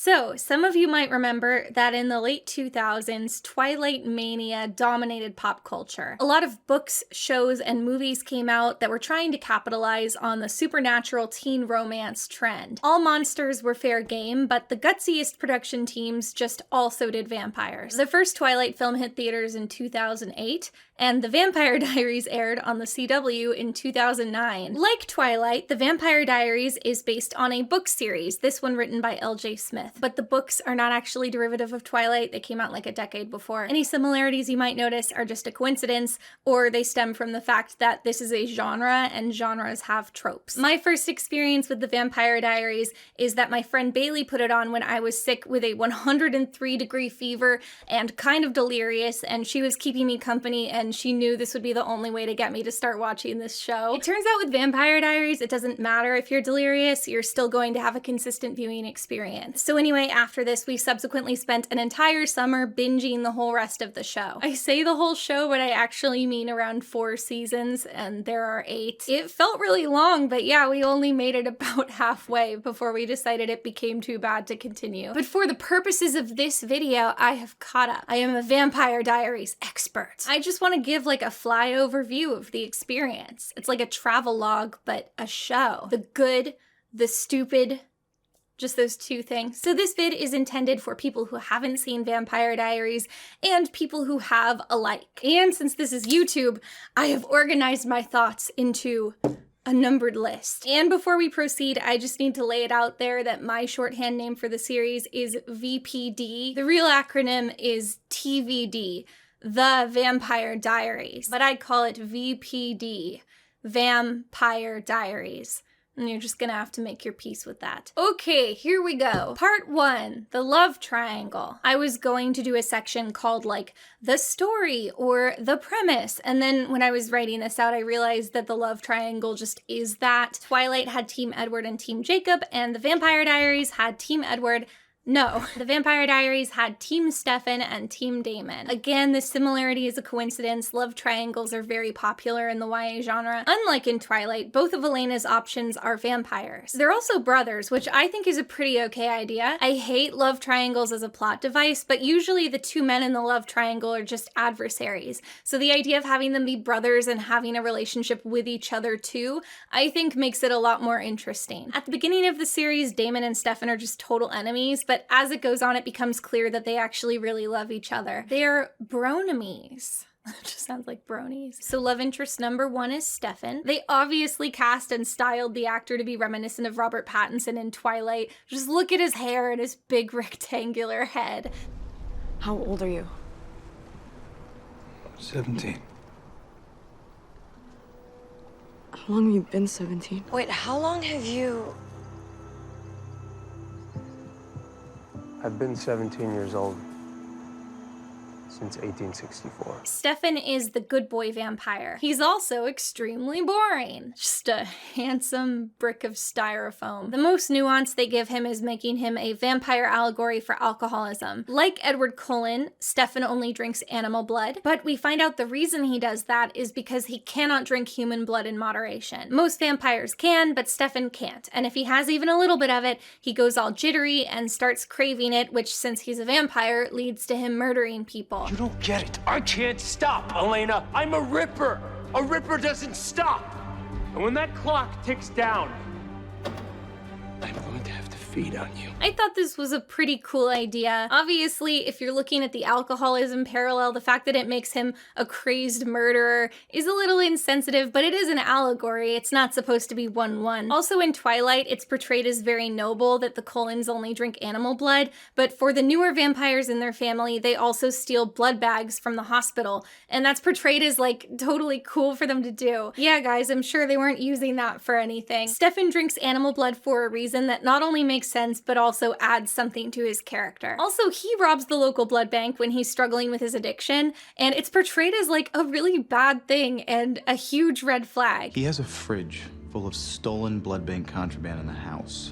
So, some of you might remember that in the late 2000s, Twilight mania dominated pop culture. A lot of books, shows, and movies came out that were trying to capitalize on the supernatural teen romance trend. All monsters were fair game, but the gutsiest production teams just also did vampires. The first Twilight film hit theaters in 2008, and The Vampire Diaries aired on the CW in 2009. Like Twilight, The Vampire Diaries is based on a book series, this one written by L.J. Smith. But the books are not actually derivative of Twilight, they came out like a decade before. Any similarities you might notice are just a coincidence, or they stem from the fact that this is a genre, and genres have tropes. My first experience with The Vampire Diaries is that my friend Bailey put it on when I was sick with a 103-degree fever and kind of delirious, and she was keeping me company, and she knew this would be the only way to get me to start watching this show. It turns out with Vampire Diaries, it doesn't matter if you're delirious, you're still going to have a consistent viewing experience. So anyway, after this, we subsequently spent an entire summer binging the whole rest of the show. I say the whole show, but I actually mean around 4 seasons, and there are 8. It felt really long, but yeah, we only made it about halfway before we decided it became too bad to continue. But for the purposes of this video, I have caught up. I am a Vampire Diaries expert. I just want to give like a flyover view of the experience. It's like a travel log, but a show. The good, the stupid, just those 2 things. So this vid is intended for people who haven't seen Vampire Diaries and people who have alike. And since this is YouTube, I have organized my thoughts into a numbered list. And before we proceed, I just need to lay it out there that my shorthand name for the series is VPD. The real acronym is TVD. The Vampire Diaries, but I call it VPD, Vampire Diaries. And you're just gonna have to make your peace with that. Okay, here we go. Part 1, the love triangle. I was going to do a section called like the story or the premise. And then when I was writing this out, I realized that the love triangle just is that. Twilight had Team Edward and Team Jacob, and the Vampire Diaries had Team Edward. No, The Vampire Diaries had Team Stefan and Team Damon. Again, this similarity is a coincidence. Love triangles are very popular in the YA genre. Unlike in Twilight, both of Elena's options are vampires. They're also brothers, which I think is a pretty okay idea. I hate love triangles as a plot device, but usually the 2 men in the love triangle are just adversaries. So the idea of having them be brothers and having a relationship with each other too, I think makes it a lot more interesting. At the beginning of the series, Damon and Stefan are just total enemies, but as it goes on, it becomes clear that they actually really love each other. They're bronemies. It just sounds like bronies. So love interest number 1 is Stefan. They obviously cast and styled the actor to be reminiscent of Robert Pattinson in Twilight. Just look at his hair and his big rectangular head. How old are you? 17. How long have you been 17? Wait, how long have you... I've been 17 years old since 1864. Stefan is the good boy vampire. He's also extremely boring. Just a handsome brick of styrofoam. The most nuance they give him is making him a vampire allegory for alcoholism. Like Edward Cullen, Stefan only drinks animal blood, but we find out the reason he does that is because he cannot drink human blood in moderation. Most vampires can, but Stefan can't. And if he has even a little bit of it, he goes all jittery and starts craving it, which since he's a vampire, leads to him murdering people. You don't get it. I can't stop, Elena. I'm a ripper. A ripper doesn't stop. And when that clock ticks down, I'm going to have to feed on you. I thought this was a pretty cool idea. Obviously, if you're looking at the alcoholism parallel, the fact that it makes him a crazed murderer is a little insensitive, but it is an allegory. It's not supposed to be 1-1. Also in Twilight, it's portrayed as very noble that the Cullens only drink animal blood, but for the newer vampires in their family, they also steal blood bags from the hospital, and that's portrayed as like totally cool for them to do. Yeah, guys, I'm sure they weren't using that for anything. Stefan drinks animal blood for a reason that not only makes sense, but also adds something to his character. Also, he robs the local blood bank when he's struggling with his addiction, and it's portrayed as like a really bad thing and a huge red flag. He has a fridge full of stolen blood bank contraband in the house.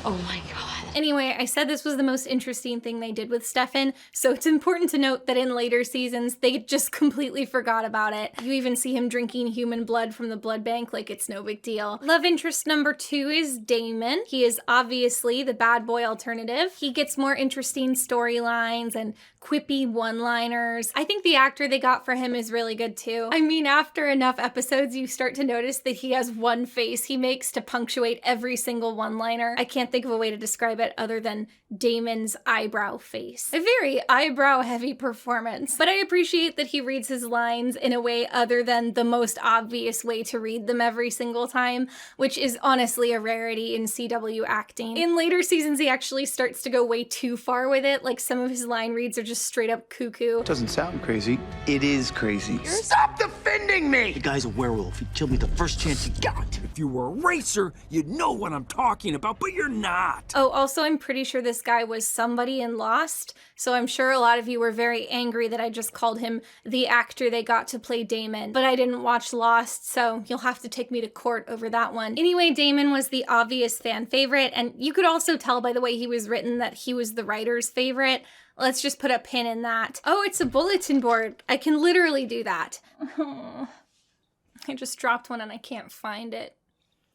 Oh my god. Anyway, I said this was the most interesting thing they did with Stefan, so it's important to note that in later seasons, they just completely forgot about it. You even see him drinking human blood from the blood bank like it's no big deal. Love interest number 2 is Damon. He is obviously the bad boy alternative. He gets more interesting storylines and quippy one-liners. I think the actor they got for him is really good too. I mean, after enough episodes, you start to notice that he has one face he makes to punctuate every single one-liner. I can't think of a way to describe it other than Damon's eyebrow face. A very eyebrow-heavy performance, but I appreciate that he reads his lines in a way other than the most obvious way to read them every single time, which is honestly a rarity in CW acting. In later seasons, he actually starts to go way too far with it, like some of his line reads are just straight up cuckoo. Doesn't sound crazy. It is crazy. Stop defending me! The guy's a werewolf. He killed me the first chance he got. If you were a racer, you'd know what I'm talking about, but you're not. Oh, also, I'm pretty sure this guy was somebody in Lost, so I'm sure a lot of you were very angry that I just called him the actor they got to play Damon, but I didn't watch Lost, so you'll have to take me to court over that one. Anyway, Damon was the obvious fan favorite, and you could also tell by the way he was written that he was the writer's favorite. Let's just put a pin in that. Oh, it's a bulletin board. I can literally do that. I just dropped one and I can't find it.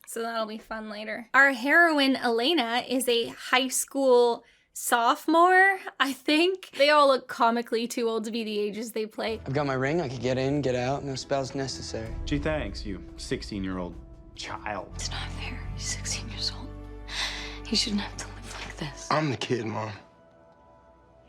So that'll be fun later. Our heroine, Elena, is a high school sophomore, I think. They all look comically too old to be the ages they play. I've got my ring. I could get in, get out. No spells necessary. Gee, thanks, you 16-year-old child. It's not fair. He's 16 years old. He shouldn't have to live like this. I'm the kid, Mom.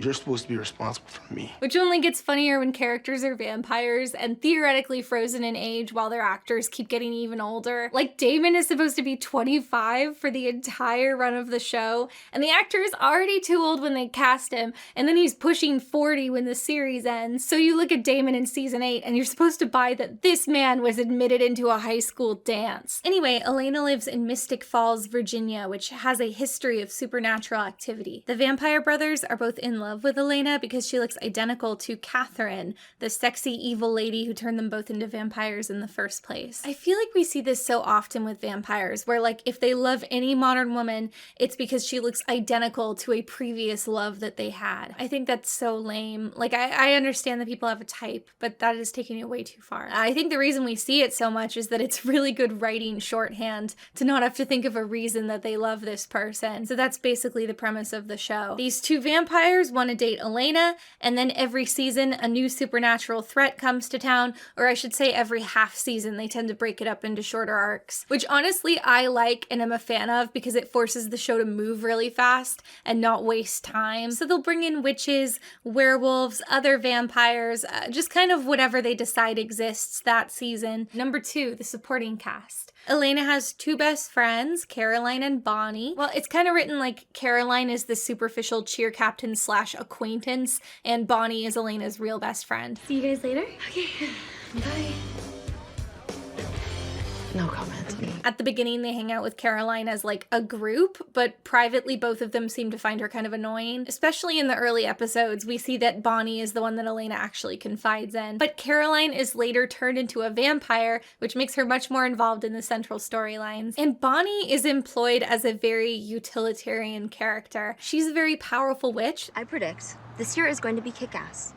You're supposed to be responsible for me. Which only gets funnier when characters are vampires and theoretically frozen in age while their actors keep getting even older. Like, Damon is supposed to be 25 for the entire run of the show, and the actor is already too old when they cast him, and then he's pushing 40 when the series ends. So you look at Damon in season 8 and you're supposed to buy that this man was admitted into a high school dance. Anyway, Elena lives in Mystic Falls, Virginia, which has a history of supernatural activity. The vampire brothers are both in love with Elena because she looks identical to Catherine, the sexy evil lady who turned them both into vampires in the first place. I feel like we see this so often with vampires, where like if they love any modern woman, it's because she looks identical to a previous love that they had. I think that's so lame. Like I understand that people have a type, but that is taking it way too far. I think the reason we see it so much is that it's really good writing shorthand to not have to think of a reason that they love this person. So that's basically the premise of the show. These two vampires want to date Elena, and then every season a new supernatural threat comes to town, or I should say every half season they tend to break it up into shorter arcs, which honestly I like and am a fan of because it forces the show to move really fast and not waste time. So they'll bring in witches, werewolves, other vampires, just kind of whatever they decide exists that season. Number 2, the supporting cast. Elena has two best friends, Caroline and Bonnie. Well, it's kind of written like Caroline is the superficial cheer captain / acquaintance, and Bonnie is Elena's real best friend. See you guys later. Okay. Bye. No comment. At the beginning, they hang out with Caroline as like a group, but privately both of them seem to find her kind of annoying. Especially in the early episodes, we see that Bonnie is the one that Elena actually confides in. But Caroline is later turned into a vampire, which makes her much more involved in the central storylines. And Bonnie is employed as a very utilitarian character. She's a very powerful witch. I predict this year is going to be kick-ass.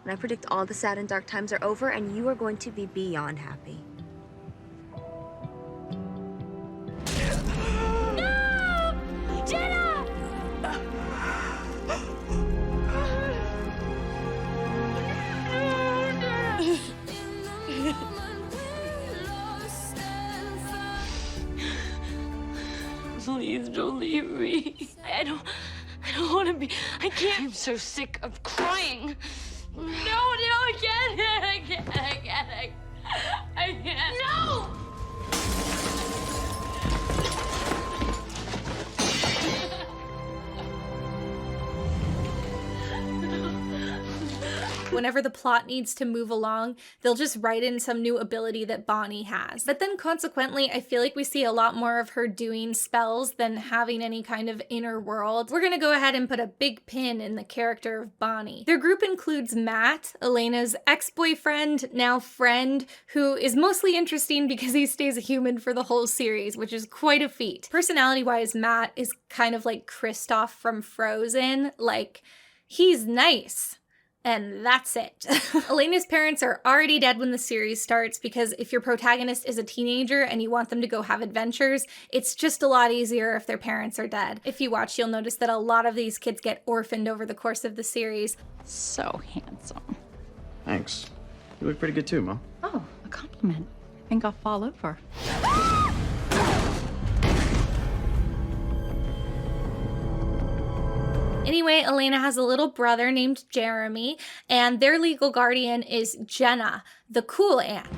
And I predict all the sad and dark times are over and you are going to be beyond happy. Jenna! Please don't leave me. I don't want to be. I can't. I'm so sick of crying. No, I can't. I can't. No! Whenever the plot needs to move along, they'll just write in some new ability that Bonnie has. But then consequently, I feel like we see a lot more of her doing spells than having any kind of inner world. We're gonna go ahead and put a big pin in the character of Bonnie. Their group includes Matt, Elena's ex-boyfriend, now friend, who is mostly interesting because he stays a human for the whole series, which is quite a feat. Personality-wise, Matt is kind of like Kristoff from Frozen. Like, he's nice. And that's it. Elena's parents are already dead when the series starts because if your protagonist is a teenager and you want them to go have adventures, it's just a lot easier if their parents are dead. If you watch, you'll notice that a lot of these kids get orphaned over the course of the series. So handsome. Thanks. You look pretty good too, Mom. Oh, a compliment. I think I'll fall over. Anyway, Elena has a little brother named Jeremy, and their legal guardian is Jenna, the cool aunt.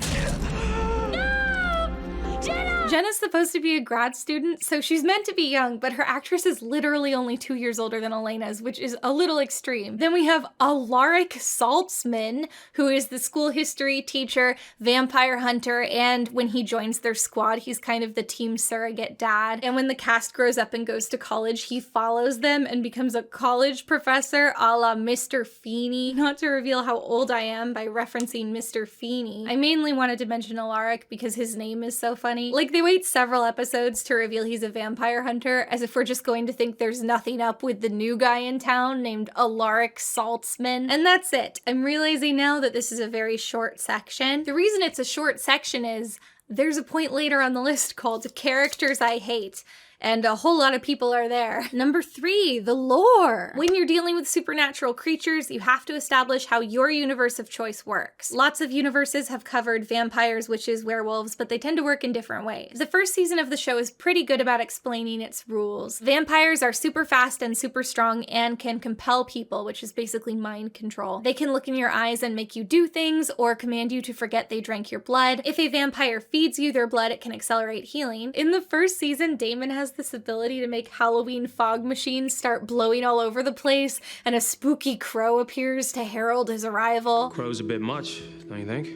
Jenna's supposed to be a grad student, so she's meant to be young, but her actress is literally only 2 years older than Elena's, which is a little extreme. Then we have Alaric Saltzman, who is the school history teacher, vampire hunter, and when he joins their squad, he's kind of the team surrogate dad. And when the cast grows up and goes to college, he follows them and becomes a college professor a la Mr. Feeney. Not to reveal how old I am by referencing Mr. Feeney. I mainly wanted to mention Alaric because his name is so funny. Like, they wait several episodes to reveal he's a vampire hunter, as if we're just going to think there's nothing up with the new guy in town named Alaric Saltzman. And that's it. I'm realizing now that this is a very short section. The reason it's a short section is there's a point later on the list called Characters I Hate, and a whole lot of people are there. Number 3, the lore. When you're dealing with supernatural creatures, you have to establish how your universe of choice works. Lots of universes have covered vampires, witches, werewolves, but they tend to work in different ways. The first season of the show is pretty good about explaining its rules. Vampires are super fast and super strong and can compel people, which is basically mind control. They can look in your eyes and make you do things, or command you to forget they drank your blood. If a vampire feeds you their blood, it can accelerate healing. In the first season, Damon has this ability to make Halloween fog machines start blowing all over the place, and a spooky crow appears to herald his arrival. Crow's a bit much, don't you think?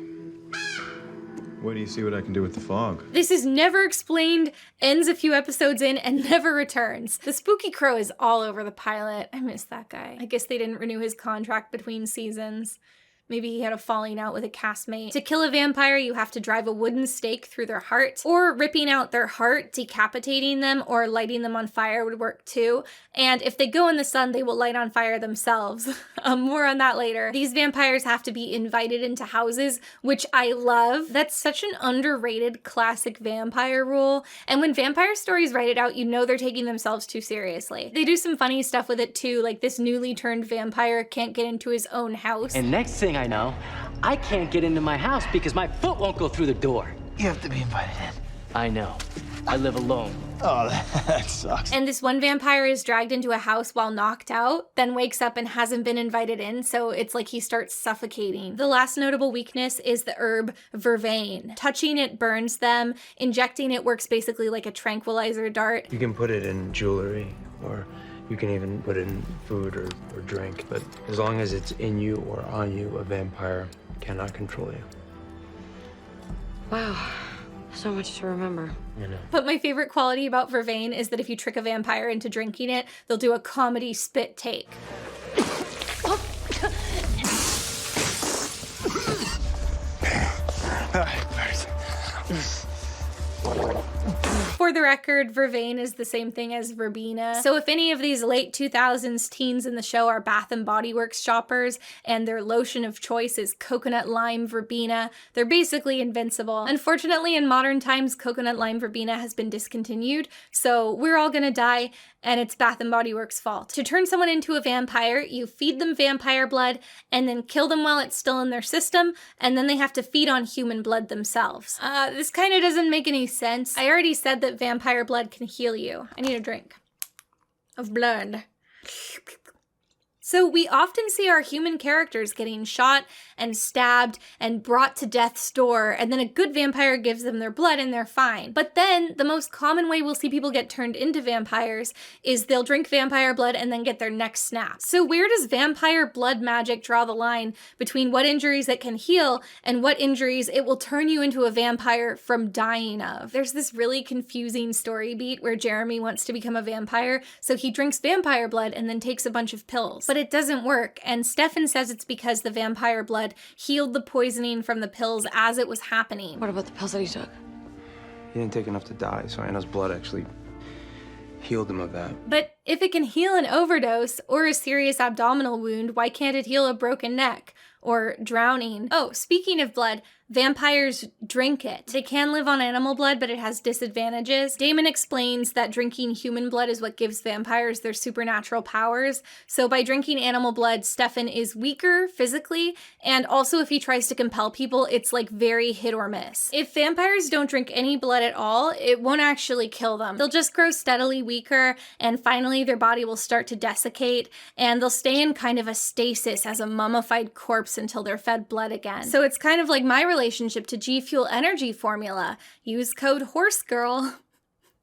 Wait do you see what I can do with the fog? This is never explained, ends a few episodes in, and never returns. The spooky crow is all over the pilot. I miss that guy. I guess they didn't renew his contract between seasons. Maybe he had a falling out with a castmate. To kill a vampire, you have to drive a wooden stake through their heart, or ripping out their heart, decapitating them, or lighting them on fire would work too. And if they go in the sun, they will light on fire themselves. More on that later. These vampires have to be invited into houses, which I love. That's such an underrated classic vampire rule. And when vampire stories write it out, you know they're taking themselves too seriously. They do some funny stuff with it too, like this newly turned vampire can't get into his own house. And next thing I know, I can't get into my house because my foot won't go through the door. You have to be invited in. I know. I live alone. Oh, that sucks. And this one vampire is dragged into a house while knocked out, then wakes up and hasn't been invited in, so it's like he starts suffocating. The last notable weakness is the herb vervain. Touching it burns them. Injecting it works basically like a tranquilizer dart. You can put it in jewelry, or you can even put it in food or drink, but as long as it's in you or on you, a vampire cannot control you. Wow, so much to remember. You know. But my favorite quality about vervain is that if you trick a vampire into drinking it, they'll do a comedy spit take. For the record, vervain is the same thing as verbena. So if any of these late 2000s teens in the show are Bath & Body Works shoppers and their lotion of choice is coconut lime verbena, they're basically invincible. Unfortunately, in modern times, coconut lime verbena has been discontinued, so we're all gonna die, and it's Bath & Body Works' fault. To turn someone into a vampire, you feed them vampire blood and then kill them while it's still in their system, and then they have to feed on human blood themselves. This kind of doesn't make any sense. I already said that vampire blood can heal you. I need a drink of blood. So we often see our human characters getting shot and stabbed and brought to death's door, and then a good vampire gives them their blood and they're fine. But then the most common way we'll see people get turned into vampires is they'll drink vampire blood and then get their neck snapped. So where does vampire blood magic draw the line between what injuries it can heal and what injuries it will turn you into a vampire from dying of? There's this really confusing story beat where Jeremy wants to become a vampire, so he drinks vampire blood and then takes a bunch of pills. But it doesn't work, and Stefan says it's because the vampire blood healed the poisoning from the pills as it was happening. What about the pills that he took? He didn't take enough to die, so Anna's blood actually healed him of that. But if it can heal an overdose or a serious abdominal wound, why can't it heal a broken neck? Or drowning? Oh, speaking of blood, vampires drink it. They can live on animal blood, but it has disadvantages. Damon explains that drinking human blood is what gives vampires their supernatural powers. So by drinking animal blood, Stefan is weaker physically, and also if he tries to compel people, it's like very hit or miss. If vampires don't drink any blood at all, it won't actually kill them. They'll just grow steadily weaker, and finally their body will start to desiccate, and they'll stay in kind of a stasis as a mummified corpse until they're fed blood again. So it's kind of like my relationship to G Fuel energy formula. Use code HORSEGIRL.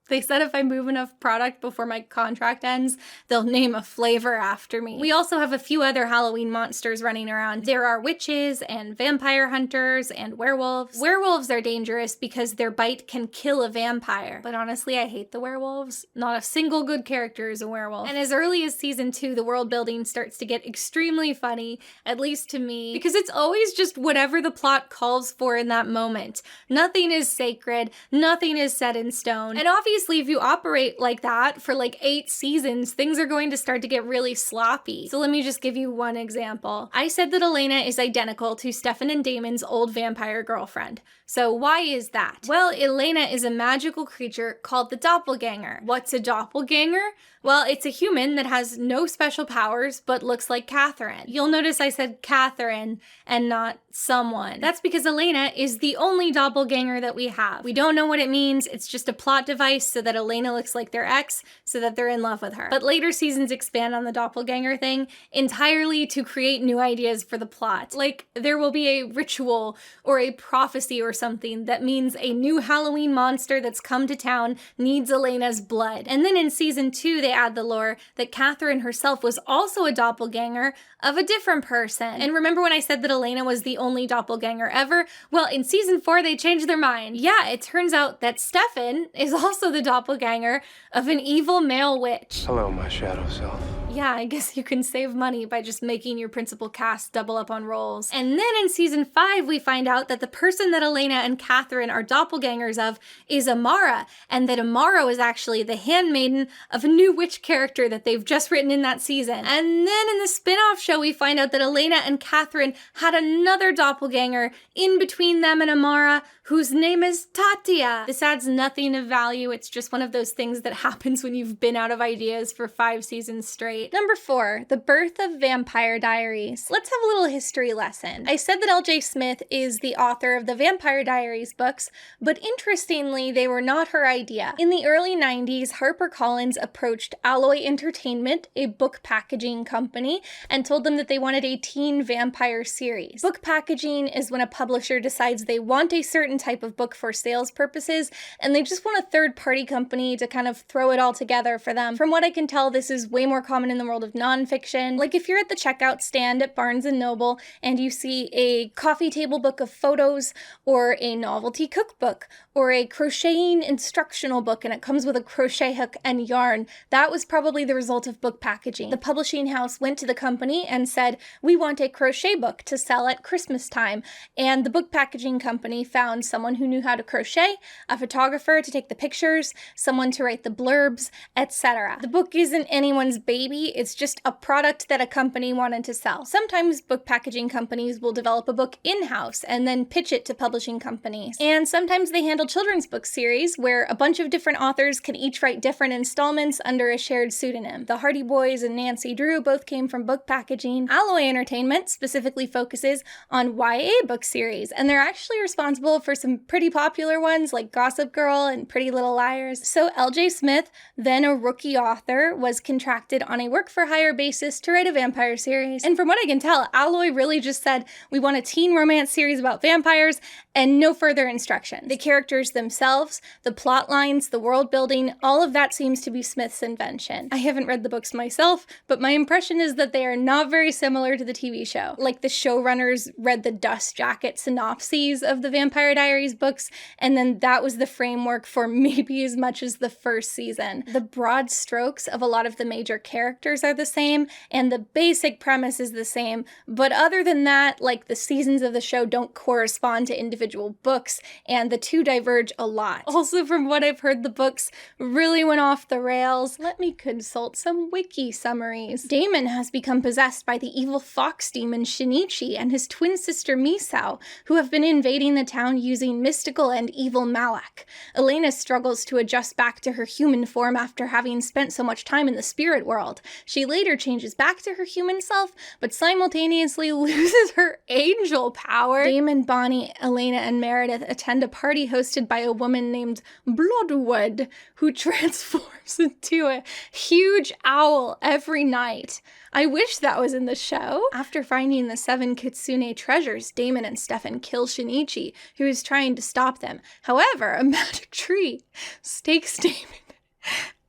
They said if I move enough product before my contract ends, they'll name a flavor after me. We also have a few other Halloween monsters running around. There are witches and vampire hunters and werewolves. Werewolves are dangerous because their bite can kill a vampire. But honestly, I hate the werewolves. Not a single good character is a werewolf. And as early as season 2, the world building starts to get extremely funny, at least to me, because it's always just whatever the plot calls for in that moment. Nothing is sacred, nothing is set in stone. And obviously, if you operate like that for like 8 seasons, things are going to start to get really sloppy. So let me just give you one example. I said that Elena is identical to Stefan and Damon's old vampire girlfriend. So why is that? Well, Elena is a magical creature called the doppelganger. What's a doppelganger? Well, it's a human that has no special powers but looks like Catherine. You'll notice I said Catherine and not someone. That's because Elena is the only doppelganger that we have. We don't know what it means. It's just a plot device so that Elena looks like their ex so that they're in love with her. But later seasons expand on the doppelganger thing entirely to create new ideas for the plot. Like there will be a ritual or a prophecy or something that means a new Halloween monster that's come to town needs Elena's blood. And then in season 2, they add the lore that Catherine herself was also a doppelganger of a different person. And remember when I said that Elena was the only doppelganger ever? Well, in season 4, they changed their mind. Yeah, it turns out that Stefan is also the doppelganger of an evil male witch. Hello, my shadow self. Yeah, I guess you can save money by just making your principal cast double up on roles. And then in season 5, we find out that the person that Elena and Catherine are doppelgangers of is Amara, and that Amara is actually the handmaiden of a new witch character that they've just written in that season. And then in the spin-off show, we find out that Elena and Catherine had another doppelganger in between them and Amara, whose name is Tatia. This adds nothing of value. It's just one of those things that happens when you've been out of ideas for 5 seasons straight. Number 4, the birth of Vampire Diaries. Let's have a little history lesson. I said that L.J. Smith is the author of the Vampire Diaries books, but interestingly, they were not her idea. In the early 90s, HarperCollins approached Alloy Entertainment, a book packaging company, and told them that they wanted a teen vampire series. Book packaging is when a publisher decides they want a certain type of book for sales purposes, and they just want a third-party company to kind of throw it all together for them. From what I can tell, this is way more common in the world of nonfiction. Like if you're at the checkout stand at Barnes & Noble and you see a coffee table book of photos or a novelty cookbook or a crocheting instructional book and it comes with a crochet hook and yarn, that was probably the result of book packaging. The publishing house went to the company and said, we want a crochet book to sell at Christmas time, and the book packaging company found someone who knew how to crochet, a photographer to take the pictures, someone to write the blurbs, etc. The book isn't anyone's baby, it's just a product that a company wanted to sell. Sometimes book packaging companies will develop a book in-house and then pitch it to publishing companies. And sometimes they handle children's book series where a bunch of different authors can each write different installments under a shared pseudonym. The Hardy Boys and Nancy Drew both came from book packaging. Alloy Entertainment specifically focuses on YA book series, and they're actually responsible for some pretty popular ones like Gossip Girl and Pretty Little Liars. So L.J. Smith, then a rookie author, was contracted on a work-for-hire basis to write a vampire series. And from what I can tell, Alloy really just said, we want a teen romance series about vampires and no further instruction. The characters themselves, the plot lines, the world building, all of that seems to be Smith's invention. I haven't read the books myself, but my impression is that they are not very similar to the TV show. Like the showrunners read the dust jacket synopses of the Vampire Diaries books, and then that was the framework for maybe as much as the first season. The broad strokes of a lot of the major characters are the same, and the basic premise is the same, but other than that, like the seasons of the show don't correspond to individual books, and the two diverge a lot. Also, from what I've heard, the books really went off the rails. Let me consult some wiki summaries. Damon has become possessed by the evil fox demon Shinichi and his twin sister Misao, who have been invading the town using mystical and evil Malak. Elena struggles to adjust back to her human form after having spent so much time in the spirit world. She later changes back to her human self, but simultaneously loses her angel power. Damon, Bonnie, Elena, and Meredith attend a party hosted by a woman named Bloodwood, who transforms into a huge owl every night. I wish that was in the show. After finding the 7 Kitsune treasures, Damon and Stefan kill Shinichi, who is trying to stop them. However, a magic tree stakes Damon,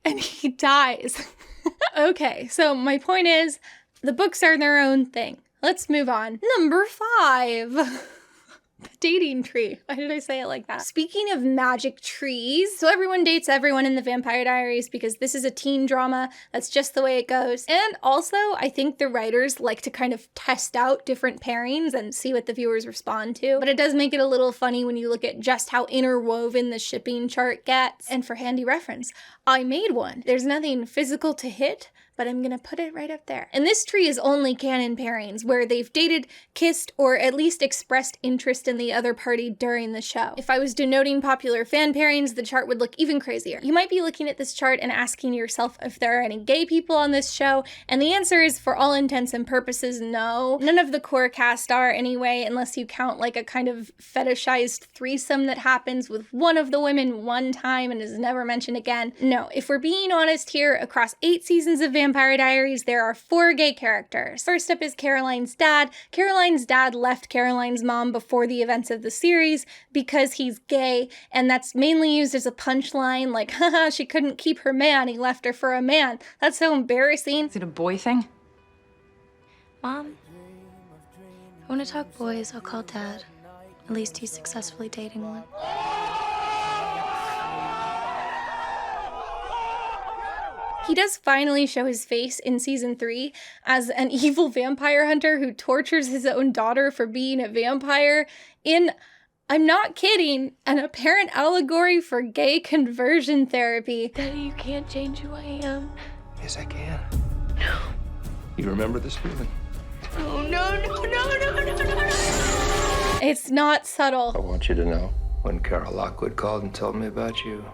and he dies. Okay, so my point is, the books are their own thing. Let's move on. Number 5. The dating tree. Why did I say it like that? Speaking of magic trees, so everyone dates everyone in the Vampire Diaries because this is a teen drama. That's just the way it goes. And also, I think the writers like to kind of test out different pairings and see what the viewers respond to. But it does make it a little funny when you look at just how interwoven the shipping chart gets. And for handy reference, I made one. There's nothing physical to hit, but I'm gonna put it right up there. And this tree is only canon pairings, where they've dated, kissed, or at least expressed interest in the other party during the show. If I was denoting popular fan pairings, the chart would look even crazier. You might be looking at this chart and asking yourself if there are any gay people on this show, and the answer is, for all intents and purposes, no. None of the core cast are anyway, unless you count like a kind of fetishized threesome that happens with one of the women one time and is never mentioned again. No, if we're being honest here, across 8 seasons of Vampire Diaries, there are 4 gay characters. First up is Caroline's dad. Caroline's dad left Caroline's mom before the events of the series because he's gay, and that's mainly used as a punchline, like, haha, she couldn't keep her man, he left her for a man. That's so embarrassing. Is it a boy thing? Mom, I want to talk boys. I'll call Dad. At least he's successfully dating one. He does finally show his face in season 3 as an evil vampire hunter who tortures his own daughter for being a vampire in, I'm not kidding, an apparent allegory for gay conversion therapy. Daddy, you can't change who I am. Yes, I can. No. You remember this feeling? Oh, no. It's not subtle. I want you to know, when Carol Lockwood called and told me about you,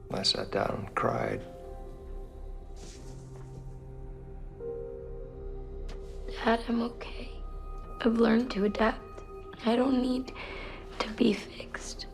I sat down and cried. Dad, I'm okay. I've learned to adapt. I don't need to be fixed.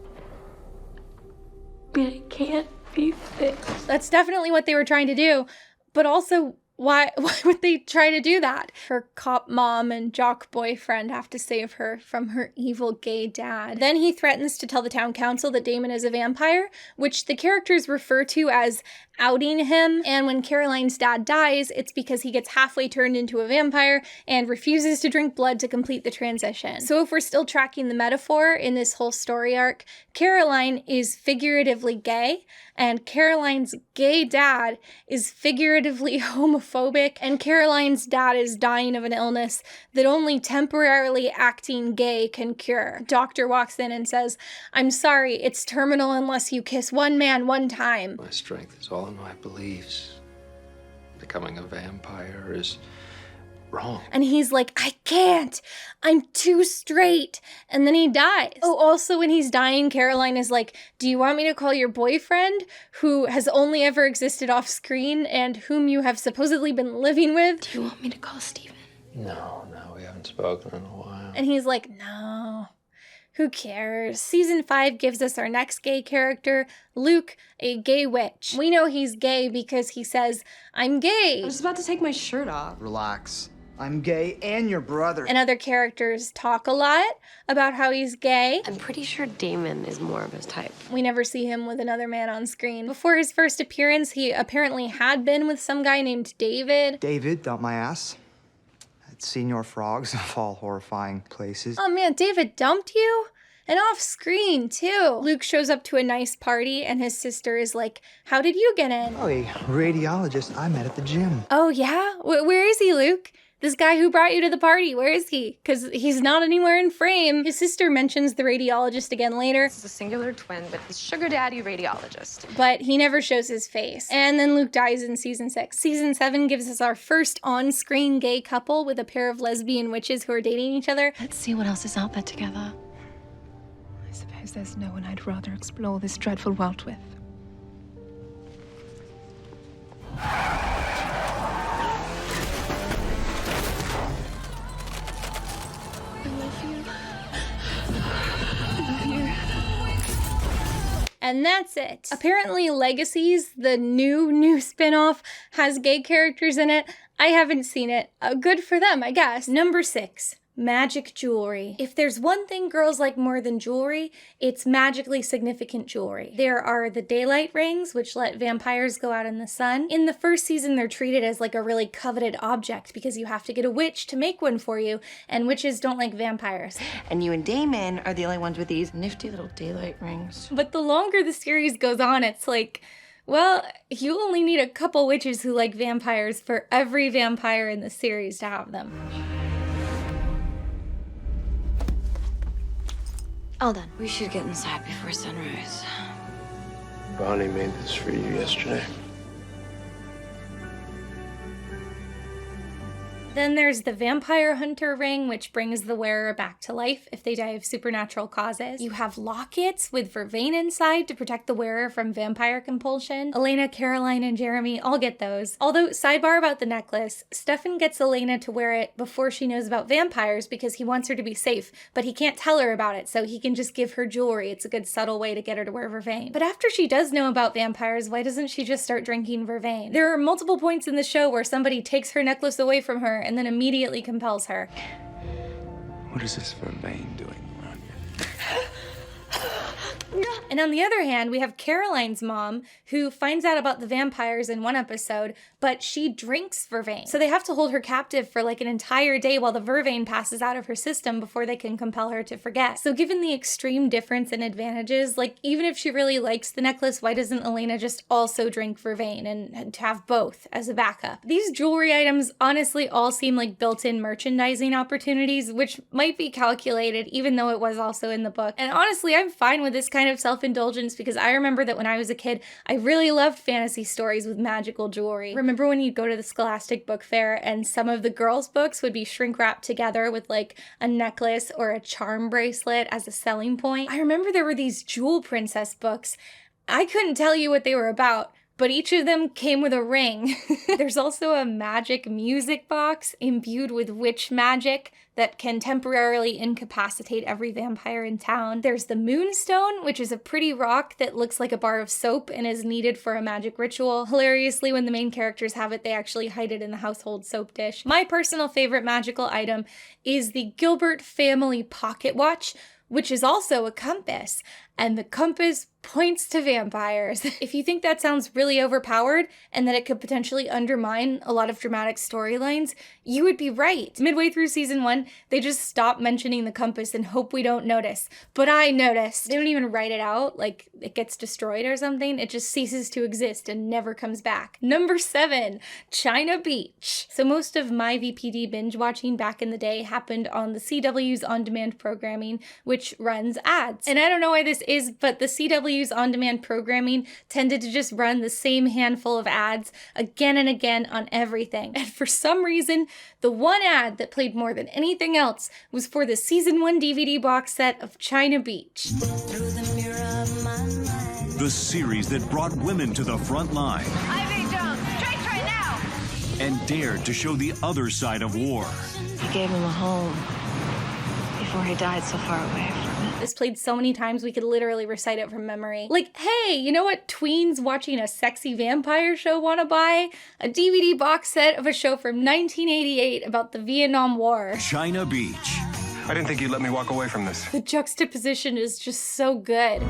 I can't be fixed. That's definitely what they were trying to do, but also, why would they try to do that? Her cop mom and jock boyfriend have to save her from her evil gay dad. Then he threatens to tell the town council that Damon is a vampire, which the characters refer to as outing him, and when Caroline's dad dies, it's because he gets halfway turned into a vampire and refuses to drink blood to complete the transition. So if we're still tracking the metaphor in this whole story arc, Caroline is figuratively gay, and Caroline's gay dad is figuratively homophobic, and Caroline's dad is dying of an illness that only temporarily acting gay can cure. Doctor walks in and says, "I'm sorry, it's terminal unless you kiss one man one time." My strength is all in my beliefs. Becoming a vampire is wrong. And he's like, "I can't. I'm too straight." And then he dies. Oh, also when he's dying, Caroline is like, "Do you want me to call your boyfriend, who has only ever existed off screen and whom you have supposedly been living with?" Do you want me to call Steven? No, we haven't spoken in a while. And he's like, "No, Who cares? Season 5 gives us our next gay character, Luke, a gay witch. We know he's gay because he says, "I'm gay." I was about to take my shirt off. Relax. I'm gay and your brother. And other characters talk a lot about how he's gay. I'm pretty sure Damon is more of his type. We never see him with another man on screen. Before his first appearance, he apparently had been with some guy named David. David dumped my ass. I'd seen your frogs of all horrifying places. Oh man, David dumped you? And off screen, too. Luke shows up to a nice party, and his sister is like, "How did you get in?" Oh, a radiologist I met at the gym. Oh, yeah? Where is he, Luke? This guy who brought you to the party, where is he? Because he's not anywhere in frame. His sister mentions the radiologist again later. It's a singular twin, but he's sugar daddy radiologist. But he never shows his face. And then Luke dies in season 6. Season 7 gives us our first on-screen gay couple with a pair of lesbian witches who are dating each other. Let's see what else is out there together. I suppose there's no one I'd rather explore this dreadful world with. And that's it. Apparently Legacies, the new spin-off, has gay characters in it. I haven't seen it. Good for them, I guess. Number 6. Magic jewelry. If there's one thing girls like more than jewelry, it's magically significant jewelry. There are the daylight rings, which let vampires go out in the sun. In the first season, they're treated as like a really coveted object because you have to get a witch to make one for you, and witches don't like vampires. And you and Damon are the only ones with these nifty little daylight rings. But the longer the series goes on, it's like, well, you only need a couple witches who like vampires for every vampire in the series to have them. All done. We should get inside before sunrise. Bonnie made this for you yesterday. Then there's the Vampire Hunter ring, which brings the wearer back to life if they die of supernatural causes. You have lockets with vervain inside to protect the wearer from vampire compulsion. Elena, Caroline, and Jeremy all get those. Although, sidebar about the necklace, Stefan gets Elena to wear it before she knows about vampires because he wants her to be safe, but he can't tell her about it, so he can just give her jewelry. It's a good subtle way to get her to wear vervain. But after she does know about vampires, why doesn't she just start drinking vervain? There are multiple points in the show where somebody takes her necklace away from her and then immediately compels her. What is this vervain doing around here? And on the other hand, we have Caroline's mom, who finds out about the vampires in one episode, but she drinks vervain. So they have to hold her captive for like an entire day while the vervain passes out of her system before they can compel her to forget. So given the extreme difference in advantages, like even if she really likes the necklace, why doesn't Elena just also drink vervain and have both as a backup? These jewelry items honestly all seem like built-in merchandising opportunities, which might be calculated even though it was also in the book. And honestly, I'm fine with this kind of self-indulgence because I remember that when I was a kid, I really loved fantasy stories with magical jewelry. Remember when you'd go to the Scholastic Book Fair and some of the girls' books would be shrink-wrapped together with like a necklace or a charm bracelet as a selling point? I remember there were these Jewel Princess books. I couldn't tell you what they were about, but each of them came with a ring. There's also a magic music box imbued with witch magic that can temporarily incapacitate every vampire in town. There's the Moonstone, which is a pretty rock that looks like a bar of soap and is needed for a magic ritual. Hilariously, when the main characters have it, they actually hide it in the household soap dish. My personal favorite magical item is the Gilbert family pocket watch, which is also a compass, and the compass points to vampires. If you think that sounds really overpowered and that it could potentially undermine a lot of dramatic storylines, you would be right. Midway through season 1, they just stop mentioning the compass and hope we don't notice. But I noticed. They don't even write it out, like it gets destroyed or something. It just ceases to exist and never comes back. Number 7, China Beach. So most of my VPD binge watching back in the day happened on the CW's on-demand programming, which runs ads. And I don't know why this is, but the CW's on-demand programming tended to just run the same handful of ads again and again on everything. And for some reason, the one ad that played more than anything else was for the season 1 DVD box set of China Beach. The series that brought women to the front line. Ivy Jones, straight right now! And dared to show the other side of war. He gave him a home before he died so far away from it. This played so many times we could literally recite it from memory. Like, hey, you know what tweens watching a sexy vampire show want to buy? A DVD box set of a show from 1988 about the Vietnam War. China Beach. I didn't think you'd let me walk away from this. The juxtaposition is just so good.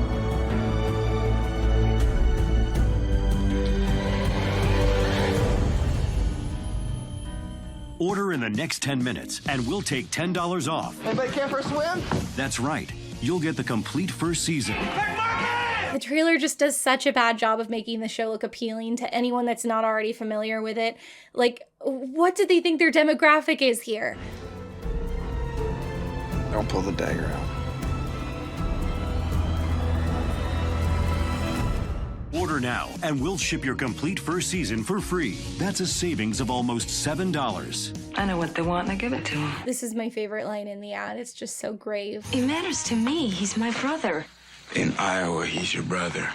Order in the next 10 minutes, and we'll take $10 off. Anybody care for a swim? That's right. You'll get the complete first season. The trailer just does such a bad job of making the show look appealing to anyone that's not already familiar with it. Like, what did they think their demographic is here? Don't pull the dagger out. Order now, and we'll ship your complete first season for free. That's a savings of almost $7. I know what they want and I give it to them. This is my favorite line in the ad. It's just so grave. It matters to me. He's my brother. In Iowa, he's your brother.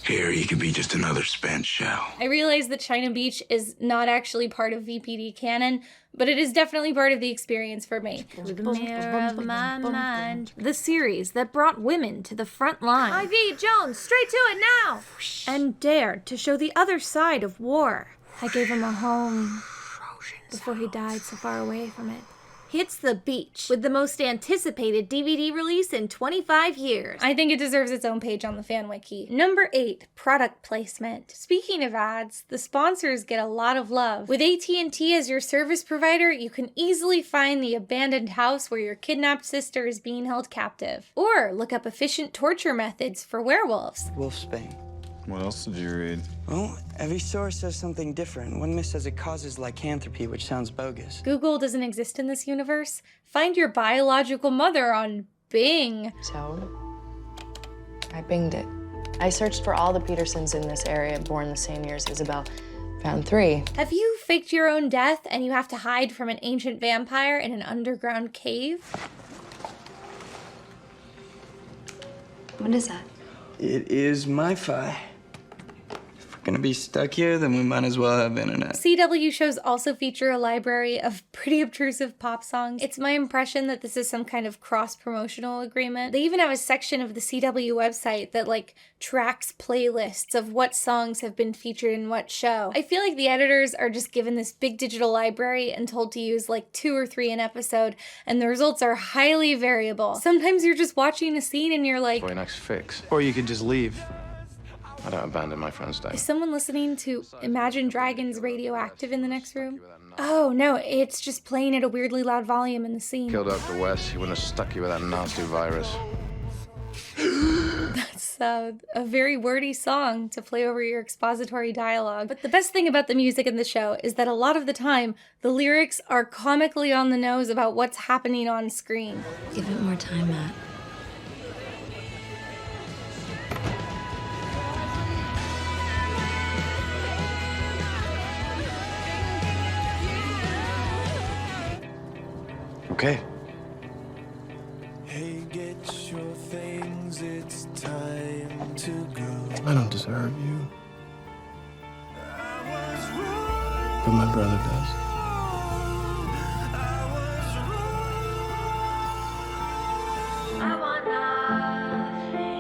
Here, he could be just another spent shell. I realize that China Beach is not actually part of VPD canon, but it is definitely part of the experience for me. The mirror of my mind. The series that brought women to the front line. Ivy, Jones, straight to it now! And dared to show the other side of war. I gave him a home before he died so far away from it. Hits the beach with the most anticipated DVD release in 25 years. I think it deserves its own page on the fan wiki. Number 8, product placement. Speaking of ads, the sponsors get a lot of love. With AT&T as your service provider, you can easily find the abandoned house where your kidnapped sister is being held captive. Or look up efficient torture methods for werewolves. Wolfsbane. What else did you read? Well, every source says something different. One myth says it causes lycanthropy, which sounds bogus. Google doesn't exist in this universe. Find your biological mother on Bing. So, I binged it. I searched for all the Petersons in this area born the same year as Isabel. Found 3. Have you faked your own death and you have to hide from an ancient vampire in an underground cave? What is that? It is MiFi. If we're gonna be stuck here, then we might as well have internet. CW shows also feature a library of pretty obtrusive pop songs. It's my impression that this is some kind of cross-promotional agreement. They even have a section of the CW website that like tracks playlists of what songs have been featured in what show. I feel like the editors are just given this big digital library and told to use like 2 or 3 an episode, and the results are highly variable. Sometimes you're just watching a scene and you're like, For your next fix. Or you could just leave. I don't abandon my friends' day. is someone listening to Imagine Dragons Radioactive in the next room? Oh no, it's just playing at a weirdly loud volume in the scene. Killed Dr. West, he wouldn't have stuck you with that nasty virus. That's a very wordy song to play over your expository dialogue. But the best thing about the music in the show is that a lot of the time, the lyrics are comically on the nose about what's happening on screen. Give it more time, Matt. Okay. Hey, get your things, it's time to go. I don't deserve you. But my brother does. I want nothing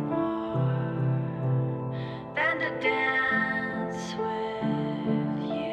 more than to dance with you.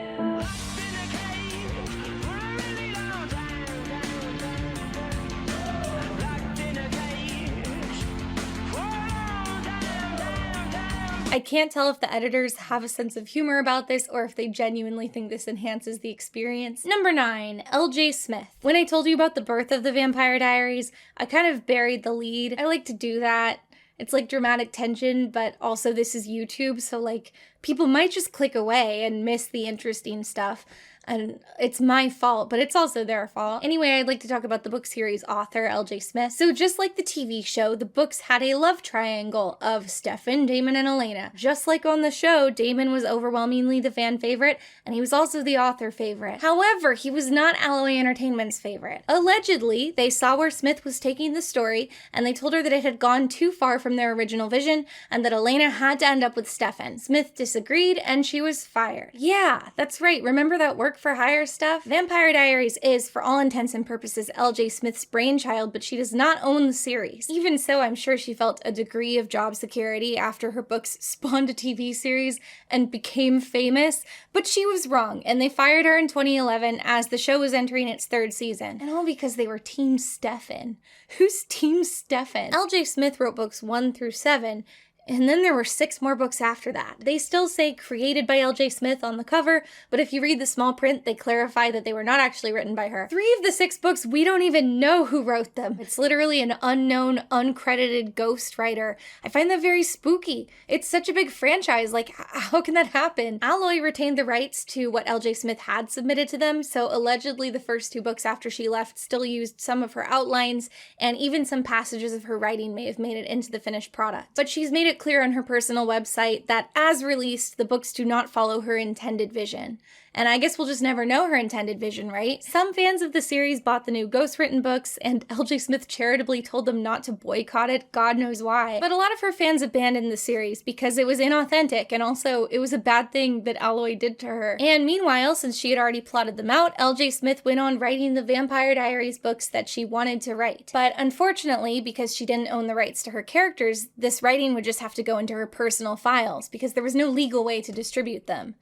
I can't tell if the editors have a sense of humor about this or if they genuinely think this enhances the experience. Number 9, L.J. Smith. When I told you about the birth of the Vampire Diaries, I kind of buried the lead. I like to do that. It's like dramatic tension, but also this is YouTube, so like people might just click away and miss the interesting stuff. And it's my fault, but it's also their fault. Anyway, I'd like to talk about the book series author, L.J. Smith. So just like the TV show, the books had a love triangle of Stefan, Damon, and Elena. Just like on the show, Damon was overwhelmingly the fan favorite, and he was also the author favorite. However, he was not Alloway Entertainment's favorite. Allegedly, they saw where Smith was taking the story, and they told her that it had gone too far from their original vision, and that Elena had to end up with Stefan. Smith disagreed, and she was fired. Yeah, that's right. Remember that work work-for-hire stuff. Vampire Diaries is, for all intents and purposes, L.J. Smith's brainchild, but she does not own the series. Even so, I'm sure she felt a degree of job security after her books spawned a TV series and became famous, but she was wrong, and they fired her in 2011 as the show was entering its 3rd season. And all because they were Team Stefan. Who's Team Stefan? L.J. Smith wrote books 1 through 7, and then there were 6 more books after that. They still say created by L.J. Smith on the cover, but if you read the small print, they clarify that they were not actually written by her. 3 of the 6 books, we don't even know who wrote them. It's literally an unknown, uncredited ghostwriter. I find that very spooky. It's such a big franchise, like, how can that happen? Alloy retained the rights to what L.J. Smith had submitted to them, so allegedly the first 2 books after she left still used some of her outlines, and even some passages of her writing may have made it into the finished product. But she's made it clear on her personal website that, as released, the books do not follow her intended vision. And I guess we'll just never know her intended vision, right? Some fans of the series bought the new ghostwritten books, and L.J. Smith charitably told them not to boycott it, God knows why. But a lot of her fans abandoned the series because it was inauthentic, and also it was a bad thing that Alloy did to her. And meanwhile, since she had already plotted them out, L.J. Smith went on writing the Vampire Diaries books that she wanted to write. But unfortunately, because she didn't own the rights to her characters, this writing would just have to go into her personal files, because there was no legal way to distribute them.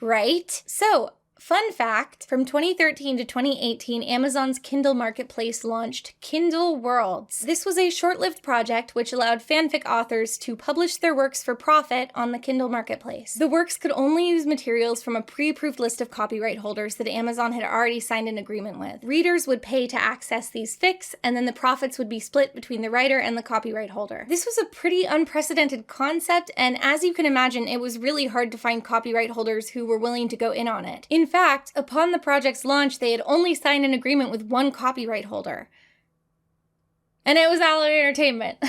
Right? So, fun fact, from 2013 to 2018, Amazon's Kindle Marketplace launched Kindle Worlds. This was a short-lived project which allowed fanfic authors to publish their works for profit on the Kindle Marketplace. The works could only use materials from a pre-approved list of copyright holders that Amazon had already signed an agreement with. Readers would pay to access these fics, and then the profits would be split between the writer and the copyright holder. This was a pretty unprecedented concept, and as you can imagine, it was really hard to find copyright holders who were willing to go in on it. In fact, upon the project's launch, they had only signed an agreement with one copyright holder. And it was Alloy Entertainment.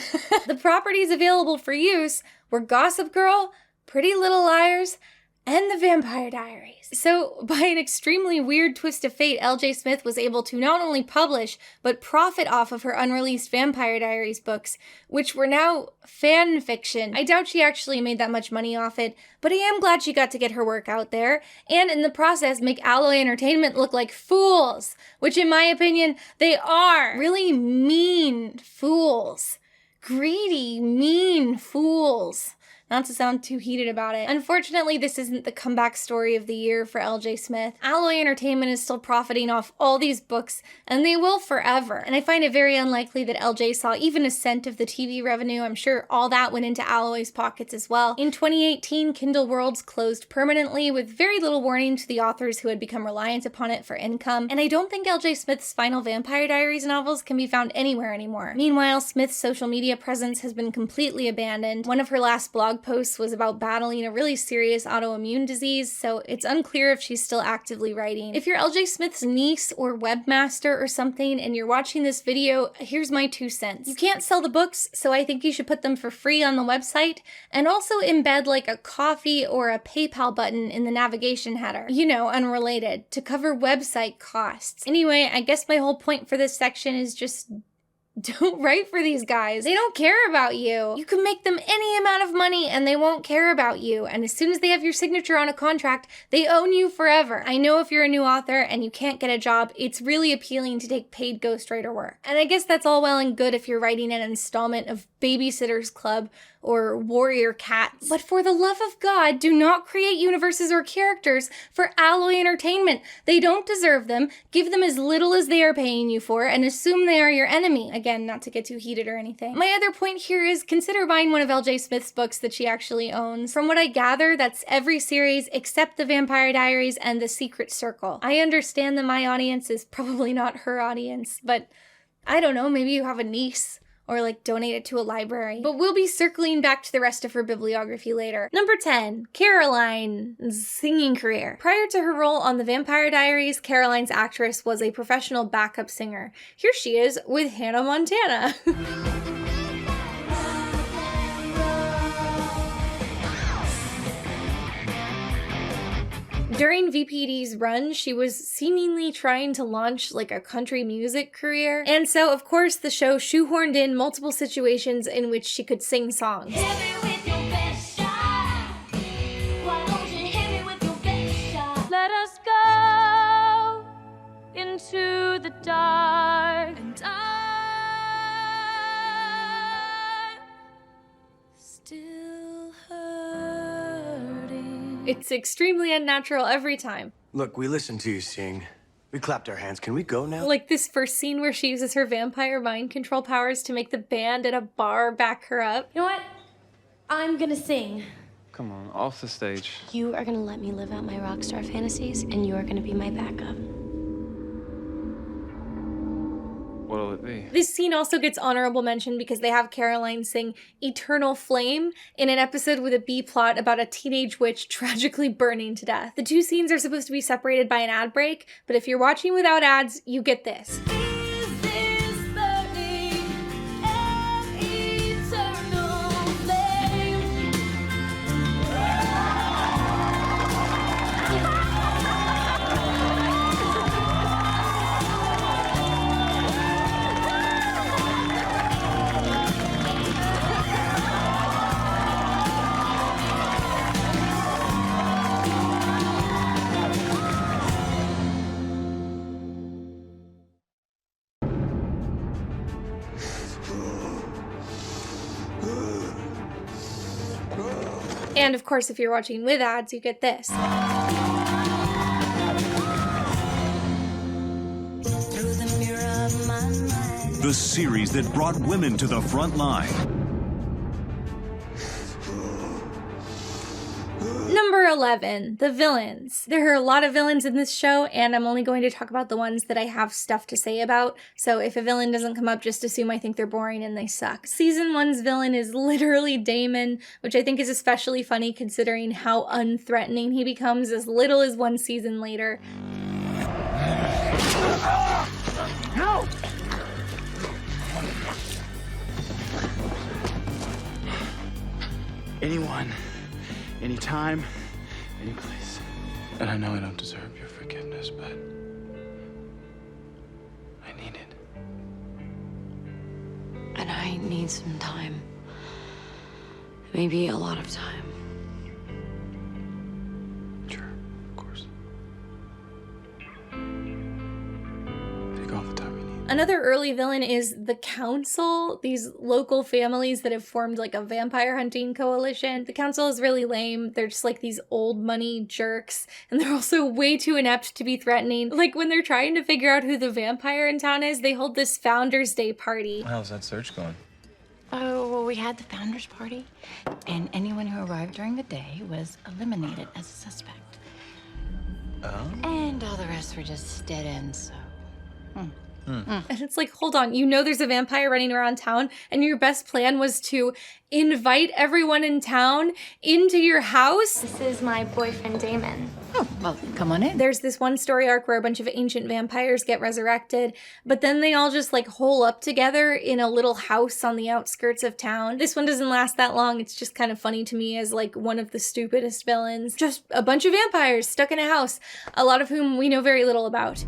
The properties available for use were Gossip Girl, Pretty Little Liars, and the Vampire Diaries. So, by an extremely weird twist of fate, L.J. Smith was able to not only publish, but profit off of her unreleased Vampire Diaries books, which were now fan fiction. I doubt she actually made that much money off it, but I am glad she got to get her work out there, and in the process make Alloy Entertainment look like fools, which in my opinion, they are. Really mean fools. Greedy, mean fools. Not to sound too heated about it. Unfortunately, this isn't the comeback story of the year for L.J. Smith. Alloy Entertainment is still profiting off all these books, and they will forever. And I find it very unlikely that L.J. saw even a cent of the TV revenue. I'm sure all that went into Alloy's pockets as well. In 2018, Kindle Worlds closed permanently with very little warning to the authors who had become reliant upon it for income. And I don't think L.J. Smith's final Vampire Diaries novels can be found anywhere anymore. Meanwhile, Smith's social media presence has been completely abandoned. One of her last blog posts was about battling a really serious autoimmune disease, so it's unclear if she's still actively writing. If you're L.J. Smith's niece or webmaster or something and you're watching this video, here's my 2 cents. You can't sell the books, so I think you should put them for free on the website, and also embed like a Ko-fi or a PayPal button in the navigation header. You know, unrelated, to cover website costs. Anyway, I guess my whole point for this section is just don't write for these guys. They don't care about you. You can make them any amount of money and they won't care about you. And as soon as they have your signature on a contract, they own you forever. I know if you're a new author and you can't get a job, it's really appealing to take paid ghostwriter work. And I guess that's all well and good if you're writing an installment of Babysitter's Club or Warrior Cats. But for the love of God, do not create universes or characters for Alloy Entertainment. They don't deserve them. Give them as little as they are paying you for and assume they are your enemy. Again, not to get too heated or anything. My other point here is consider buying one of L.J. Smith's books that she actually owns. From what I gather, that's every series except The Vampire Diaries and The Secret Circle. I understand that my audience is probably not her audience, but I don't know, maybe you have a niece. Or like donate it to a library. But we'll be circling back to the rest of her bibliography later. Number 10, Caroline's singing career. Prior to her role on The Vampire Diaries, Caroline's actress was a professional backup singer. Here she is with Hannah Montana. During VPD's run, she was seemingly trying to launch like a country music career. And so, of course, the show shoehorned in multiple situations in which she could sing songs. Let us go. It's extremely unnatural every time. Look, we listened to you sing. We clapped our hands. Can we go now? Like this first scene where she uses her vampire mind control powers to make the band at a bar back her up. You know what? I'm gonna sing. Come on, off the stage. You are gonna let me live out my rock star fantasies, and you are gonna be my backup. What'll it be? This scene also gets honorable mention because they have Caroline sing Eternal Flame in an episode with a B-plot about a teenage witch tragically burning to death. The two scenes are supposed to be separated by an ad break, but if you're watching without ads, you get this. And of course, if you're watching with ads, you get this. The series that brought women to the front line. Number 11, the villains. There are a lot of villains in this show, and I'm only going to talk about the ones that I have stuff to say about. So if a villain doesn't come up, just assume I think they're boring and they suck. Season 1's villain is literally Damon, which I think is especially funny considering how unthreatening he becomes as little as one season later. No! Anyone, anytime, any place. And I know I don't deserve your forgiveness, but I need it. And I need some time. Maybe a lot of time. Sure, of course. Take all the time you need. Another early villain is the Council, these local families that have formed like a vampire hunting coalition. The Council is really lame. They're just like these old money jerks, and they're also way too inept to be threatening. Like when they're trying to figure out who the vampire in town is, they hold this Founders Day party. How's that search going? Oh, well, we had the founders party, and anyone who arrived during the day was eliminated as a suspect. Oh? And all the rest were just dead ends, so... And it's like, hold on, you know there's a vampire running around town, and your best plan was to invite everyone in town into your house? This is my boyfriend, Damon. Oh, well, come on in. There's this one story arc where a bunch of ancient vampires get resurrected, but then they all just like hole up together in a little house on the outskirts of town. This one doesn't last that long. It's just kind of funny to me as like one of the stupidest villains. Just a bunch of vampires stuck in a house, a lot of whom we know very little about.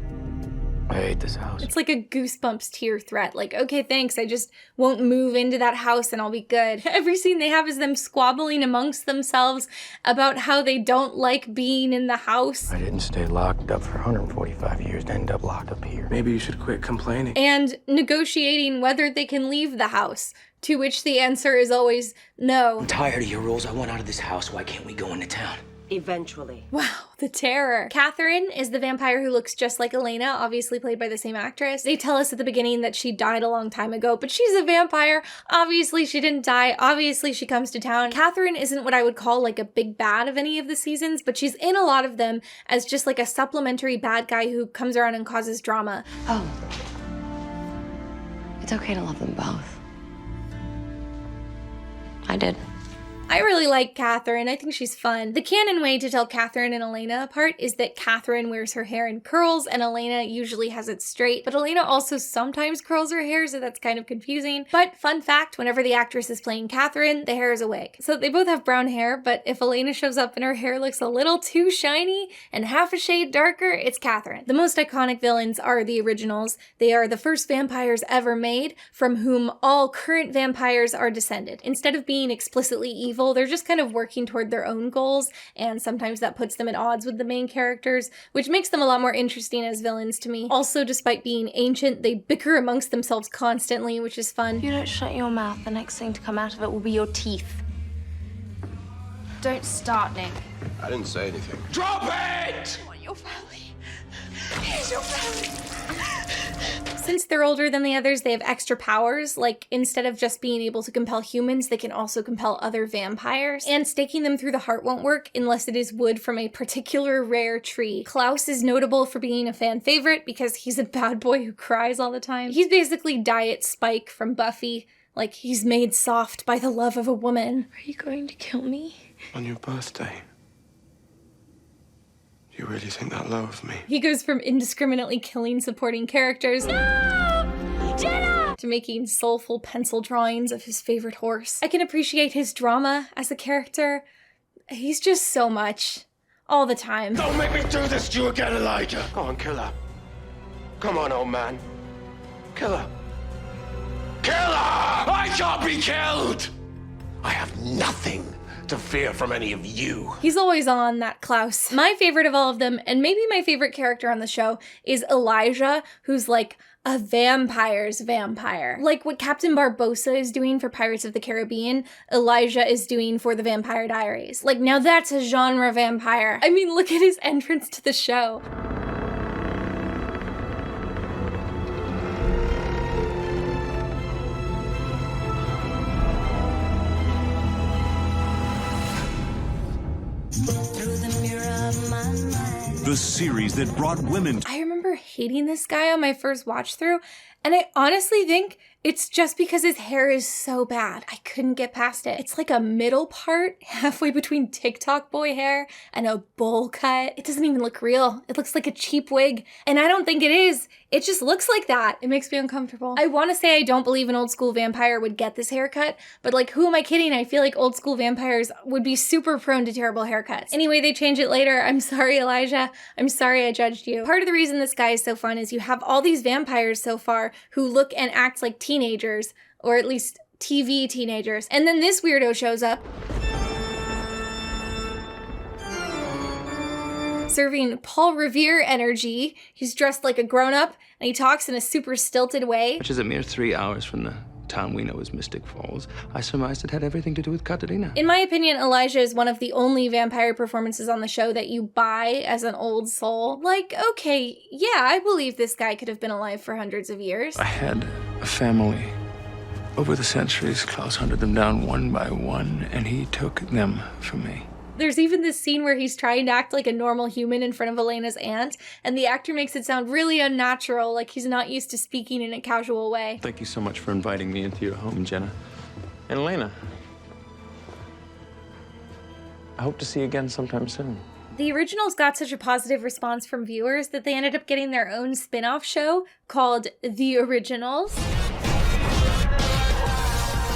I hate this house. It's like a Goosebumps tier threat. Like, okay, thanks, I just won't move into that house and I'll be good. Every scene they have is them squabbling amongst themselves about how they don't like being in the house. I didn't stay locked up for 145 years to end up locked up here. Maybe you should quit complaining. And negotiating whether they can leave the house, to which the answer is always no. I'm tired of your rules. I want out of this house. Why can't we go into town? Eventually. Wow, the terror. Catherine is the vampire who looks just like Elena, obviously played by the same actress. They tell us at the beginning that she died a long time ago, but she's a vampire. Obviously she didn't die. Obviously she comes to town. Catherine isn't what I would call like a big bad of any of the seasons, but she's in a lot of them as just like a supplementary bad guy who comes around and causes drama. Oh. It's okay to love them both. I did. I really like Catherine. I think she's fun. The canon way to tell Catherine and Elena apart is that Catherine wears her hair in curls and Elena usually has it straight, but Elena also sometimes curls her hair, so that's kind of confusing. But fun fact, whenever the actress is playing Catherine, the hair is a wig. So they both have brown hair, but if Elena shows up and her hair looks a little too shiny and half a shade darker, it's Catherine. The most iconic villains are the originals. They are the first vampires ever made, from whom all current vampires are descended. Instead of being explicitly evil, they're just kind of working toward their own goals, and sometimes that puts them at odds with the main characters, which makes them a lot more interesting as villains to me. Also, despite being ancient, they bicker amongst themselves constantly, which is fun. If you don't shut your mouth, the next thing to come out of it will be your teeth. Don't start, Nick. I didn't say anything. Drop it! I want your family. Here's your family. Since they're older than the others, they have extra powers. Like, instead of just being able to compel humans, they can also compel other vampires. And staking them through the heart won't work unless it is wood from a particular rare tree. Klaus is notable for being a fan favorite because he's a bad boy who cries all the time. He's basically Diet Spike from Buffy. Like, he's made soft by the love of a woman. Are you going to kill me? On your birthday. Do you really think that low of me? He goes from indiscriminately killing supporting characters to making soulful pencil drawings of his favorite horse. I can appreciate his drama as a character. He's just so much. All the time. Don't make me do this to you again, Elijah! Go on, kill her. Come on, old man. Kill her. Kill her! I can't be killed! I have nothing to fear from any of you. He's always on, that Klaus. My favorite of all of them, and maybe my favorite character on the show, is Elijah, who's like a vampire's vampire. Like what Captain Barbossa is doing for Pirates of the Caribbean, Elijah is doing for the Vampire Diaries. Like, now that's a genre vampire. I mean, look at his entrance to the show. The series that brought women. I remember hating this guy on my first watch through, and I honestly think it's just because his hair is so bad. I couldn't get past it. It's like a middle part, halfway between TikTok boy hair and a bowl cut. It doesn't even look real. It looks like a cheap wig, and I don't think it is. It just looks like that. It makes me uncomfortable. I want to say I don't believe an old school vampire would get this haircut, but like, who am I kidding? I feel like old school vampires would be super prone to terrible haircuts. Anyway, they change it later. I'm sorry, Elijah. I'm sorry I judged you. Part of the reason this guy is so fun is you have all these vampires so far who look and act like teenagers, or at least TV teenagers. And then this weirdo shows up, serving Paul Revere energy. He's dressed like a grown-up, and he talks in a super stilted way. Which is a mere 3 hours from the town we know as Mystic Falls. I surmised it had everything to do with Katerina. In my opinion, Elijah is one of the only vampire performances on the show that you buy as an old soul. Like, okay, yeah, I believe this guy could have been alive for hundreds of years. I had a family. Over the centuries, Klaus hunted them down one by one, and he took them from me. There's even this scene where he's trying to act like a normal human in front of Elena's aunt, and the actor makes it sound really unnatural, like he's not used to speaking in a casual way. Thank you so much for inviting me into your home, Jenna. And Elena. I hope to see you again sometime soon. The originals got such a positive response from viewers that they ended up getting their own spin-off show called The Originals.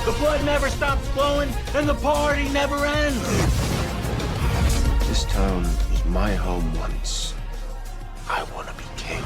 The blood never stops flowing, and the party never ends. This town was my home once. I want to be king.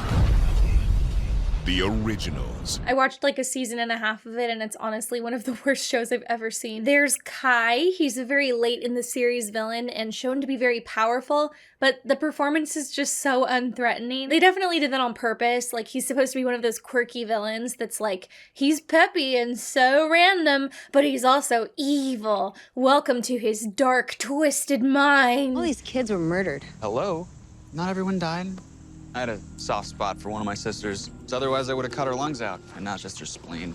The Originals. I watched like a season and a half of it, and it's honestly one of the worst shows I've ever seen. There's Kai. He's a very late in the series villain and shown to be very powerful, but the performance is just so unthreatening. They definitely did that on purpose. Like, he's supposed to be one of those quirky villains that's like, he's peppy and so random, but he's also evil. Welcome to his dark, twisted mind. All these kids were murdered. Hello? Not everyone died. I had a soft spot for one of my sisters. Otherwise, I would have cut her lungs out, and not just her spleen.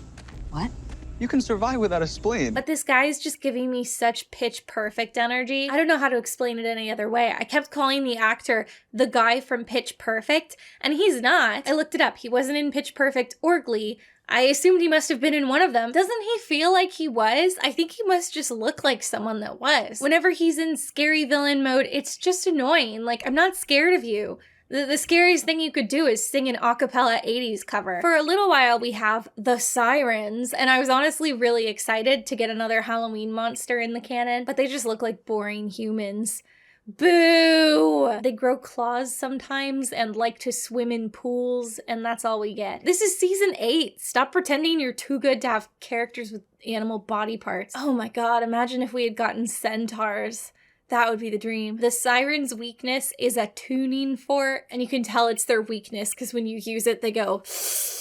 What? You can survive without a spleen. But this guy is just giving me such Pitch Perfect energy. I don't know how to explain it any other way. I kept calling the actor the guy from Pitch Perfect, and he's not. I looked it up. He wasn't in Pitch Perfect or Glee. I assumed he must have been in one of them. Doesn't he feel like he was? I think he must just look like someone that was. Whenever he's in scary villain mode, it's just annoying. Like, I'm not scared of you. The scariest thing you could do is sing an a cappella 80s cover. For a little while, we have The Sirens, and I was honestly really excited to get another Halloween monster in the canon, but they just look like boring humans. Boo! They grow claws sometimes and like to swim in pools, and that's all we get. This is season 8. Stop pretending you're too good to have characters with animal body parts. Oh my god, imagine if we had gotten centaurs. That would be the dream. The Siren's weakness is a tuning fork, and you can tell it's their weakness because when you use it, they go.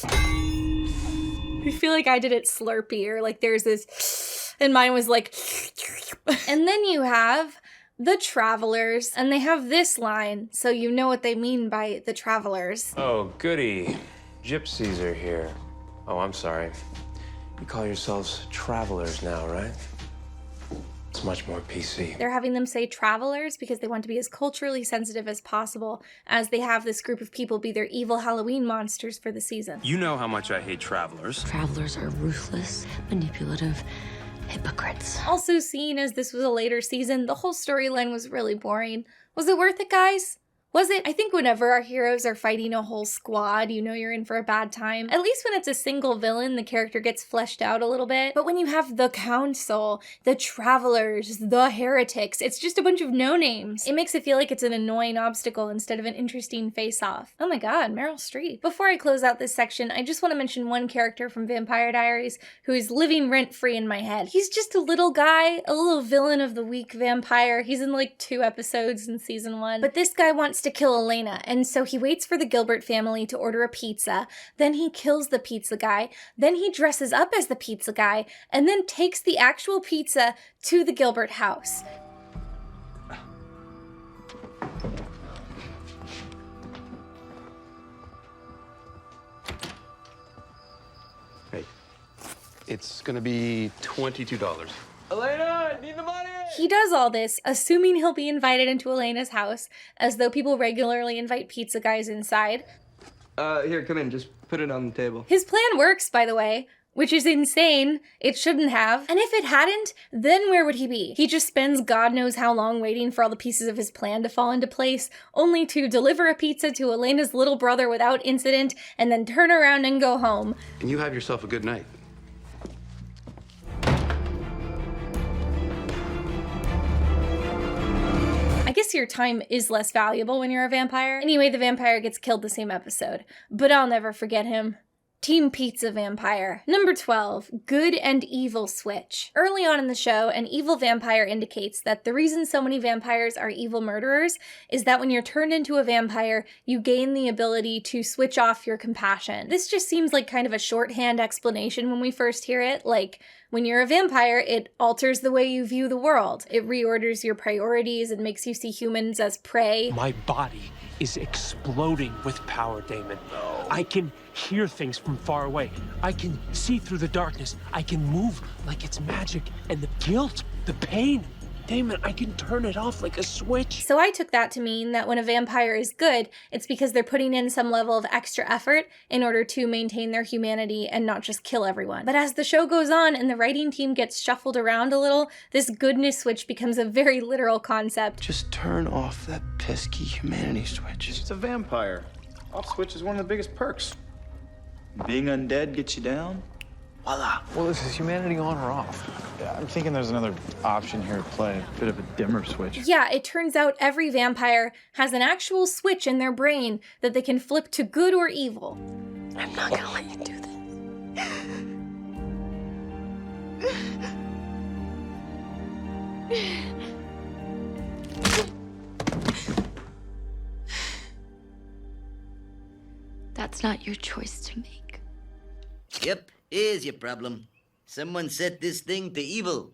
I feel like I did it slurpy, or like there's this, and mine was like. And then you have The Travelers, and they have this line, so you know what they mean by the Travelers. Oh, goody. Gypsies are here. Oh, I'm sorry. You call yourselves travelers now, right? It's much more PC. They're having them say travelers because they want to be as culturally sensitive as possible, as they have this group of people be their evil Halloween monsters for the season. You know how much I hate travelers. Travelers are ruthless, manipulative hypocrites. Also, seeing as this was a later season, the whole storyline was really boring. Was it worth it, guys? Was it? I think whenever our heroes are fighting a whole squad, you know you're in for a bad time. At least when it's a single villain, the character gets fleshed out a little bit. But when you have the Council, the Travelers, the Heretics, it's just a bunch of no-names. It makes it feel like it's an annoying obstacle instead of an interesting face-off. Oh my god, Meryl Streep. Before I close out this section, I just want to mention one character from Vampire Diaries who is living rent-free in my head. He's just a little guy, a little villain of the week vampire. He's in like 2 episodes in season 1. But this guy wants to kill Elena, and so he waits for the Gilbert family to order a pizza, then he kills the pizza guy, then he dresses up as the pizza guy, and then takes the actual pizza to the Gilbert house. Hey, it's gonna be $22. Elena, I need the money! He does all this, assuming he'll be invited into Elena's house, as though people regularly invite pizza guys inside. Here, come in. Just put it on the table. His plan works, by the way, which is insane. It shouldn't have. And if it hadn't, then where would he be? He just spends God knows how long waiting for all the pieces of his plan to fall into place, only to deliver a pizza to Elena's little brother without incident, and then turn around and go home. And you have yourself a good night. I guess your time is less valuable when you're a vampire. Anyway, the vampire gets killed the same episode, but I'll never forget him. Team Pizza Vampire. Number 12, Good and Evil Switch. Early on in the show, an evil vampire indicates that the reason so many vampires are evil murderers is that when you're turned into a vampire, you gain the ability to switch off your compassion. This just seems like kind of a shorthand explanation when we first hear it, like, when you're a vampire, it alters the way you view the world. It reorders your priorities and makes you see humans as prey. My body is exploding with power, Damon. I can hear things from far away. I can see through the darkness. I can move like it's magic. And the guilt, the pain, Damon, I can turn it off like a switch. So I took that to mean that when a vampire is good, it's because they're putting in some level of extra effort in order to maintain their humanity and not just kill everyone. But as the show goes on and the writing team gets shuffled around a little, this goodness switch becomes a very literal concept. Just turn off that pesky humanity switch. It's a vampire. Off switch is one of the biggest perks. Being undead gets you down. Voila. Well, is his humanity on or off? Yeah, I'm thinking there's another option here at play. A bit of a dimmer switch. Yeah, it turns out every vampire has an actual switch in their brain that they can flip to good or evil. I'm not gonna let you do this. That's not your choice to make. Yep, here's your problem. Someone set this thing to evil.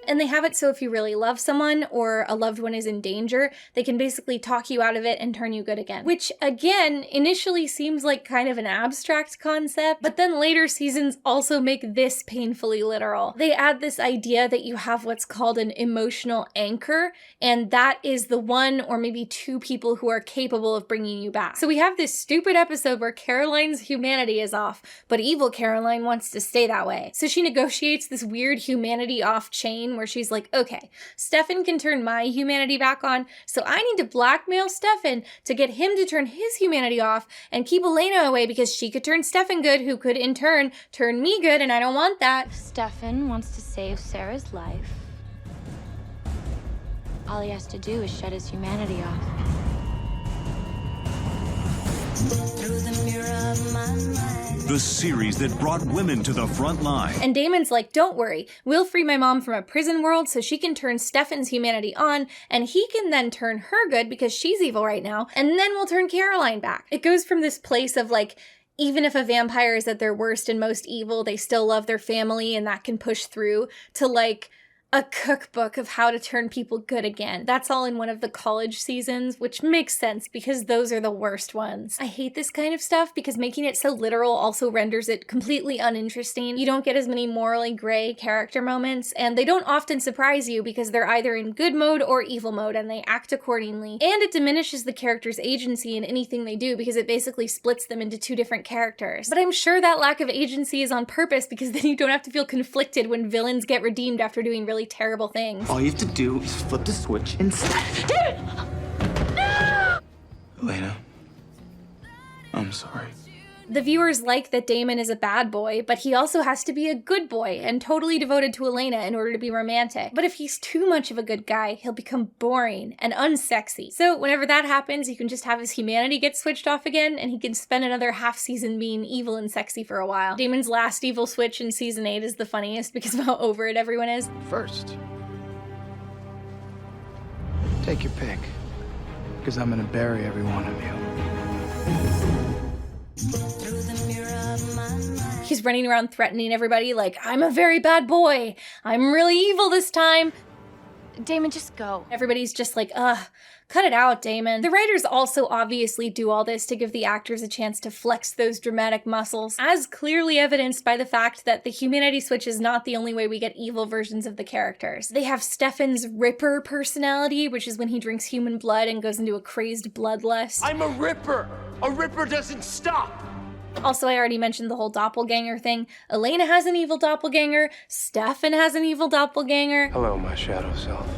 And they have it so if you really love someone or a loved one is in danger, they can basically talk you out of it and turn you good again. Which, again, initially seems like kind of an abstract concept, but then later seasons also make this painfully literal. They add this idea that you have what's called an emotional anchor, and that is the one or maybe 2 people who are capable of bringing you back. So we have this stupid episode where Caroline's humanity is off, but evil Caroline wants to stay that way. So she negotiates this weird humanity off chain where she's like, okay, Stefan can turn my humanity back on, so I need to blackmail Stefan to get him to turn his humanity off and keep Elena away because she could turn Stefan good, who could in turn turn me good, and I don't want that. Stefan wants to save Sarah's life. All he has to do is shut his humanity off. Through the mirror of my mind. The series that brought women to the front line. And Damon's like, don't worry, we'll free my mom from a prison world so she can turn Stefan's humanity on, and he can then turn her good because she's evil right now, and then we'll turn Caroline back. It goes from this place of like, even if a vampire is at their worst and most evil, they still love their family and that can push through, to like, a cookbook of how to turn people good again. That's all in one of the college seasons, which makes sense because those are the worst ones. I hate this kind of stuff because making it so literal also renders it completely uninteresting. You don't get as many morally gray character moments, and they don't often surprise you because they're either in good mode or evil mode and they act accordingly. And it diminishes the character's agency in anything they do because it basically splits them into two different characters. But I'm sure that lack of agency is on purpose because then you don't have to feel conflicted when villains get redeemed after doing really terrible things. All you have to do is flip the switch and David! No! Elena, I'm sorry. The viewers like that Damon is a bad boy, but he also has to be a good boy and totally devoted to Elena in order to be romantic. But if he's too much of a good guy, he'll become boring and unsexy. So whenever that happens, you can just have his humanity get switched off again, and he can spend another half season being evil and sexy for a while. Damon's last evil switch in season 8 is the funniest because of how over it everyone is. First, take your pick, because I'm gonna bury every one of you. He's running around threatening everybody like, I'm a very bad boy. I'm really evil this time. Damon, just go. Everybody's just like, ugh, cut it out, Damon. The writers also obviously do all this to give the actors a chance to flex those dramatic muscles, as clearly evidenced by the fact that the humanity switch is not the only way we get evil versions of the characters. They have Stefan's Ripper personality, which is when he drinks human blood and goes into a crazed bloodlust. I'm a Ripper! A Ripper doesn't stop! Also, I already mentioned the whole doppelganger thing. Elena has an evil doppelganger. Stefan has an evil doppelganger. Hello, my shadow self.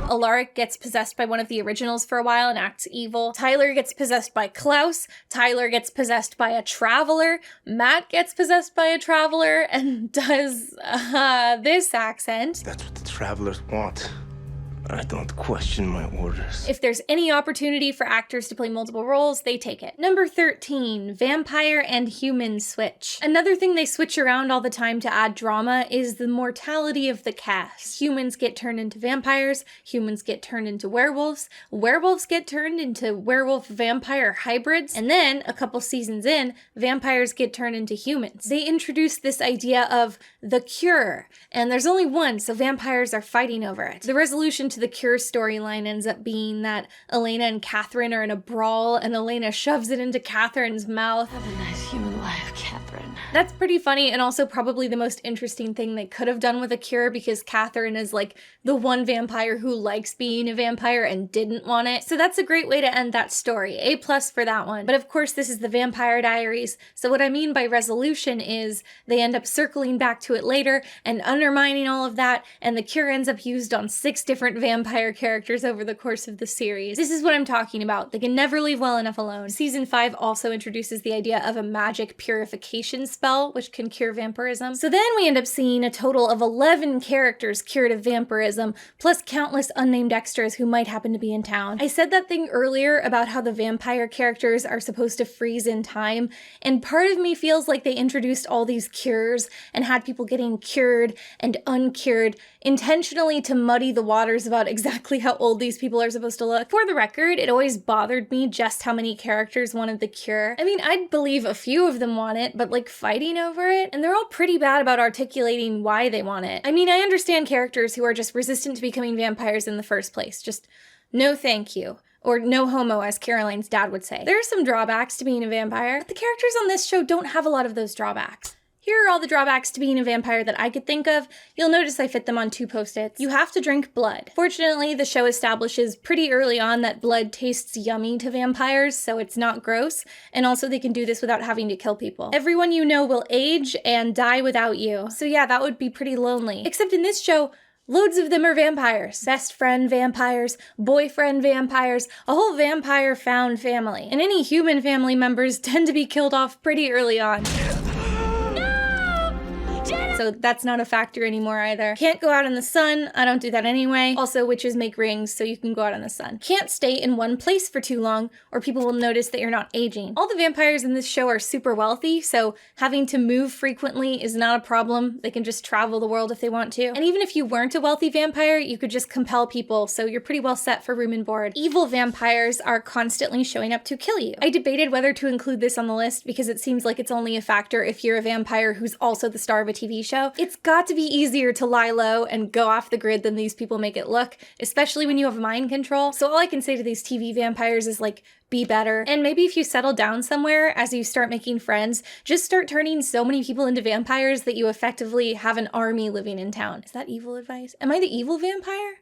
Alaric gets possessed by one of the originals for a while and acts evil. Tyler gets possessed by Klaus. Tyler gets possessed by a traveler. Matt gets possessed by a traveler and does this accent. That's what the travelers want. I don't question my orders. If there's any opportunity for actors to play multiple roles, they take it. Number 13, vampire and human switch. Another thing they switch around all the time to add drama is the mortality of the cast. Humans get turned into vampires, humans get turned into werewolves, werewolves get turned into werewolf-vampire hybrids, and then, a couple seasons in, vampires get turned into humans. They introduce this idea of the cure, and there's only one, so vampires are fighting over it. The resolution to the cure storyline ends up being that Elena and Catherine are in a brawl and Elena shoves it into Catherine's mouth. Have a nice human life, Catherine. That's pretty funny and also probably the most interesting thing they could have done with a cure because Catherine is like the one vampire who likes being a vampire and didn't want it. So that's a great way to end that story. A+ for that one. But of course this is the Vampire Diaries, so what I mean by resolution is they end up circling back to it later and undermining all of that, and the cure ends up used on 6 different vampire characters over the course of the series. This is what I'm talking about. They can never leave well enough alone. Season 5 also introduces the idea of a magic purification spell, which can cure vampirism. So then we end up seeing a total of 11 characters cured of vampirism, plus countless unnamed extras who might happen to be in town. I said that thing earlier about how the vampire characters are supposed to freeze in time, and part of me feels like they introduced all these cures and had people getting cured and uncured intentionally to muddy the waters about exactly how old these people are supposed to look. For the record, it always bothered me just how many characters wanted the cure. I mean, I'd believe a few of them want it, but like fighting over it? And they're all pretty bad about articulating why they want it. I mean, I understand characters who are just resistant to becoming vampires in the first place. Just no thank you. Or no homo, as Caroline's dad would say. There are some drawbacks to being a vampire, but the characters on this show don't have a lot of those drawbacks. Here are all the drawbacks to being a vampire that I could think of. You'll notice I fit them on 2 post-its. You have to drink blood. Fortunately, the show establishes pretty early on that blood tastes yummy to vampires, so it's not gross, and also they can do this without having to kill people. Everyone you know will age and die without you, so yeah, that would be pretty lonely. Except in this show, loads of them are vampires. Best friend vampires, boyfriend vampires, a whole vampire found family. And any human family members tend to be killed off pretty early on. So that's not a factor anymore either. Can't go out in the sun. I don't do that anyway. Also, witches make rings, so you can go out in the sun. Can't stay in one place for too long, or people will notice that you're not aging. All the vampires in this show are super wealthy, so having to move frequently is not a problem. They can just travel the world if they want to. And even if you weren't a wealthy vampire, you could just compel people, so you're pretty well set for room and board. Evil vampires are constantly showing up to kill you. I debated whether to include this on the list because it seems like it's only a factor if you're a vampire who's also the star of a TV TV show, it's got to be easier to lie low and go off the grid than these people make it look, especially when you have mind control. So all I can say to these TV vampires is like, be better. And maybe if you settle down somewhere as you start making friends, just start turning so many people into vampires that you effectively have an army living in town. Is that evil advice? Am I the evil vampire?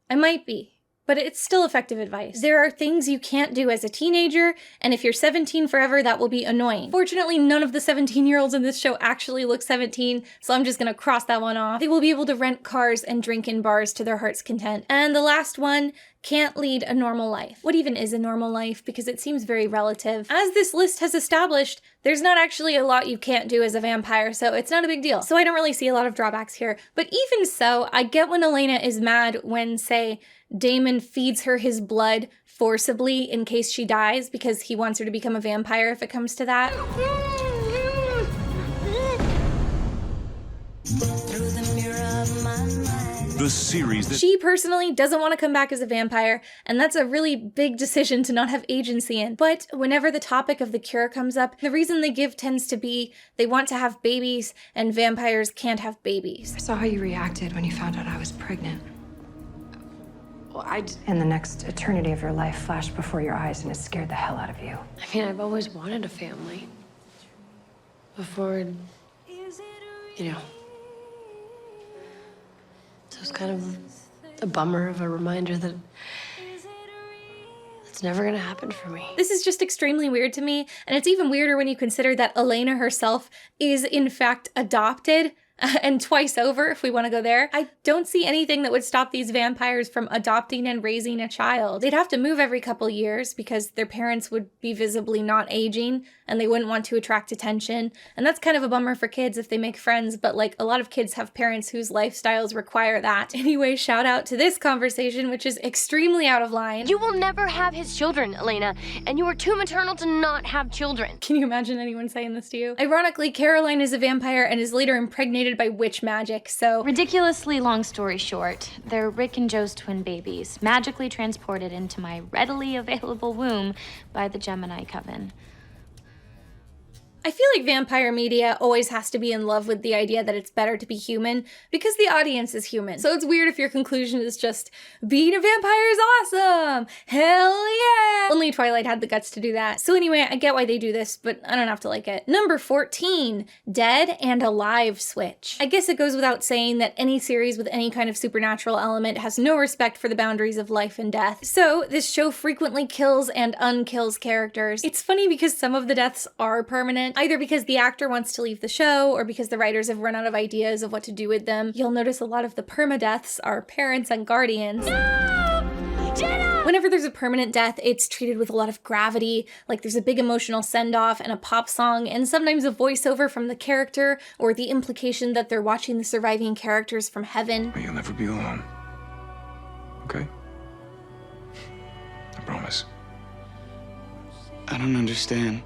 I might be, but it's still effective advice. There are things you can't do as a teenager, and if you're 17 forever, that will be annoying. Fortunately, none of the 17-year-olds in this show actually look 17, so I'm just gonna cross that one off. They will be able to rent cars and drink in bars to their heart's content. And the last one, can't lead a normal life. What even is a normal life? Because it seems very relative. As this list has established, there's not actually a lot you can't do as a vampire, so it's not a big deal. So I don't really see a lot of drawbacks here. But even so, I get when Elena is mad when, say, Damon feeds her his blood forcibly in case she dies because he wants her to become a vampire if it comes to that. The series that She personally doesn't want to come back as a vampire, and that's a really big decision to not have agency in. But whenever the topic of the cure comes up, the reason they give tends to be they want to have babies, and vampires can't have babies. I saw how you reacted when you found out I was pregnant. Well, And the next eternity of your life flashed before your eyes, and it scared the hell out of you. I mean, I've always wanted a family. Before, you know. So it's kind of a bummer of a reminder that it's never gonna happen for me. This is just extremely weird to me, and it's even weirder when you consider that Elena herself is in fact adopted. And twice over, if we want to go there. I don't see anything that would stop these vampires from adopting and raising a child. They'd have to move every couple years because their parents would be visibly not aging and they wouldn't want to attract attention. And that's kind of a bummer for kids if they make friends, but like a lot of kids have parents whose lifestyles require that. Anyway, shout out to this conversation, which is extremely out of line. You will never have his children, Elena, and you are too maternal to not have children. Can you imagine anyone saying this to you? Ironically, Caroline is a vampire and is later impregnated by witch magic, so... Ridiculously long story short, they're Rick and Joe's twin babies, magically transported into my readily available womb by the Gemini Coven. I feel like vampire media always has to be in love with the idea that it's better to be human because the audience is human. So it's weird if your conclusion is just, being a vampire is awesome! Hell yeah! Only Twilight had the guts to do that. So anyway, I get why they do this, but I don't have to like it. Number 14, Dead and Alive switch. I guess it goes without saying that any series with any kind of supernatural element has no respect for the boundaries of life and death. So this show frequently kills and unkills characters. It's funny because some of the deaths are permanent, either because the actor wants to leave the show or because the writers have run out of ideas of what to do with them. You'll notice a lot of the permadeaths are parents and guardians. No! Jenna! Whenever there's a permanent death, it's treated with a lot of gravity, like there's a big emotional send-off and a pop song, and sometimes a voiceover from the character or the implication that they're watching the surviving characters from heaven. You'll never be alone. Okay? I promise. I don't understand.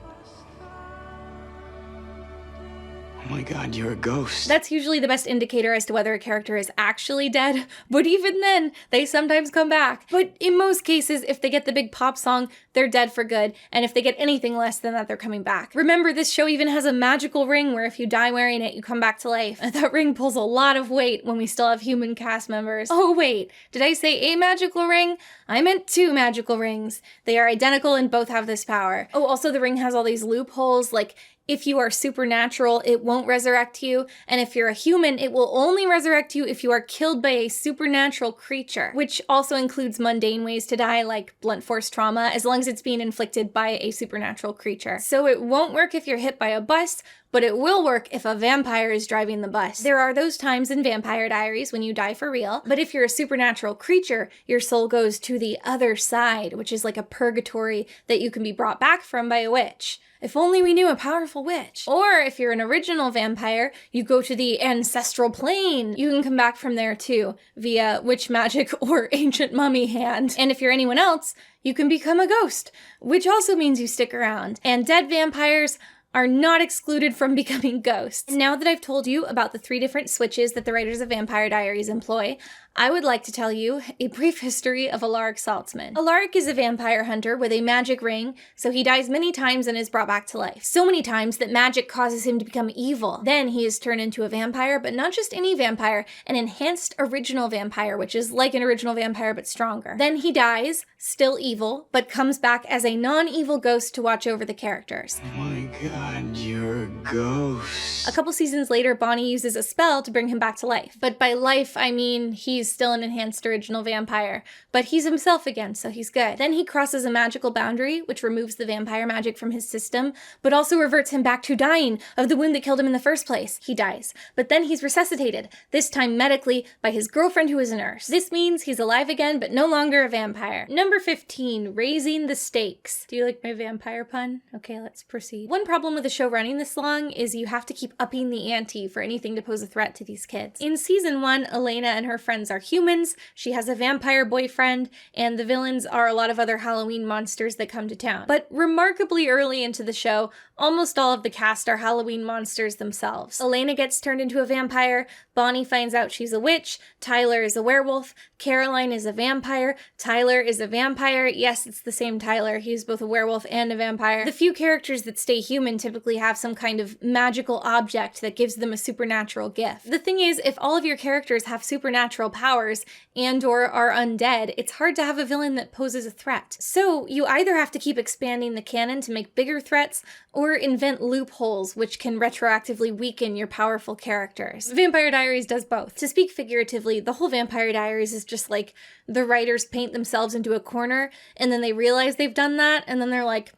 Oh my God, you're a ghost. That's usually the best indicator as to whether a character is actually dead, but even then, they sometimes come back. But in most cases, if they get the big pop song, they're dead for good, and if they get anything less than that, they're coming back. Remember, this show even has a magical ring where if you die wearing it, you come back to life. And that ring pulls a lot of weight when we still have human cast members. Oh wait, did I say a magical ring? I meant 2 magical rings. They are identical and both have this power. Oh, also the ring has all these loopholes, like if you are supernatural, it won't resurrect you, and if you're a human, it will only resurrect you if you are killed by a supernatural creature, which also includes mundane ways to die, like blunt force trauma, as long as it's being inflicted by a supernatural creature. So it won't work if you're hit by a bus, but it will work if a vampire is driving the bus. There are those times in Vampire Diaries when you die for real, but if you're a supernatural creature, your soul goes to the other side, which is like a purgatory that you can be brought back from by a witch. If only we knew a powerful witch. Or if you're an original vampire, you go to the ancestral plane. You can come back from there too, via witch magic or ancient mummy hand. And if you're anyone else, you can become a ghost, which also means you stick around. And dead vampires are not excluded from becoming ghosts. And now that I've told you about the 3 different switches that the writers of Vampire Diaries employ, I would like to tell you a brief history of Alaric Saltzman. Alaric is a vampire hunter with a magic ring, so he dies many times and is brought back to life. So many times that magic causes him to become evil. Then he is turned into a vampire, but not just any vampire, an enhanced original vampire, which is like an original vampire but stronger. Then he dies, still evil, but comes back as a non-evil ghost to watch over the characters. Oh my god, you're a ghost. A couple seasons later, Bonnie uses a spell to bring him back to life. But by life, I mean he's still an enhanced original vampire, but he's himself again, so he's good. Then he crosses a magical boundary, which removes the vampire magic from his system, but also reverts him back to dying of the wound that killed him in the first place. He dies. But then he's resuscitated, this time medically, by his girlfriend who is a nurse. This means he's alive again, but no longer a vampire. Number 15, raising the stakes. Do you like my vampire pun? Okay, let's proceed. One problem with the show running this long is you have to keep upping the ante for anything to pose a threat to these kids. In season 1, Elena and her friends are humans, she has a vampire boyfriend, and the villains are a lot of other Halloween monsters that come to town. But remarkably early into the show, almost all of the cast are Halloween monsters themselves. Elena gets turned into a vampire, Bonnie finds out she's a witch, Tyler is a werewolf, Caroline is a vampire, Tyler is a vampire. Yes, it's the same Tyler, he's both a werewolf and a vampire. The few characters that stay human typically have some kind of magical object that gives them a supernatural gift. The thing is, if all of your characters have supernatural powers and or are undead, it's hard to have a villain that poses a threat. So you either have to keep expanding the canon to make bigger threats, or invent loopholes which can retroactively weaken your powerful characters. Vampire Diaries does both. To speak figuratively, the whole Vampire Diaries is just like the writers paint themselves into a corner, and then they realize they've done that, and then they're like,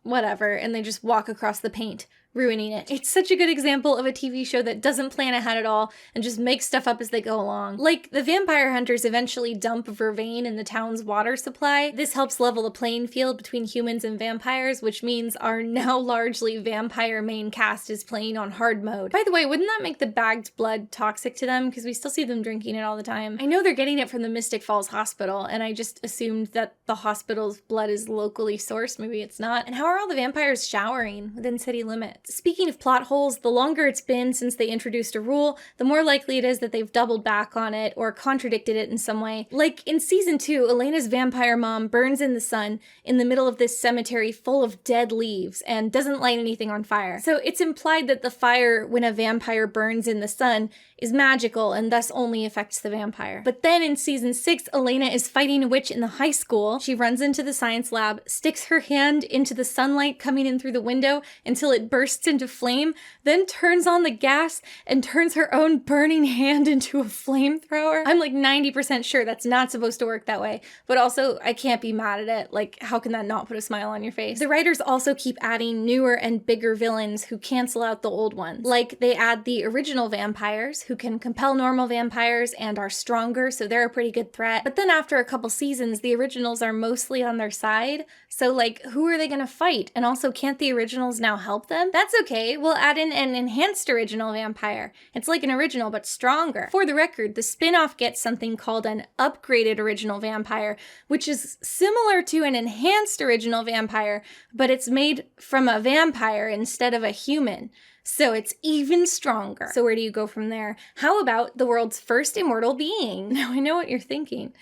whatever, and they just walk across the paint, ruining it. It's such a good example of a TV show that doesn't plan ahead at all and just makes stuff up as they go along. Like, the vampire hunters eventually dump vervain in the town's water supply. This helps level the playing field between humans and vampires, which means our now largely vampire main cast is playing on hard mode. By the way, wouldn't that make the bagged blood toxic to them? Because we still see them drinking it all the time. I know they're getting it from the Mystic Falls Hospital, and I just assumed that the hospital's blood is locally sourced. Maybe it's not. And how are all the vampires showering within city limits? Speaking of plot holes, the longer it's been since they introduced a rule, the more likely it is that they've doubled back on it or contradicted it in some way. Like in season 2, Elena's vampire mom burns in the sun in the middle of this cemetery full of dead leaves and doesn't light anything on fire. So it's implied that the fire when a vampire burns in the sun is magical and thus only affects the vampire. But then in season 6, Elena is fighting a witch in the high school. She runs into the science lab, sticks her hand into the sunlight coming in through the window until it bursts into flame, then turns on the gas and turns her own burning hand into a flamethrower. I'm like 90% sure that's not supposed to work that way, but also I can't be mad at it. Like, how can that not put a smile on your face? The writers also keep adding newer and bigger villains who cancel out the old ones. Like, they add the original vampires, who can compel normal vampires and are stronger, so they're a pretty good threat. But then after a couple seasons, the originals are mostly on their side, so like, who are they gonna fight? And also, can't the originals now help them? That's okay, we'll add in an enhanced original vampire. It's like an original, but stronger. For the record, the spin-off gets something called an upgraded original vampire, which is similar to an enhanced original vampire, but it's made from a vampire instead of a human. So it's even stronger. So where do you go from there? How about the world's first immortal being? Now I know what you're thinking.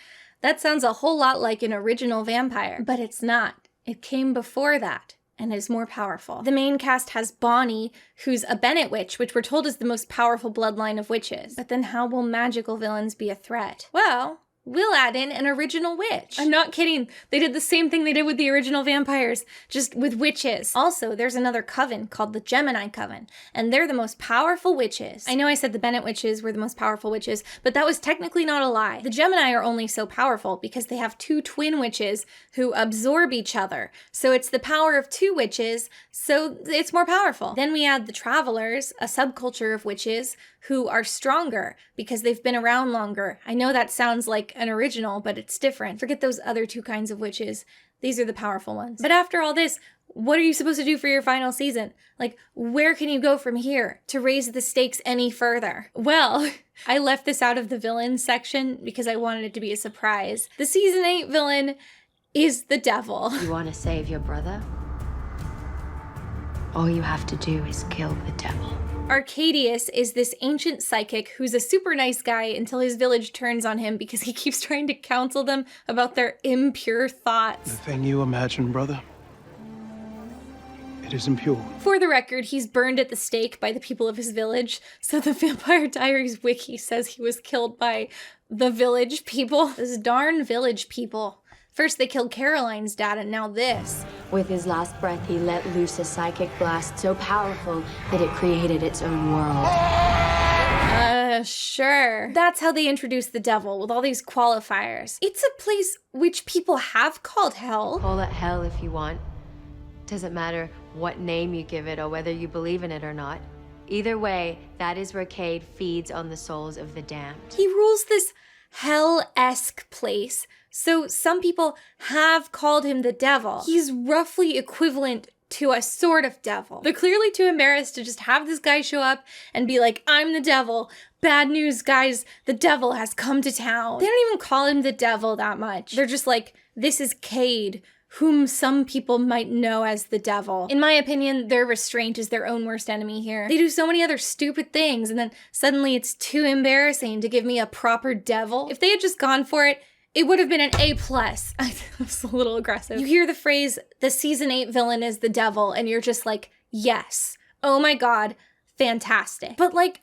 That sounds a whole lot like an original vampire, but it's not. It came before that and is more powerful. The main cast has Bonnie, who's a Bennett witch, which we're told is the most powerful bloodline of witches. But then how will magical villains be a threat? Well, we'll add in an original witch. I'm not kidding. They did the same thing they did with the original vampires, just with witches. Also, there's another coven called the Gemini Coven, and they're the most powerful witches. I know I said the Bennett witches were the most powerful witches, but that was technically not a lie. The Gemini are only so powerful because they have two twin witches who absorb each other. So it's the power of two witches, so it's more powerful. Then we add the Travelers, a subculture of witches who are stronger because they've been around longer. I know that sounds like an original, but it's different. Forget those other two kinds of witches. These are the powerful ones. But after all this, what are you supposed to do for your final season? Like, where can you go from here to raise the stakes any further? Well, I left this out of the villain section because I wanted it to be a surprise. The season 8 villain is the devil. You want to save your brother? All you have to do is kill the devil. Arcadius is this ancient psychic who's a super nice guy until his village turns on him because he keeps trying to counsel them about their impure thoughts. The thing you imagine, brother, it is impure. For the record, he's burned at the stake by the people of his village, so the Vampire Diaries wiki says he was killed by the village people. Those darn village people. First they killed Caroline's dad, and now this. With his last breath, he let loose a psychic blast so powerful that it created its own world. Sure. That's how they introduced the devil, with all these qualifiers. It's a place which people have called hell. Call it hell if you want. Doesn't matter what name you give it or whether you believe in it or not. Either way, that is where Cade feeds on the souls of the damned. He rules this hell-esque place, so some people have called him the devil. He's roughly equivalent to a sort of devil. They're clearly too embarrassed to just have this guy show up and be like, I'm the devil. Bad news, guys. The devil has come to town. They don't even call him the devil that much. They're just like, this is Cade, whom some people might know as the devil. In my opinion, their restraint is their own worst enemy here. They do so many other stupid things, and then suddenly it's too embarrassing to give me a proper devil. If they had just gone for it, it would have been an A+. I was a little aggressive. You hear the phrase, the season 8 villain is the devil, and you're just like, yes. Oh my god, fantastic. But like,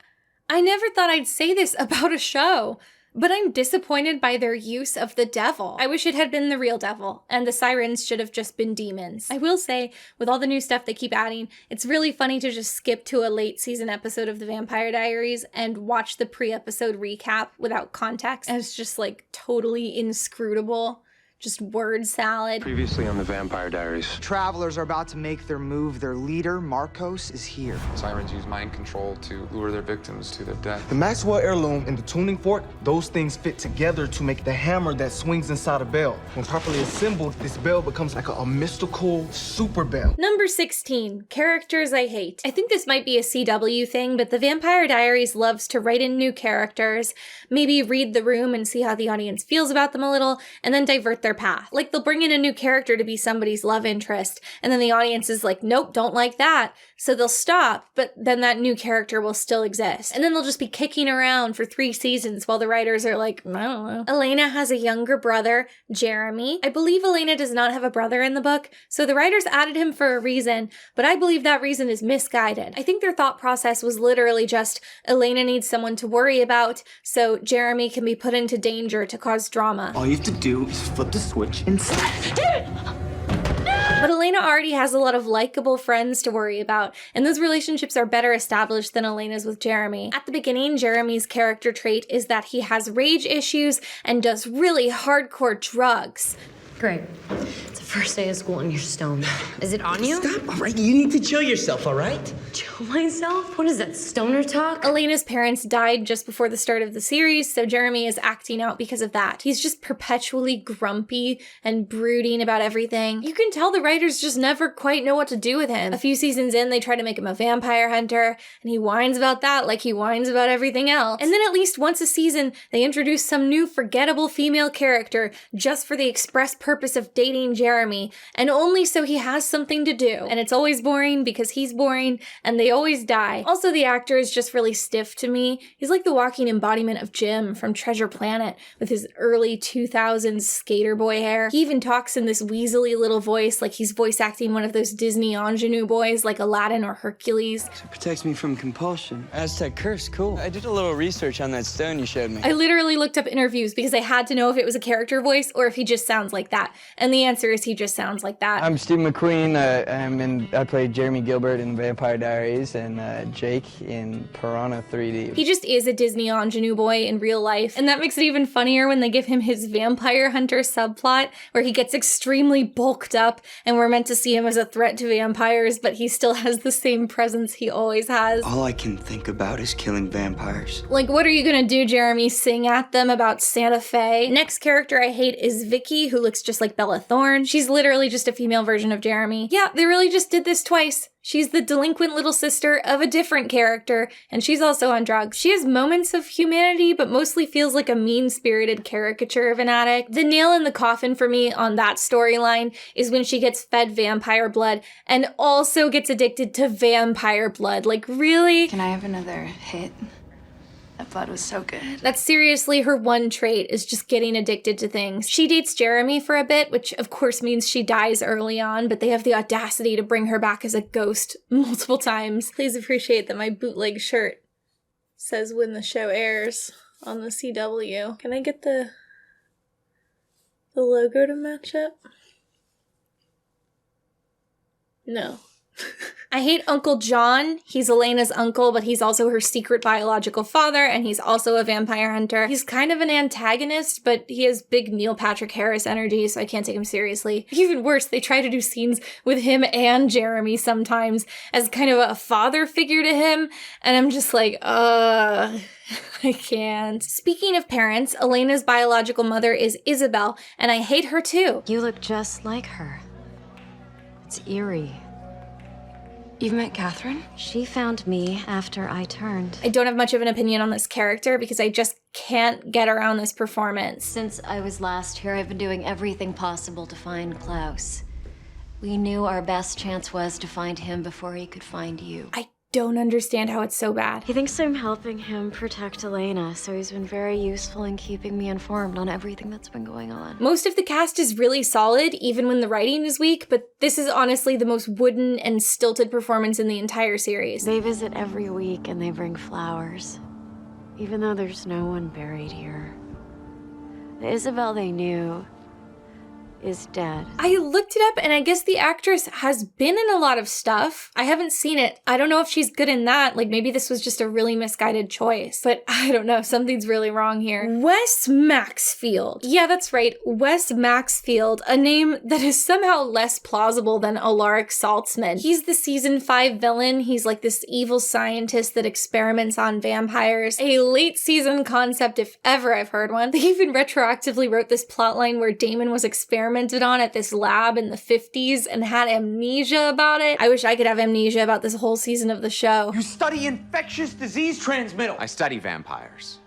I never thought I'd say this about a show, but I'm disappointed by their use of the devil. I wish it had been the real devil, and the sirens should have just been demons. I will say, with all the new stuff they keep adding, it's really funny to just skip to a late season episode of The Vampire Diaries and watch the pre-episode recap without context. And it's just like totally inscrutable. Just word salad. Previously on The Vampire Diaries. Travelers are about to make their move. Their leader, Marcos, is here. Sirens use mind control to lure their victims to their death. The Maxwell heirloom and the tuning fork, those things fit together to make the hammer that swings inside a bell. When properly assembled, this bell becomes like a mystical super bell. Number 16, characters I hate. I think this might be a CW thing, but The Vampire Diaries loves to write in new characters, maybe read the room and see how the audience feels about them a little, and then divert their path. Like they'll bring in a new character to be somebody's love interest, and then the audience is like, nope, don't like that. So they'll stop, but then that new character will still exist. And then they'll just be kicking around for 3 seasons while the writers are like, I don't know. Elena has a younger brother, Jeremy. I believe Elena does not have a brother in the book, so the writers added him for a reason, but I believe that reason is misguided. I think their thought process was literally just, Elena needs someone to worry about, so Jeremy can be put into danger to cause drama. All you have to do is flip the switch inside. But Elena already has a lot of likable friends to worry about, and those relationships are better established than Elena's with Jeremy. At the beginning, Jeremy's character trait is that he has rage issues and does really hardcore drugs. Great. It's the first day of school and you're stoned. Is it on you? Stop, all right? You need to chill yourself, all right? Chill myself? What is that, stoner talk? Elena's parents died just before the start of the series, so Jeremy is acting out because of that. He's just perpetually grumpy and brooding about everything. You can tell the writers just never quite know what to do with him. A few seasons in, they try to make him a vampire hunter, and he whines about that like he whines about everything else. And then at least once a season, they introduce some new forgettable female character just for the express purpose of dating Jeremy, and only so he has something to do. And it's always boring because he's boring, and they always die. Also, the actor is just really stiff to me. He's like the walking embodiment of Jim from Treasure Planet with his early 2000s skater boy hair. He even talks in this weaselly little voice like he's voice acting one of those Disney ingenue boys like Aladdin or Hercules. It protects me from compulsion. Aztec curse, cool. I did a little research on that stone you showed me. I literally looked up interviews because I had to know if it was a character voice or if he just sounds like that. And the answer is he just sounds like that. I'm Steve McQueen. I played Jeremy Gilbert in Vampire Diaries and Jake in Piranha 3D. He just is a Disney ingenue boy in real life, and that makes it even funnier when they give him his vampire hunter subplot, where he gets extremely bulked up, and we're meant to see him as a threat to vampires, but he still has the same presence he always has. All I can think about is killing vampires. Like, what are you gonna do, Jeremy? Sing at them about Santa Fe? Next character I hate is Vicky, who looks just like Bella Thorne. She's She's literally just a female version of Jeremy. Yeah, they really just did this twice. She's the delinquent little sister of a different character, and she's also on drugs. She has moments of humanity, but mostly feels like a mean-spirited caricature of an addict. The nail in the coffin for me on that storyline is when she gets fed vampire blood and also gets addicted to vampire blood. Like, really? Can I have another hit? That blood was so good. That's seriously her one trait, is just getting addicted to things. She dates Jeremy for a bit, which of course means she dies early on, but they have the audacity to bring her back as a ghost multiple times. Please appreciate that my bootleg shirt says when the show airs on the CW. Can I get the logo to match up? No. I hate Uncle John. He's Elena's uncle, but he's also her secret biological father, and he's also a vampire hunter. He's kind of an antagonist, but he has big Neil Patrick Harris energy, so I can't take him seriously. Even worse, they try to do scenes with him and Jeremy sometimes as kind of a father figure to him, and I'm just like, I can't. Speaking of parents, Elena's biological mother is Isabel, and I hate her too. You look just like her. It's eerie. You've met Catherine? She found me after I turned. I don't have much of an opinion on this character because I just can't get around this performance. Since I was last here, I've been doing everything possible to find Klaus. We knew our best chance was to find him before he could find you. I don't understand how it's so bad. He thinks I'm helping him protect Elena, so he's been very useful in keeping me informed on everything that's been going on. Most of the cast is really solid, even when the writing is weak, but this is honestly the most wooden and stilted performance in the entire series. They visit every week and they bring flowers, even though there's no one buried here. The Isabel they knew is dead. I looked it up, and I guess the actress has been in a lot of stuff. I haven't seen it. I don't know if she's good in that. Like, maybe this was just a really misguided choice. But I don't know. Something's really wrong here. Wes Maxfield. Yeah, that's right. Wes Maxfield. A name that is somehow less plausible than Alaric Saltzman. He's the season 5 villain. He's like this evil scientist that experiments on vampires. A late season concept, if ever I've heard one. They even retroactively wrote this plotline where Damon was experimented on at this lab in the 50s and had amnesia about it. I wish I could have amnesia about this whole season of the show. You study infectious disease transmittal. I study vampires.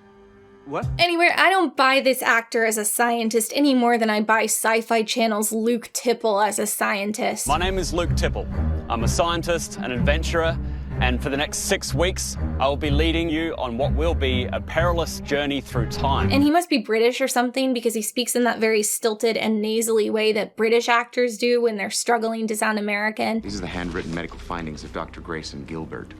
What? Anyway, I don't buy this actor as a scientist any more than I buy Sci-Fi Channel's Luke Tipple as a scientist. My name is Luke Tipple. I'm a scientist, an adventurer, and for the next 6 weeks, I will be leading you on what will be a perilous journey through time. And he must be British or something because he speaks in that very stilted and nasally way that British actors do when they're struggling to sound American. These are the handwritten medical findings of Dr. Grayson Gilbert,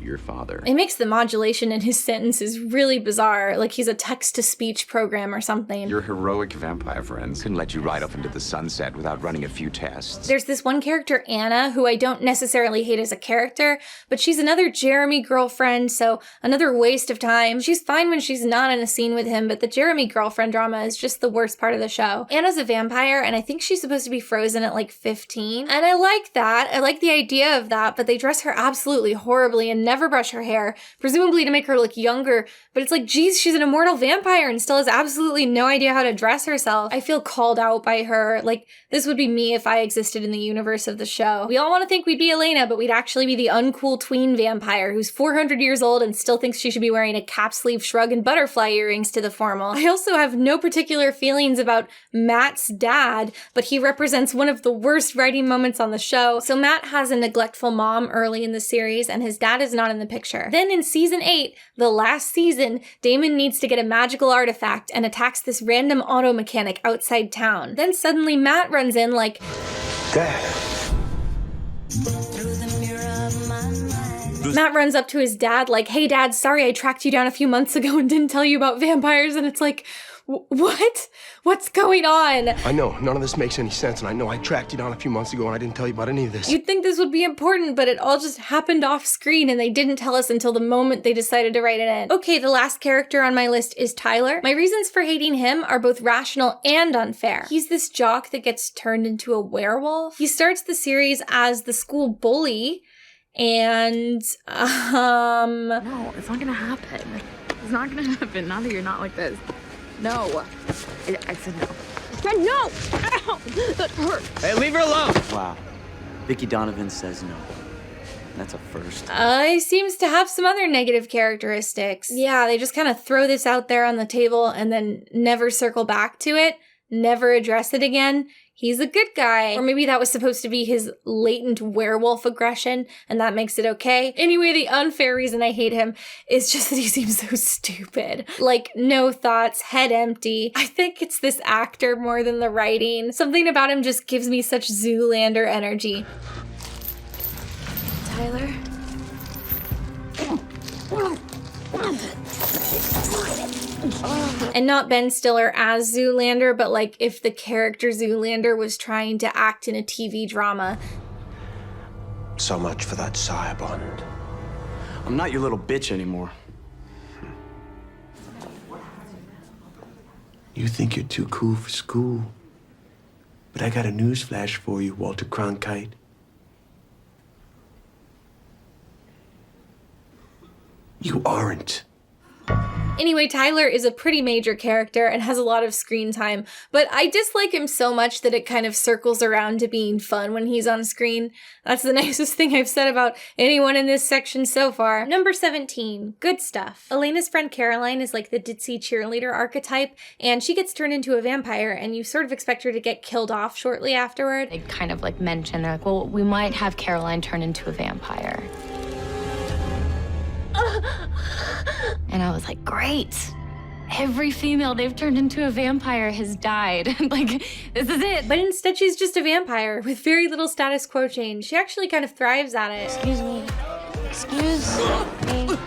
your father. It makes the modulation in his sentences really bizarre, like he's a text-to-speech program or something. Your heroic vampire friends couldn't let you ride off into the sunset without running a few tests. There's this one character, Anna, who I don't necessarily hate as a character, but she's another Jeremy girlfriend, so another waste of time. She's fine when she's not in a scene with him, but the Jeremy girlfriend drama is just the worst part of the show. Anna's a vampire, and I think she's supposed to be frozen at like 15, and I like that. I like the idea of that, but they dress her absolutely horribly and never brush her hair, presumably to make her look younger, but it's like, geez, she's an immortal vampire and still has absolutely no idea how to dress herself. I feel called out by her. Like, this would be me if I existed in the universe of the show. We all want to think we'd be Elena, but we'd actually be the uncool tween vampire who's 400 years old and still thinks she should be wearing a cap sleeve shrug and butterfly earrings to the formal. I also have no particular feelings about Matt's dad, but he represents one of the worst writing moments on the show. So Matt has a neglectful mom early in the series, and his dad is not in the picture. Then in season 8, the last season, Damon needs to get a magical artifact and attacks this random auto mechanic outside town. Then suddenly Matt runs in like, Dad. Matt runs up to his dad like, hey dad, sorry I tracked you down a few months ago and didn't tell you about vampires, and it's like, what? What's going on? I know, none of this makes any sense, and I know I tracked you down a few months ago and I didn't tell you about any of this. You'd think this would be important, but it all just happened off screen and they didn't tell us until the moment they decided to write it in. Okay, the last character on my list is Tyler. My reasons for hating him are both rational and unfair. He's this jock that gets turned into a werewolf. He starts the series as the school bully, and, No, it's not gonna happen. It's not gonna happen, now that you're not like this. No. I said no. I said no! That hurts. Hey, leave her alone! Wow. Vicky Donovan says no. That's a first. He seems to have some other negative characteristics. Yeah, they just kind of throw this out there on the table and then never circle back to it, never address it again. He's a good guy. Or maybe that was supposed to be his latent werewolf aggression, and that makes it okay. Anyway, the unfair reason I hate him is just that he seems so stupid. Like, no thoughts, head empty. I think it's this actor more than the writing. Something about him just gives me such Zoolander energy. Tyler? And not Ben Stiller as Zoolander, but like if the character Zoolander was trying to act in a TV drama. So much for that sire bond. I'm not your little bitch anymore. You think you're too cool for school. But I got a news flash for you, Walter Cronkite. You aren't. Anyway, Tyler is a pretty major character and has a lot of screen time, but I dislike him so much that it kind of circles around to being fun when he's on screen. That's the nicest thing I've said about anyone in this section so far. Number 17, good stuff. Elena's friend Caroline is like the ditzy cheerleader archetype, and she gets turned into a vampire, and you sort of expect her to get killed off shortly afterward. They kind of like mention, they're like, well, we might have Caroline turn into a vampire. And I was like, great. Every female they've turned into a vampire has died. Like, this is it. But instead she's just a vampire with very little status quo change. She actually kind of thrives at it. Excuse me. Excuse me.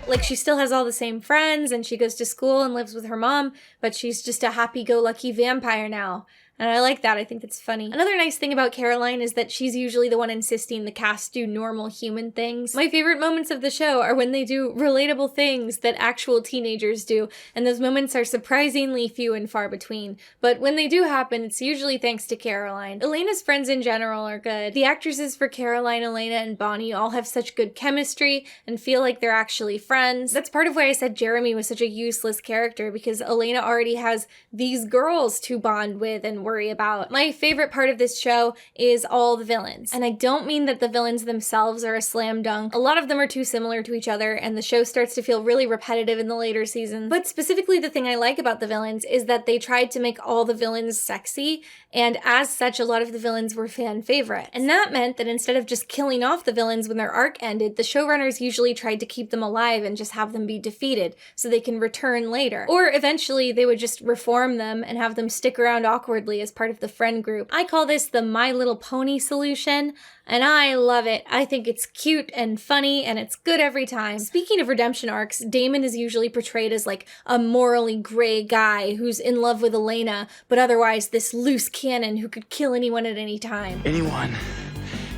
Like, she still has all the same friends, and she goes to school and lives with her mom, but she's just a happy-go-lucky vampire now. And I like that. I think that's funny. Another nice thing about Caroline is that she's usually the one insisting the cast do normal human things. My favorite moments of the show are when they do relatable things that actual teenagers do, and those moments are surprisingly few and far between. But when they do happen, it's usually thanks to Caroline. Elena's friends in general are good. The actresses for Caroline, Elena, and Bonnie all have such good chemistry and feel like they're actually friends. That's part of why I said Jeremy was such a useless character, because Elena already has these girls to bond with and worry about. My favorite part of this show is all the villains. And I don't mean that the villains themselves are a slam dunk. A lot of them are too similar to each other, and the show starts to feel really repetitive in the later seasons. But specifically, the thing I like about the villains is that they tried to make all the villains sexy, and as such, a lot of the villains were fan favorites. And that meant that instead of just killing off the villains when their arc ended, the showrunners usually tried to keep them alive and just have them be defeated so they can return later. Or eventually, they would just reform them and have them stick around awkwardly as part of the friend group. I call this the My Little Pony solution, and I love it. I think it's cute and funny, and it's good every time. Speaking of redemption arcs, Damon is usually portrayed as like a morally gray guy who's in love with Elena, but otherwise this loose cannon who could kill anyone at any time. Anyone,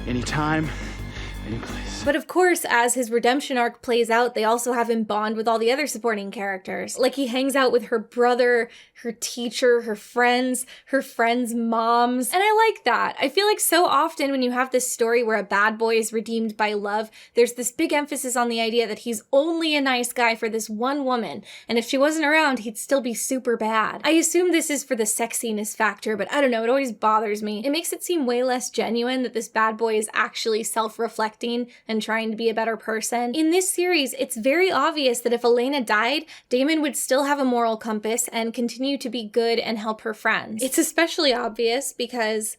anytime, any place. But of course, as his redemption arc plays out, they also have him bond with all the other supporting characters. Like, he hangs out with her brother, her teacher, her friends' moms. And I like that. I feel like so often when you have this story where a bad boy is redeemed by love, there's this big emphasis on the idea that he's only a nice guy for this one woman, and if she wasn't around, he'd still be super bad. I assume this is for the sexiness factor, but I don't know, it always bothers me. It makes it seem way less genuine that this bad boy is actually self-reflecting and trying to be a better person. In this series, it's very obvious that if Elena died, Damon would still have a moral compass and continue to be good and help her friends. It's especially obvious because,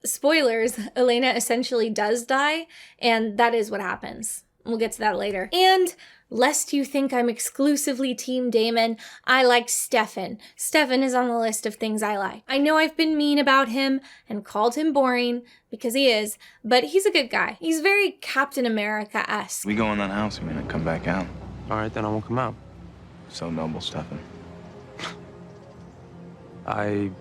spoilers, Elena essentially does die, and that is what happens. We'll get to that later. And lest you think I'm exclusively Team Damon, I like Stefan. Stefan is on the list of things I like. I know I've been mean about him and called him boring, because he is, but he's a good guy. He's very Captain America-esque. We go in that house, we may not come back out. All right, then I won't come out. So noble, Stefan. I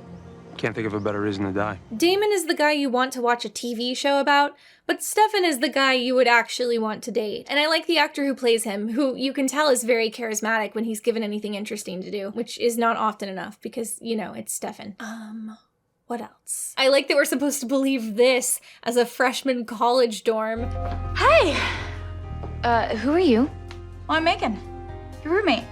can't think of a better reason to die. Damon is the guy you want to watch a TV show about, but Stefan is the guy you would actually want to date. And I like the actor who plays him, who you can tell is very charismatic when he's given anything interesting to do, which is not often enough because, you know, it's Stefan. What else? I like that we're supposed to believe this as a freshman college dorm. Hey! Who are you? Oh, I'm Megan, your roommate.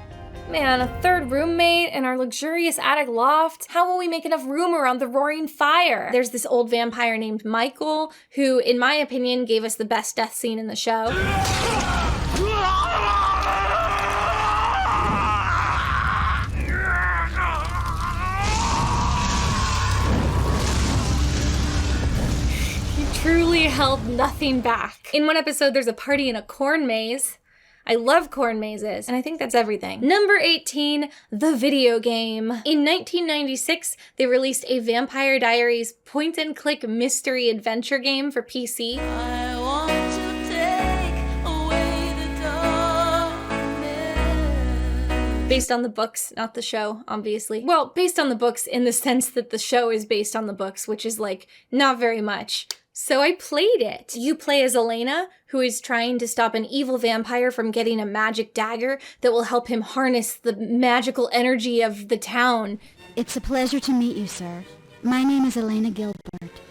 Man, a third roommate in our luxurious attic loft? How will we make enough room around the roaring fire? There's this old vampire named Michael, who, in my opinion, gave us the best death scene in the show. He truly held nothing back. In one episode, there's a party in a corn maze. I love corn mazes, and I think that's everything. Number 18, the video game. In 1996, they released a Vampire Diaries point-and-click mystery adventure game for PC. I want to take away the darkness. Based on the books, not the show, obviously. Well, based on the books in the sense that the show is based on the books, which is like, not very much. So I played it. You play as Elena, who is trying to stop an evil vampire from getting a magic dagger that will help him harness the magical energy of the town. It's a pleasure to meet you, sir. My name is Elena Gilbert.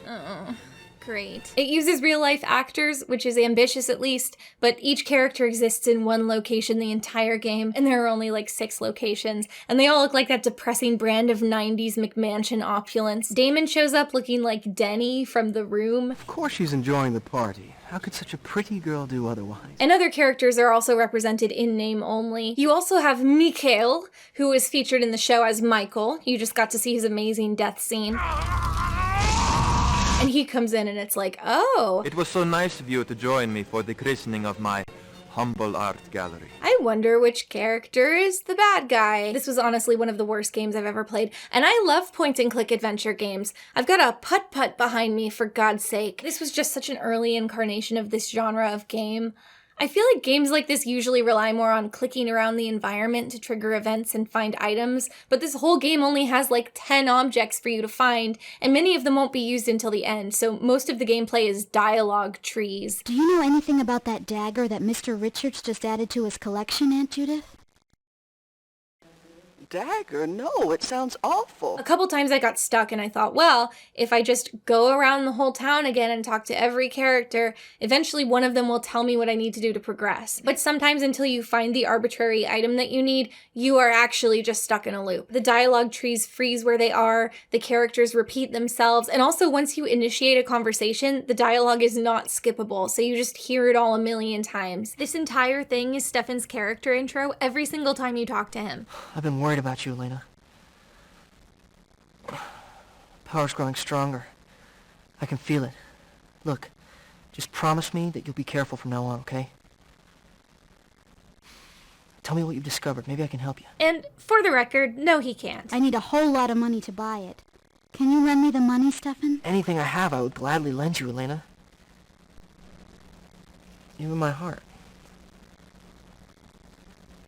Oh, great. It uses real-life actors, which is ambitious at least, but each character exists in one location the entire game, and there are only like 6 locations, and they all look like that depressing brand of 90s McMansion opulence. Damon shows up looking like Denny from The Room. Of course she's enjoying the party. How could such a pretty girl do otherwise? And other characters are also represented in name only. You also have Mikhail, who is featured in the show as Michael. You just got to see his amazing death scene. And he comes in and it's like, oh. It was so nice of you to join me for the christening of my humble art gallery. I wonder which character is the bad guy. This was honestly one of the worst games I've ever played, and I love point-and-click adventure games. I've got a putt-putt behind me, for God's sake. This was just such an early incarnation of this genre of game. I feel like games like this usually rely more on clicking around the environment to trigger events and find items, but this whole game only has like 10 objects for you to find, and many of them won't be used until the end, so most of the gameplay is dialogue trees. Do you know anything about that dagger that Mr. Richards just added to his collection, Aunt Judith? Dagger? No, it sounds awful. A couple times I got stuck and I thought, well, if I just go around the whole town again and talk to every character, eventually one of them will tell me what I need to do to progress. But sometimes until you find the arbitrary item that you need, you are actually just stuck in a loop. The dialogue trees freeze where they are, the characters repeat themselves, and also once you initiate a conversation, the dialogue is not skippable, so you just hear it all a million times. This entire thing is Stefan's character intro every single time you talk to him. I've been worried about you, Elena. Power's growing stronger. I can feel it. Look, just promise me that you'll be careful from now on, okay? Tell me what you've discovered. Maybe I can help you. And for the record, no, he can't. I need a whole lot of money to buy it. Can you lend me the money, Stefan? Anything I have, I would gladly lend you, Elena. Even my heart.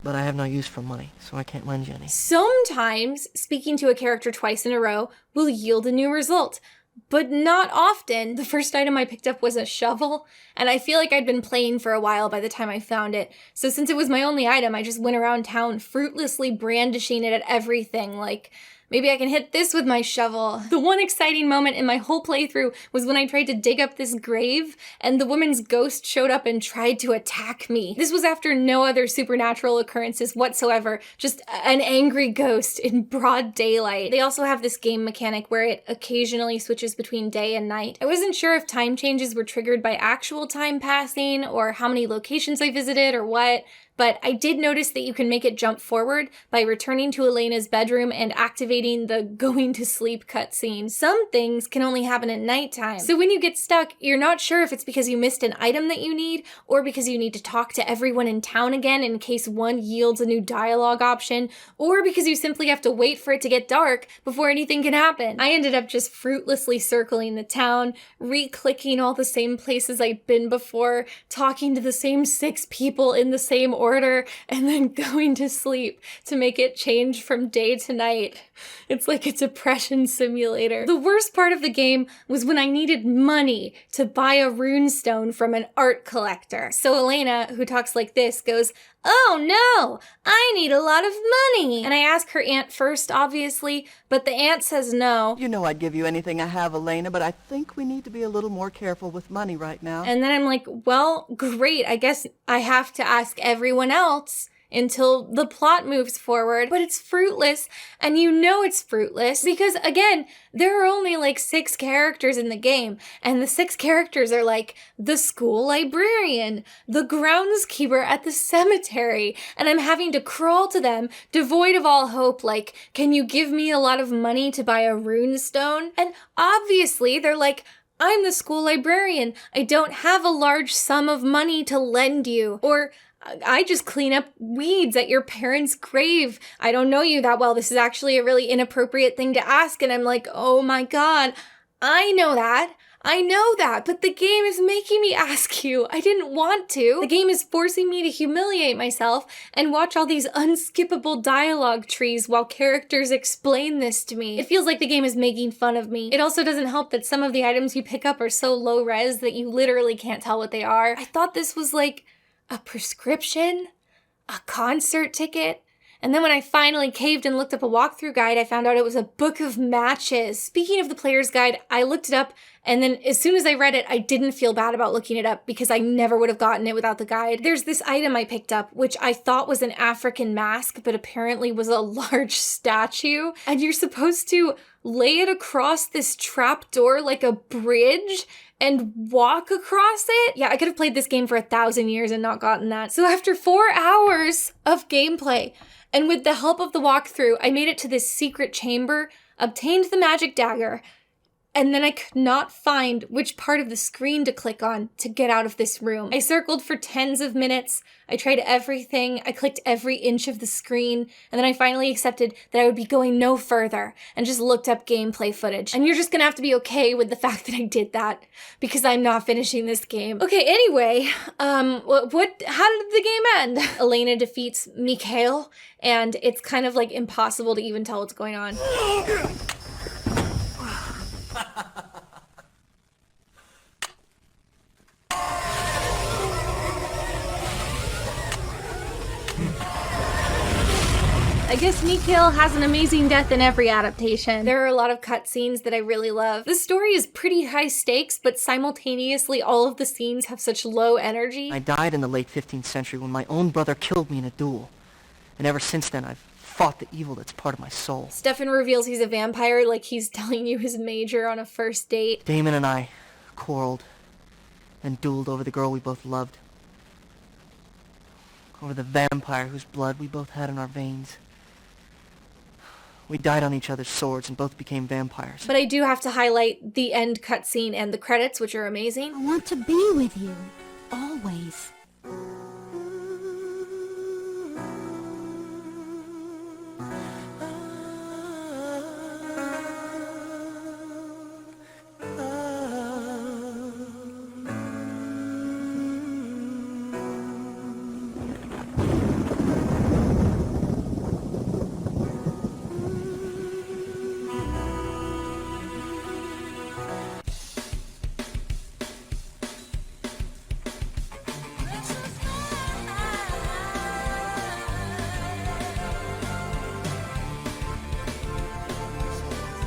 But I have no use for money, so I can't lend you any. Sometimes speaking to a character twice in a row will yield a new result, but not often. The first item I picked up was a shovel, and I feel like I'd been playing for a while by the time I found it. So since it was my only item, I just went around town fruitlessly brandishing it at everything, like, maybe I can hit this with my shovel. The one exciting moment in my whole playthrough was when I tried to dig up this grave and the woman's ghost showed up and tried to attack me. This was after no other supernatural occurrences whatsoever, just an angry ghost in broad daylight. They also have this game mechanic where it occasionally switches between day and night. I wasn't sure if time changes were triggered by actual time passing or how many locations I visited or what, but I did notice that you can make it jump forward by returning to Elena's bedroom and activating the going to sleep cutscene. Some things can only happen at nighttime. So when you get stuck, you're not sure if it's because you missed an item that you need or because you need to talk to everyone in town again in case one yields a new dialogue option, or because you simply have to wait for it to get dark before anything can happen. I ended up just fruitlessly circling the town, re-clicking all the same places I'd been before, talking to the same 6 people in the same order, and then going to sleep to make it change from day to night. It's like a depression simulator. The worst part of the game was when I needed money to buy a runestone from an art collector. So Elena, who talks like this, goes, "Oh no, I need a lot of money." And I ask her aunt first, obviously, but the aunt says no. You know I'd give you anything I have, Elena, but I think we need to be a little more careful with money right now. And then I'm like, well, great, I guess I have to ask everyone else until the plot moves forward, but it's fruitless, and you know it's fruitless because, again, there are only like 6 characters in the game, and the 6 characters are like the school librarian, the groundskeeper at the cemetery, and I'm having to crawl to them, devoid of all hope, like, can you give me a lot of money to buy a rune stone? And obviously, they're like, I'm the school librarian. I don't have a large sum of money to lend you. Or, I just clean up weeds at your parents' grave. I don't know you that well. This is actually a really inappropriate thing to ask. And I'm like, oh my God, I know that, but the game is making me ask you. I didn't want to. The game is forcing me to humiliate myself and watch all these unskippable dialogue trees while characters explain this to me. It feels like the game is making fun of me. It also doesn't help that some of the items you pick up are so low res that you literally can't tell what they are. I thought this was like a prescription, a concert ticket. And then when I finally caved and looked up a walkthrough guide, I found out it was a book of matches. Speaking of the player's guide, I looked it up, and then as soon as I read it, I didn't feel bad about looking it up because I never would have gotten it without the guide. There's this item I picked up, which I thought was an African mask, but apparently was a large statue. And you're supposed to lay it across this trapdoor like a bridge and walk across it? Yeah, I could have played this game for 1,000 years and not gotten that. So after 4 hours of gameplay, and with the help of the walkthrough, I made it to this secret chamber, obtained the magic dagger, and then I could not find which part of the screen to click on to get out of this room. I circled for tens of minutes, I tried everything, I clicked every inch of the screen, and then I finally accepted that I would be going no further and just looked up gameplay footage. And you're just gonna have to be okay with the fact that I did that, because I'm not finishing this game. Okay, anyway, how did the game end? Elena defeats Mikhail, and it's kind of like impossible to even tell what's going on. I guess Mikhail has an amazing death in every adaptation. There are a lot of cutscenes that I really love. The story is pretty high stakes, but simultaneously all of the scenes have such low energy. I died in the late 15th century when my own brother killed me in a duel. And ever since then, I've fought the evil that's part of my soul. Stefan reveals he's a vampire like he's telling you his major on a first date. Damon and I quarreled and dueled over the girl we both loved. Over the vampire whose blood we both had in our veins. We died on each other's swords and both became vampires. But I do have to highlight the end cutscene and the credits, which are amazing. I want to be with you, always.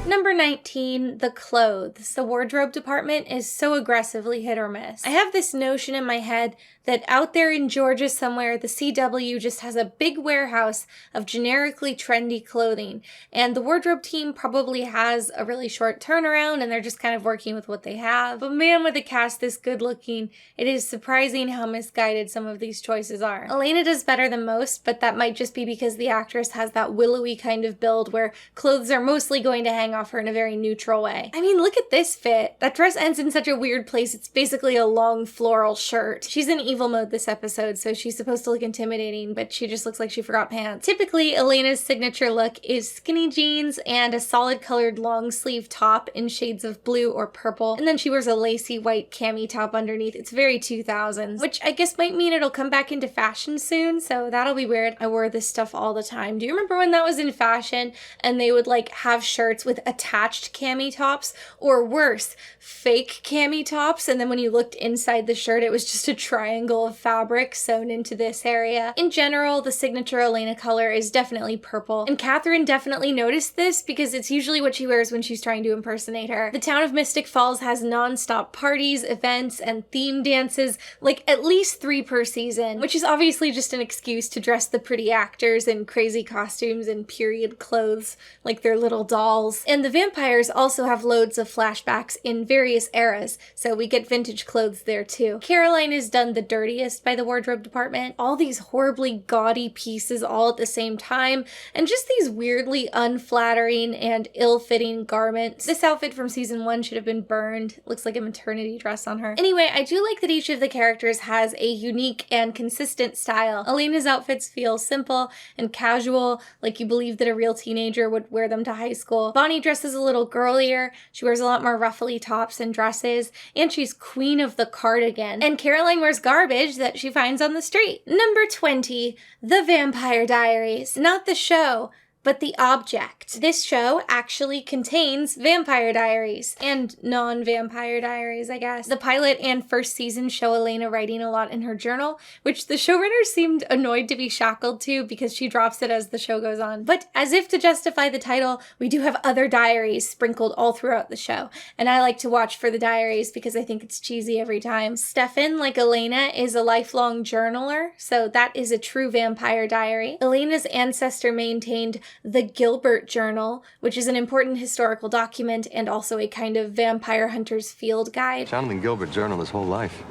Number 19, the clothes. The wardrobe department is so aggressively hit or miss. I have this notion in my head that out there in Georgia somewhere, the CW just has a big warehouse of generically trendy clothing, and the wardrobe team probably has a really short turnaround and they're just kind of working with what they have. But man, with a cast this good looking, it is surprising how misguided some of these choices are. Elena does better than most, but that might just be because the actress has that willowy kind of build where clothes are mostly going to hang off her in a very neutral way. I mean, look at this fit. That dress ends in such a weird place. It's basically a long floral shirt. She's in evil mode this episode, so she's supposed to look intimidating, but she just looks like she forgot pants. Typically, Elena's signature look is skinny jeans and a solid colored long sleeve top in shades of blue or purple, and then she wears a lacy white cami top underneath. It's very 2000s, which I guess might mean it'll come back into fashion soon, so that'll be weird. I wore this stuff all the time. Do you remember when that was in fashion and they would like have shirts with a attached cami tops, or worse, fake cami tops, and then when you looked inside the shirt, it was just a triangle of fabric sewn into this area. In general, the signature Elena color is definitely purple, and Catherine definitely noticed this because it's usually what she wears when she's trying to impersonate her. The town of Mystic Falls has non-stop parties, events, and theme dances, like at least 3 per season, which is obviously just an excuse to dress the pretty actors in crazy costumes and period clothes like they're little dolls. And the vampires also have loads of flashbacks in various eras, so we get vintage clothes there too. Caroline is done the dirtiest by the wardrobe department. All these horribly gaudy pieces all at the same time, and just these weirdly unflattering and ill-fitting garments. This outfit from season 1 should have been burned. It looks like a maternity dress on her. Anyway, I do like that each of the characters has a unique and consistent style. Elena's outfits feel simple and casual, like you believe that a real teenager would wear them to high school. Bonnie dresses a little girlier, she wears a lot more ruffly tops and dresses, and she's queen of the cardigan. And Caroline wears garbage that she finds on the street. Number 20, The Vampire Diaries. Not the show, but the object. This show actually contains Vampire Diaries, and non-Vampire Diaries, I guess. The pilot and first season show Elena writing a lot in her journal, which the showrunners seemed annoyed to be shackled to because she drops it as the show goes on. But as if to justify the title, we do have other diaries sprinkled all throughout the show, and I like to watch for the diaries because I think it's cheesy every time. Stefan, like Elena, is a lifelong journaler, so that is a true vampire diary. Elena's ancestor maintained the Gilbert Journal, which is an important historical document and also a kind of vampire hunter's field guide. Jonathan Gilbert journaled his whole life,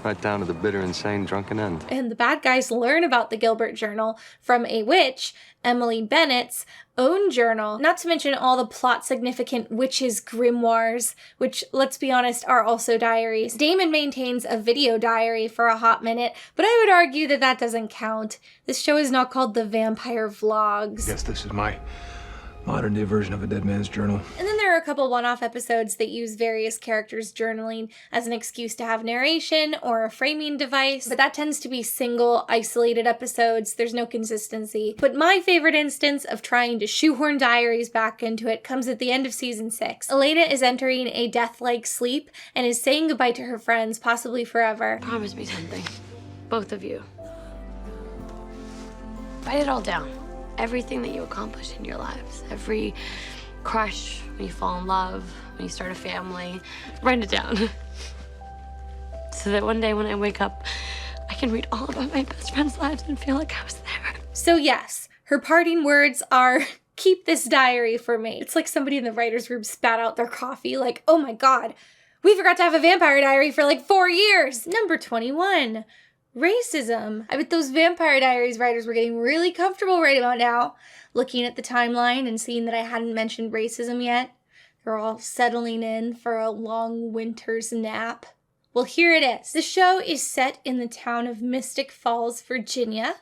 right down to the bitter, insane, drunken end. And the bad guys learn about the Gilbert Journal from a witch, Emily Bennett's own journal, not to mention all the plot-significant witches' grimoires, which, let's be honest, are also diaries. Damon maintains a video diary for a hot minute, but I would argue that that doesn't count. This show is not called The Vampire Vlogs. I guess this is my modern-day version of a dead man's journal. And then there are a couple one-off episodes that use various characters journaling as an excuse to have narration or a framing device, but that tends to be single, isolated episodes. There's no consistency. But my favorite instance of trying to shoehorn diaries back into it comes at the end of season 6. Elena is entering a death-like sleep and is saying goodbye to her friends, possibly forever. Promise me something. Both of you. Write it all down. Everything that you accomplish in your lives. Every crush, when you fall in love, when you start a family. Write it down. So that one day when I wake up, I can read all about my best friends' lives and feel like I was there. So yes, her parting words are, keep this diary for me. It's like somebody in the writer's room spat out their coffee like, oh my god, we forgot to have a vampire diary for like 4 years. Number 21. Racism. I bet those Vampire Diaries writers were getting really comfortable right about now, looking at the timeline and seeing that I hadn't mentioned racism yet. They're all settling in for a long winter's nap. Well, here it is. The show is set in the town of Mystic Falls, Virginia,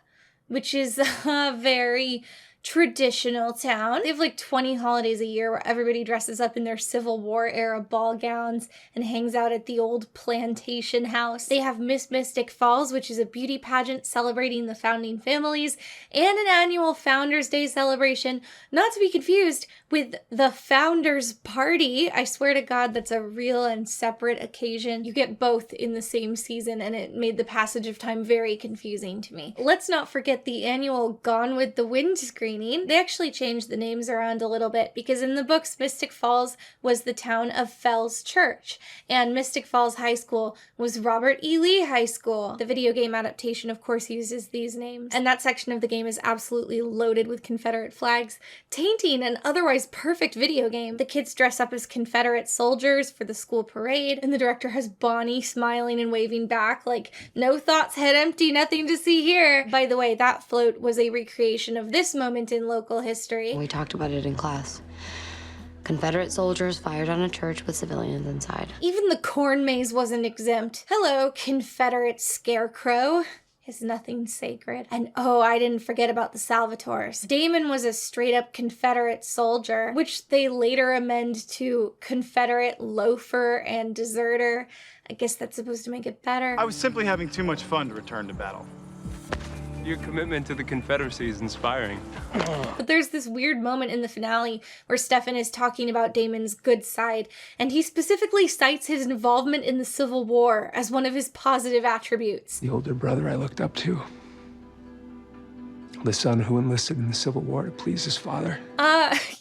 which is a very traditional town. They have like 20 holidays a year where everybody dresses up in their Civil War era ball gowns and hangs out at the old plantation house. They have Miss Mystic Falls, which is a beauty pageant celebrating the founding families, and an annual Founders Day celebration, not to be confused with the Founders Party. I swear to God, that's a real and separate occasion. You get both in the same season, and it made the passage of time very confusing to me. Let's not forget the annual Gone with the Wind screening. They actually changed the names around a little bit because in the books, Mystic Falls was the town of Fells Church, and Mystic Falls High School was Robert E. Lee High School. The video game adaptation, of course, uses these names, and that section of the game is absolutely loaded with Confederate flags, tainting an otherwise perfect video game. The kids dress up as Confederate soldiers for the school parade, and the director has Bonnie smiling and waving back like, no thoughts, head empty, nothing to see here. By the way, that float was a recreation of this moment in local history. We talked about it in class. Confederate soldiers fired on a church with civilians inside. Even the corn maze wasn't exempt. Hello, Confederate scarecrow. Is nothing sacred. And oh, I didn't forget about the Salvatores. Damon was a straight-up Confederate soldier, which they later amend to Confederate loafer and deserter. I guess that's supposed to make it better. I was simply having too much fun to return to battle. Your commitment to the Confederacy is inspiring. But there's this weird moment in the finale where Stefan is talking about Damon's good side, and he specifically cites his involvement in the Civil War as one of his positive attributes. The older brother I looked up to. The son who enlisted in the Civil War to please his father.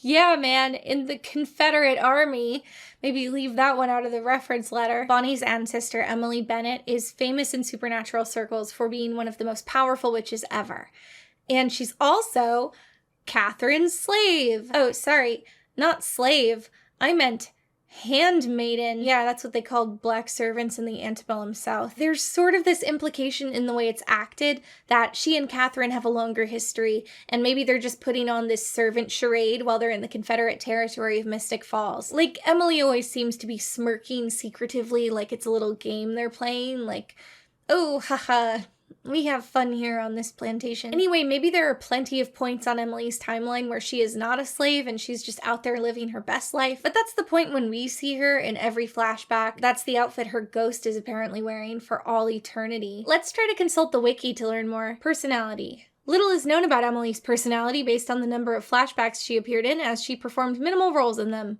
Yeah, man, in the Confederate Army. Maybe leave that one out of the reference letter. Bonnie's ancestor, Emily Bennett, is famous in supernatural circles for being one of the most powerful witches ever. And she's also Catherine's slave. Oh, sorry, not slave. I meant handmaiden. Yeah, that's what they called black servants in the antebellum South. There's sort of this implication in the way it's acted that she and Catherine have a longer history, and maybe they're just putting on this servant charade while they're in the Confederate territory of Mystic Falls. Like, Emily always seems to be smirking secretively like it's a little game they're playing, like, oh, haha, we have fun here on this plantation. Anyway, maybe there are plenty of points on Emily's timeline where she is not a slave and she's just out there living her best life. But that's the point when we see her in every flashback. That's the outfit her ghost is apparently wearing for all eternity. Let's try to consult the wiki to learn more. Personality. Little is known about Emily's personality based on the number of flashbacks she appeared in, as she performed minimal roles in them.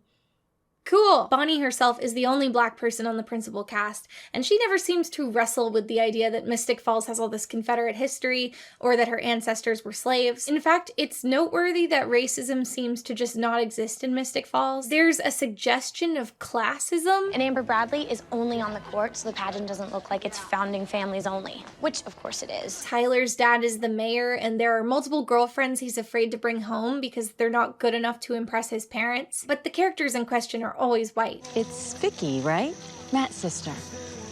Cool! Bonnie herself is the only black person on the principal cast, and she never seems to wrestle with the idea that Mystic Falls has all this Confederate history, or that her ancestors were slaves. In fact, it's noteworthy that racism seems to just not exist in Mystic Falls. There's a suggestion of classism. And Amber Bradley is only on the court, so the pageant doesn't look like it's founding families only, which of course it is. Tyler's dad is the mayor, and there are multiple girlfriends he's afraid to bring home because they're not good enough to impress his parents. But the characters in question are always white. It's Vicky, right? Matt's sister.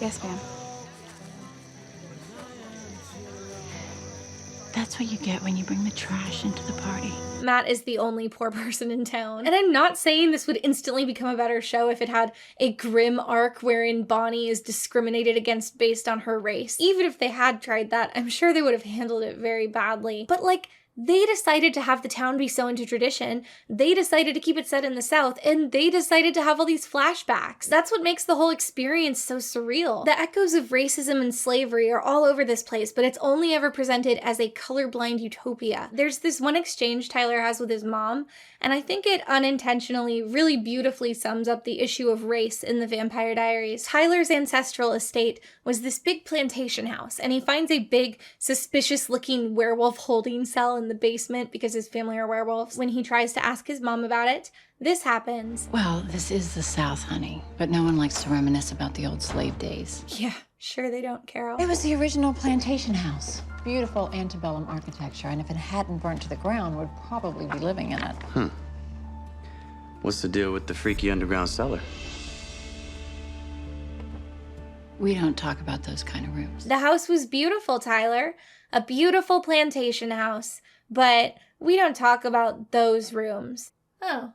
Yes, ma'am. That's what you get when you bring the trash into the party. Matt is the only poor person in town. And I'm not saying this would instantly become a better show if it had a grim arc wherein Bonnie is discriminated against based on her race. Even if they had tried that, I'm sure they would have handled it very badly. But like, they decided to have the town be so into tradition, they decided to keep it set in the South, and they decided to have all these flashbacks. That's what makes the whole experience so surreal. The echoes of racism and slavery are all over this place, but it's only ever presented as a colorblind utopia. There's this one exchange Tyler has with his mom, and I think it unintentionally really beautifully sums up the issue of race in the Vampire Diaries. Tyler's ancestral estate was this big plantation house, and he finds a big, suspicious-looking werewolf holding cell in the basement because his family are werewolves. When he tries to ask his mom about it, this happens. Well, this is the South, honey, but no one likes to reminisce about the old slave days. Yeah, sure they don't, Carol. It was the original plantation house. Beautiful antebellum architecture, and if it hadn't burnt to the ground, we'd probably be living in it. What's the deal with the freaky underground cellar? We don't talk about those kind of rooms. The house was beautiful, Tyler. A beautiful plantation house. But we don't talk about those rooms. Oh,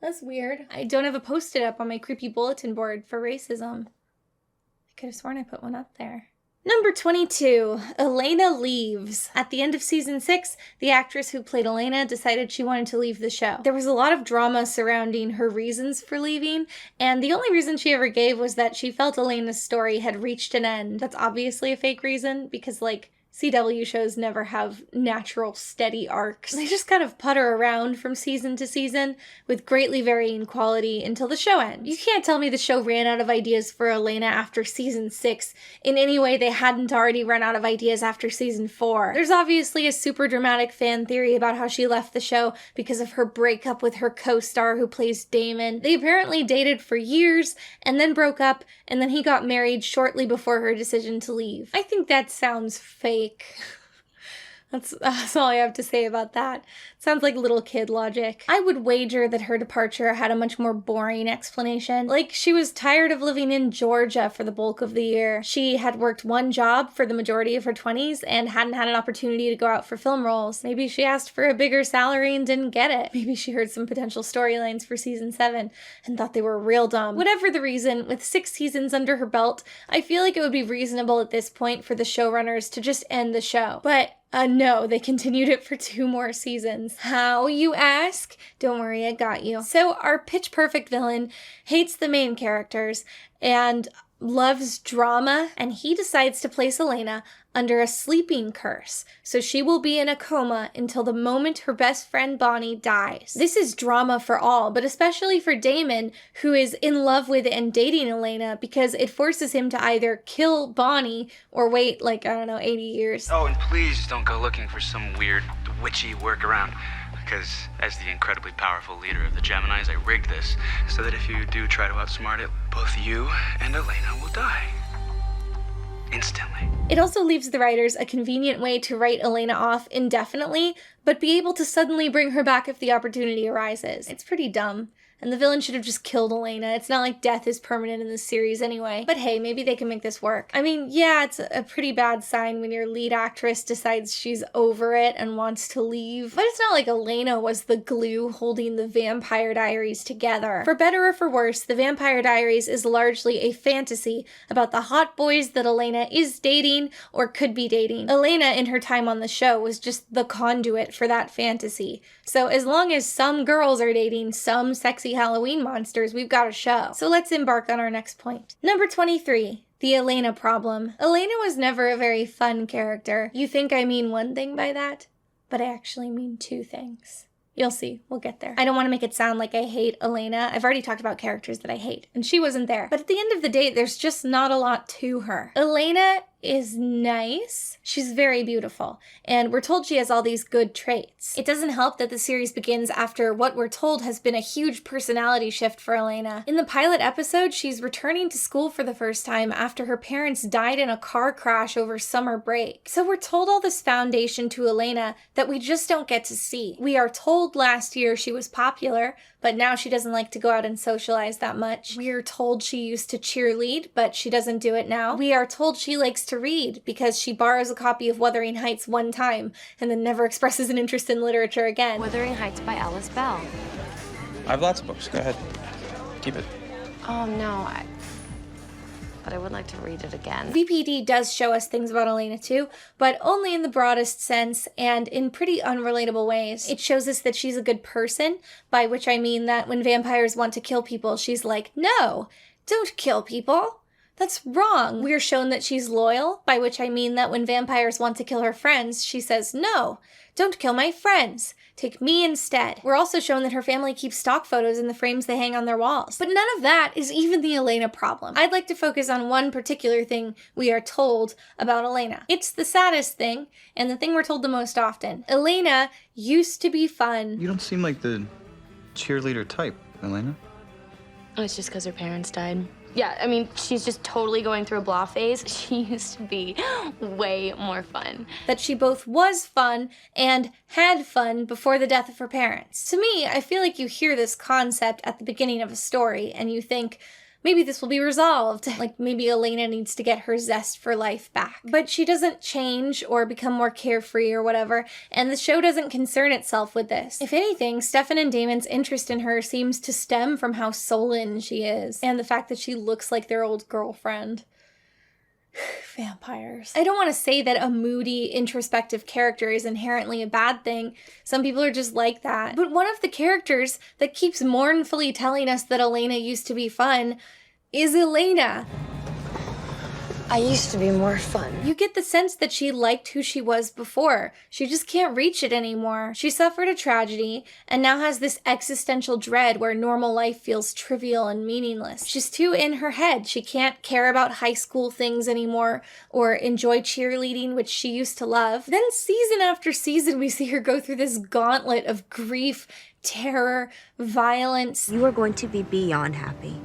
that's weird. I don't have a post-it up on my creepy bulletin board for racism. I could have sworn I put one up there. Number 22, Elena leaves. At the end of season 6, the actress who played Elena decided she wanted to leave the show. There was a lot of drama surrounding her reasons for leaving, and the only reason she ever gave was that she felt Elena's story had reached an end. That's obviously a fake reason, because, like, CW shows never have natural, steady arcs. They just kind of putter around from season to season with greatly varying quality until the show ends. You can't tell me the show ran out of ideas for Elena after season 6 in any way they hadn't already run out of ideas after season 4. There's obviously a super dramatic fan theory about how she left the show because of her breakup with her co-star who plays Damon. They apparently dated for years and then broke up, and then he got married shortly before her decision to leave. I think that sounds fake. That's all I have to say about that. Sounds like little kid logic. I would wager that her departure had a much more boring explanation. Like, she was tired of living in Georgia for the bulk of the year. She had worked one job for the majority of her 20s and hadn't had an opportunity to go out for film roles. Maybe she asked for a bigger salary and didn't get it. Maybe she heard some potential storylines for season 7 and thought they were real dumb. Whatever the reason, with 6 seasons under her belt, I feel like it would be reasonable at this point for the showrunners to just end the show. But no, they continued it for 2 more seasons. How, you ask? Don't worry, I got you. So our pitch perfect villain hates the main characters, and loves drama, and he decides to place Elena under a sleeping curse, so she will be in a coma until the moment her best friend Bonnie dies. This is drama for all, but especially for Damon, who is in love with and dating Elena, because it forces him to either kill Bonnie or wait, like, I don't know, 80 years. Oh, and please don't go looking for some weird, witchy workaround. Because as the incredibly powerful leader of the Geminis, I rigged this so that if you do try to outsmart it, both you and Elena will die. Instantly. It also leaves the writers a convenient way to write Elena off indefinitely, but be able to suddenly bring her back if the opportunity arises. It's pretty dumb. And the villain should have just killed Elena. It's not like death is permanent in this series anyway. But hey, maybe they can make this work. I mean, yeah, it's a pretty bad sign when your lead actress decides she's over it and wants to leave. But it's not like Elena was the glue holding the Vampire Diaries together. For better or for worse, the Vampire Diaries is largely a fantasy about the hot boys that Elena is dating or could be dating. Elena, in her time on the show, was just the conduit for that fantasy. So as long as some girls are dating some sexy Halloween monsters, we've got a show. So let's embark on our next point. Number 23. The Elena problem. Elena was never a very fun character. You think I mean one thing by that, but I actually mean two things. You'll see, we'll get there. I don't want to make it sound like I hate Elena. I've already talked about characters that I hate, and she wasn't there. But at the end of the day, there's just not a lot to her. Elena is nice. She's very beautiful, and we're told she has all these good traits. It doesn't help that the series begins after what we're told has been a huge personality shift for Elena. In the pilot episode, she's returning to school for the first time after her parents died in a car crash over summer break. So we're told all this foundation to Elena that we just don't get to see. We are told last year she was popular, but now she doesn't like to go out and socialize that much. We are told she used to cheerlead, but she doesn't do it now. We are told she likes to read because she borrows a copy of Wuthering Heights one time and then never expresses an interest in literature again. Wuthering Heights by Alice Bell. I have lots of books. Go ahead. Keep it. Oh, no, but I would like to read it again. VPD does show us things about Elena too, but only in the broadest sense and in pretty unrelatable ways. It shows us that she's a good person, by which I mean that when vampires want to kill people, she's like, no, don't kill people. That's wrong. We're shown that she's loyal, by which I mean that when vampires want to kill her friends, she says, no, don't kill my friends. Take me instead. We're also shown that her family keeps stock photos in the frames they hang on their walls. But none of that is even the Elena problem. I'd like to focus on one particular thing we are told about Elena. It's the saddest thing, and the thing we're told the most often. Elena used to be fun. You don't seem like the cheerleader type, Elena. Oh, it's just because her parents died. Yeah, I mean, she's just totally going through a blah phase. She used to be way more fun. That she both was fun and had fun before the death of her parents. To me, I feel like you hear this concept at the beginning of a story and you think, maybe this will be resolved. Like maybe Elena needs to get her zest for life back. But she doesn't change or become more carefree or whatever, and the show doesn't concern itself with this. If anything, Stefan and Damon's interest in her seems to stem from how sullen she is, and the fact that she looks like their old girlfriend. Vampires. I don't want to say that a moody, introspective character is inherently a bad thing. Some people are just like that. But one of the characters that keeps mournfully telling us that Elena used to be fun is Elena. I used to be more fun. You get the sense that she liked who she was before. She just can't reach it anymore. She suffered a tragedy and now has this existential dread where normal life feels trivial and meaningless. She's too in her head. She can't care about high school things anymore or enjoy cheerleading, which she used to love. Then season after season, we see her go through this gauntlet of grief, terror, violence. You are going to be beyond happy.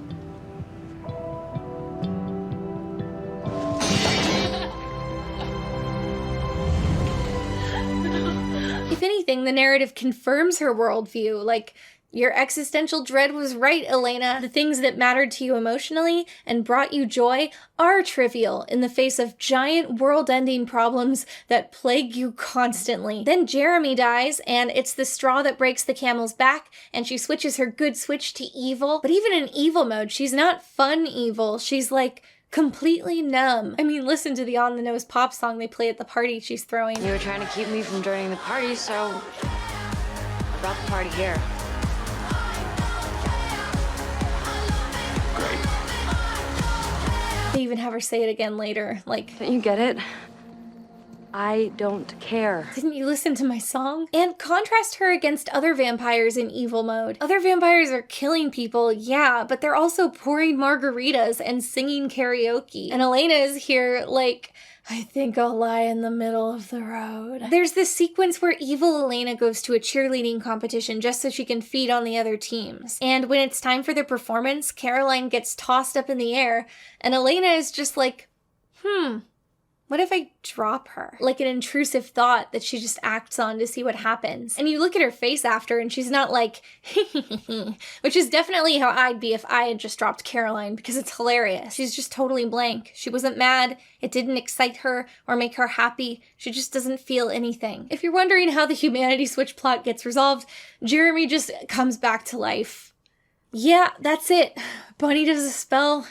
If anything, the narrative confirms her worldview, like, your existential dread was right, Elena. The things that mattered to you emotionally and brought you joy are trivial in the face of giant world-ending problems that plague you constantly. Then Jeremy dies, and it's the straw that breaks the camel's back, and she switches her good switch to evil. But even in evil mode, she's not fun evil. She's like completely numb. I mean, listen to the on-the-nose pop song they play at the party she's throwing. You were trying to keep me from joining the party, so I brought the party here. even have her say it again later. Like, Don't you get it? I don't care. Didn't you listen to my song? And contrast her against other vampires in evil mode. Other vampires are killing people, yeah, but they're also pouring margaritas and singing karaoke. And Elena is here like, I think I'll lie in the middle of the road. There's this sequence where evil Elena goes to a cheerleading competition just so she can feed on the other teams. And when it's time for their performance, Caroline gets tossed up in the air, and Elena is just like, what if I drop her? Like an intrusive thought that she just acts on to see what happens. And you look at her face after and she's not like, which is definitely how I'd be if I had just dropped Caroline, because it's hilarious. She's just totally blank. She wasn't mad. It didn't excite her or make her happy. She just doesn't feel anything. If you're wondering how the humanity switch plot gets resolved, Jeremy just comes back to life. Yeah, that's it. Bunny does a spell.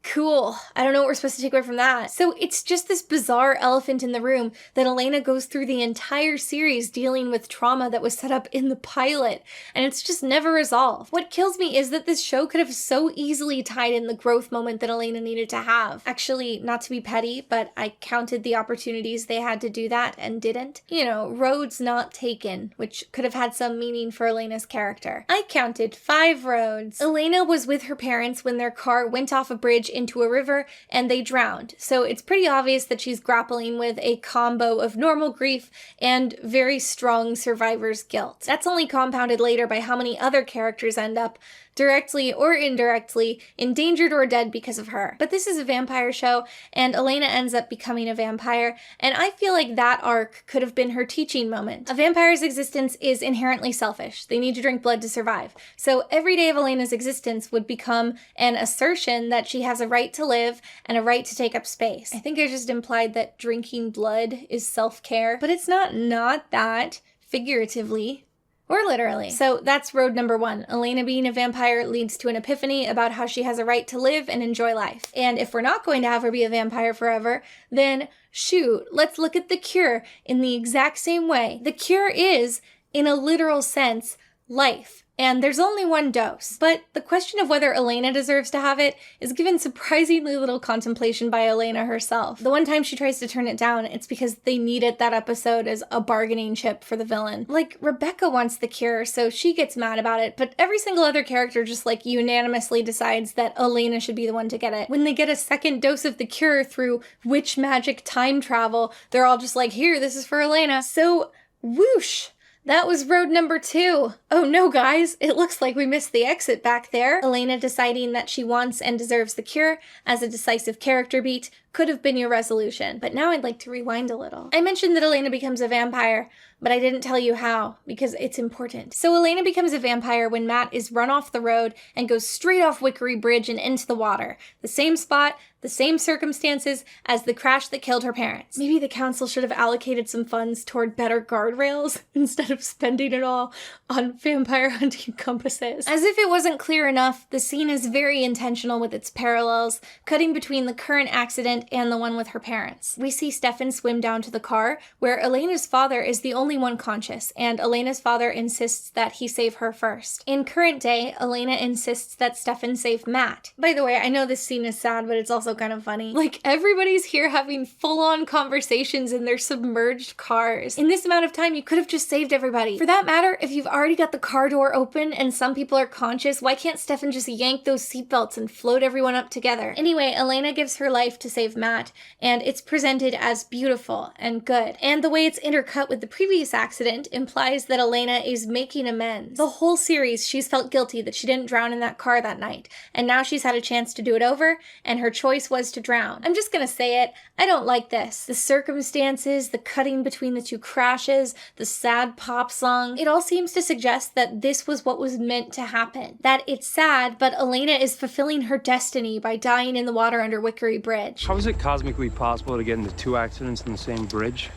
Cool. I don't know what we're supposed to take away from that. So it's just this bizarre elephant in the room that Elena goes through the entire series dealing with trauma that was set up in the pilot, and it's just never resolved. What kills me is that this show could have so easily tied in the growth moment that Elena needed to have. Actually, not to be petty, but I counted the opportunities they had to do that and didn't. You know, roads not taken, which could have had some meaning for Elena's character. I counted 5 roads. Elena was with her parents when their car went off a bridge into a river and they drowned. So it's pretty obvious that she's grappling with a combo of normal grief and very strong survivor's guilt. That's only compounded later by how many other characters end up directly or indirectly endangered or dead because of her. But this is a vampire show, and Elena ends up becoming a vampire, and I feel like that arc could have been her teaching moment. A vampire's existence is inherently selfish. They need to drink blood to survive. So every day of Elena's existence would become an assertion that she has a right to live and a right to take up space. I think I just implied that drinking blood is self-care, but it's not that, figuratively. Or literally. So that's road number 1. Elena being a vampire leads to an epiphany about how she has a right to live and enjoy life. And if we're not going to have her be a vampire forever, then shoot, let's look at The Cure in the exact same way. The Cure is, in a literal sense, life. And there's only 1 dose. But the question of whether Elena deserves to have it is given surprisingly little contemplation by Elena herself. The one time she tries to turn it down, it's because they needed that episode as a bargaining chip for the villain. Like, Rebecca wants the cure, so she gets mad about it, but every single other character just like unanimously decides that Elena should be the one to get it. When they get a second dose of the cure through witch magic time travel, they're all just like, here, this is for Elena. So, whoosh! That was road number 2. Oh no, guys, it looks like we missed the exit back there. Elena deciding that she wants and deserves the cure as a decisive character beat could have been your resolution, but now I'd like to rewind a little. I mentioned that Elena becomes a vampire, but I didn't tell you how, because it's important. So Elena becomes a vampire when Matt is run off the road and goes straight off Wickery Bridge and into the water. The same spot, the same circumstances as the crash that killed her parents. Maybe the council should have allocated some funds toward better guardrails instead of spending it all on vampire hunting compasses. As if it wasn't clear enough, the scene is very intentional with its parallels, cutting between the current accident and the one with her parents. We see Stefan swim down to the car, where Elena's father is the only one conscious, and Elena's father insists that he save her first. In current day, Elena insists that Stefan save Matt. By the way, I know this scene is sad, but it's also kind of funny. Like, everybody's here having full-on conversations in their submerged cars. In this amount of time, you could have just saved everybody. For that matter, if you've already got the car door open and some people are conscious, why can't Stefan just yank those seatbelts and float everyone up together? Anyway, Elena gives her life to save Matt, and it's presented as beautiful and good. And the way it's intercut with the previous accident implies that Elena is making amends. The whole series, she's felt guilty that she didn't drown in that car that night, and now she's had a chance to do it over, and her choice was to drown. I'm just gonna say it, I don't like this. The circumstances, the cutting between the 2 crashes, the sad pop song, it all seems to suggest that this was what was meant to happen. That it's sad, but Elena is fulfilling her destiny by dying in the water under Wickery Bridge. How is it cosmically possible to get into 2 accidents in the same bridge?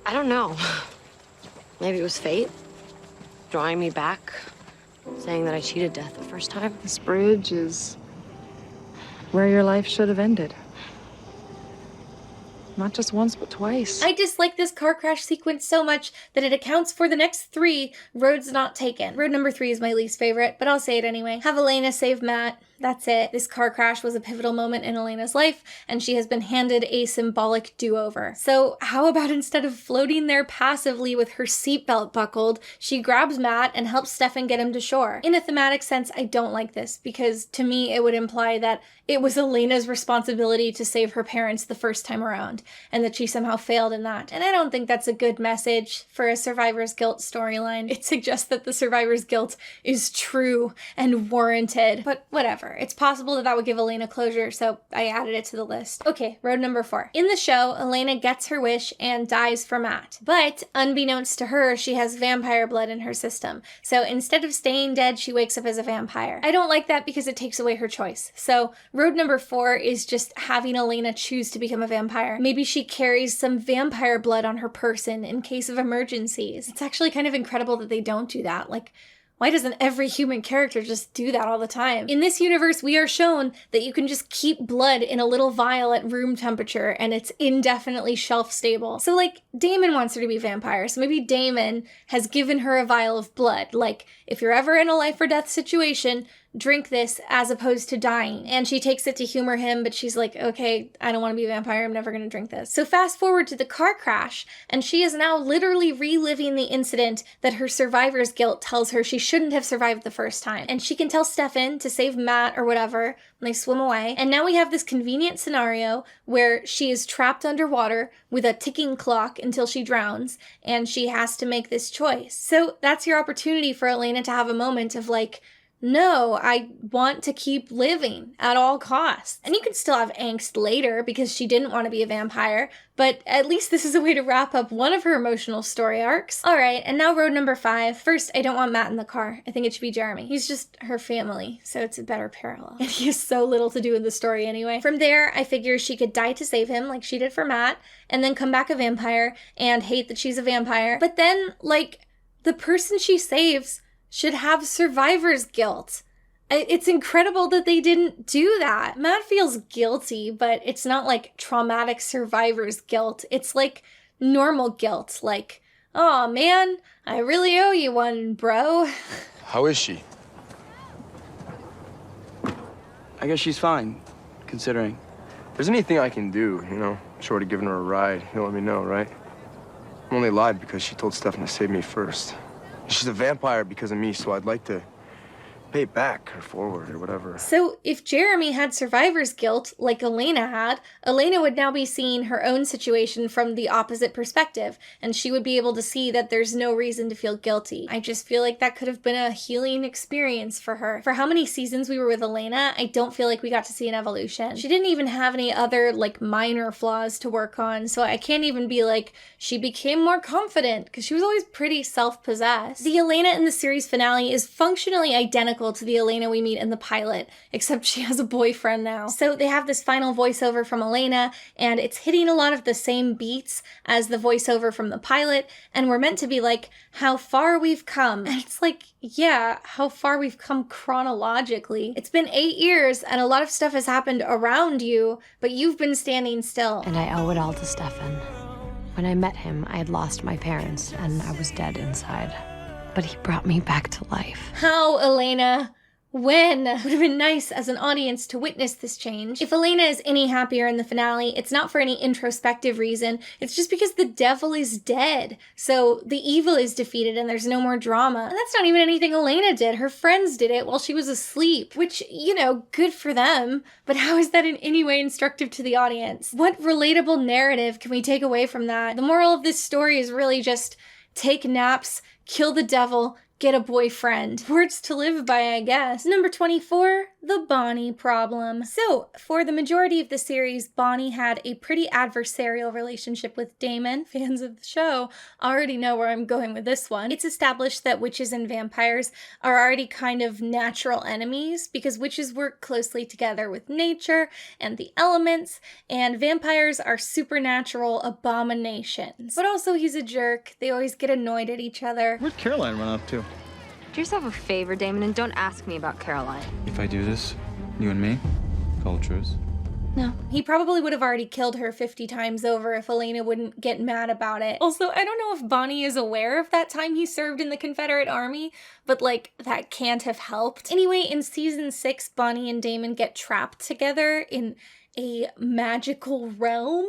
I don't know. Maybe it was fate, drawing me back, saying that I cheated death the first time. This bridge is where your life should have ended. Not just once, but twice. I dislike this car crash sequence so much that it accounts for the next 3 roads not taken. Road number 3 is my least favorite, but I'll say it anyway. Have Elena save Matt. that's it. This car crash was a pivotal moment in Elena's life, and she has been handed a symbolic do-over. So how about instead of floating there passively with her seatbelt buckled, she grabs Matt and helps Stefan get him to shore? In a thematic sense, I don't like this, because to me it would imply that it was Elena's responsibility to save her parents the first time around, and that she somehow failed in that. And I don't think that's a good message for a survivor's guilt storyline. It suggests that the survivor's guilt is true and warranted, but whatever. It's possible that that would give Elena closure, so I added it to the list. Okay, road number 4. In the show, Elena gets her wish and dies for Matt. But unbeknownst to her, she has vampire blood in her system. So instead of staying dead, she wakes up as a vampire. I don't like that because it takes away her choice. So road number 4 is just having Elena choose to become a vampire. Maybe she carries some vampire blood on her person in case of emergencies. It's actually kind of incredible that they don't do that. Like, why doesn't every human character just do that all the time? In this universe, we are shown that you can just keep blood in a little vial at room temperature and it's indefinitely shelf stable. So like, Damon wants her to be a vampire, so maybe Damon has given her a vial of blood. Like, if you're ever in a life or death situation, drink this as opposed to dying. And she takes it to humor him, but she's like, okay, I don't want to be a vampire. I'm never going to drink this. So fast forward to the car crash, and she is now literally reliving the incident that her survivor's guilt tells her she shouldn't have survived the first time. And she can tell Stefan to save Matt or whatever when they swim away. And now we have this convenient scenario where she is trapped underwater with a ticking clock until she drowns, and she has to make this choice. So that's your opportunity for Elena to have a moment of like, no, I want to keep living at all costs. And you can still have angst later because she didn't want to be a vampire, but at least this is a way to wrap up one of her emotional story arcs. All right, and now road number 5. First, I don't want Matt in the car. I think it should be Jeremy. He's just her family, so it's a better parallel. And he has so little to do in the story anyway. From there, I figure she could die to save him like she did for Matt, and then come back a vampire and hate that she's a vampire. But then, like, the person she saves should have survivor's guilt. It's incredible that they didn't do that. Matt feels guilty, but it's not like traumatic survivor's guilt. It's like normal guilt. Like, oh man, I really owe you one, bro. How is she? I guess she's fine, considering. If there's anything I can do, short of giving her a ride, you'll let me know, right? I only lied because she told Stefan to save me first. She's a vampire because of me, so I'd like to pay it back or forward or whatever. So if Jeremy had survivor's guilt, like Elena had, Elena would now be seeing her own situation from the opposite perspective, and she would be able to see that there's no reason to feel guilty. I just feel like that could have been a healing experience for her. For how many seasons we were with Elena, I don't feel like we got to see an evolution. She didn't even have any other, like, minor flaws to work on, so I can't even be like, she became more confident, because she was always pretty self-possessed. The Elena in the series finale is functionally identical to the Elena we meet in the pilot, except she has a boyfriend now. So they have this final voiceover from Elena, and it's hitting a lot of the same beats as the voiceover from the pilot, and we're meant to be like, how far we've come. And it's like, yeah, how far we've come chronologically. It's been 8 years, and a lot of stuff has happened around you, but you've been standing still. And I owe it all to Stefan. When I met him, I had lost my parents, and I was dead inside. But he brought me back to life. How, Elena? When? It would have been nice as an audience to witness this change. If Elena is any happier in the finale, it's not for any introspective reason. It's just because the devil is dead. So the evil is defeated and there's no more drama. And that's not even anything Elena did. Her friends did it while she was asleep, which, good for them. But how is that in any way instructive to the audience? What relatable narrative can we take away from that? The moral of this story is really just take naps, kill the devil, get a boyfriend. Words to live by, I guess. Number 24, the Bonnie problem. So, for the majority of the series, Bonnie had a pretty adversarial relationship with Damon. Fans of the show already know where I'm going with this one. It's established that witches and vampires are already kind of natural enemies because witches work closely together with nature and the elements, and vampires are supernatural abominations. But also he's a jerk. They always get annoyed at each other. Where'd Caroline run up to? Do yourself a favor, Damon, and don't ask me about Caroline. If I do this, you and me, call a truce. No. He probably would have already killed her 50 times over if Elena wouldn't get mad about it. Also, I don't know if Bonnie is aware of that time he served in the Confederate Army, but like, that can't have helped. Anyway, in season 6, Bonnie and Damon get trapped together in a magical realm.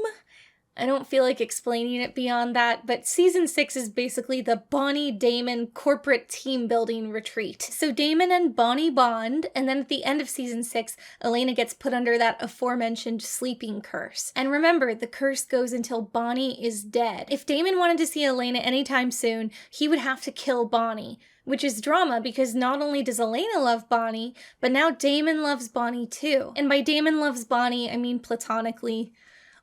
I don't feel like explaining it beyond that, but season 6 is basically the Bonnie-Damon corporate team building retreat. So Damon and Bonnie bond, and then at the end of season 6, Elena gets put under that aforementioned sleeping curse. And remember, the curse goes until Bonnie is dead. If Damon wanted to see Elena anytime soon, he would have to kill Bonnie. Which is drama because not only does Elena love Bonnie, but now Damon loves Bonnie too. And by Damon loves Bonnie, I mean platonically.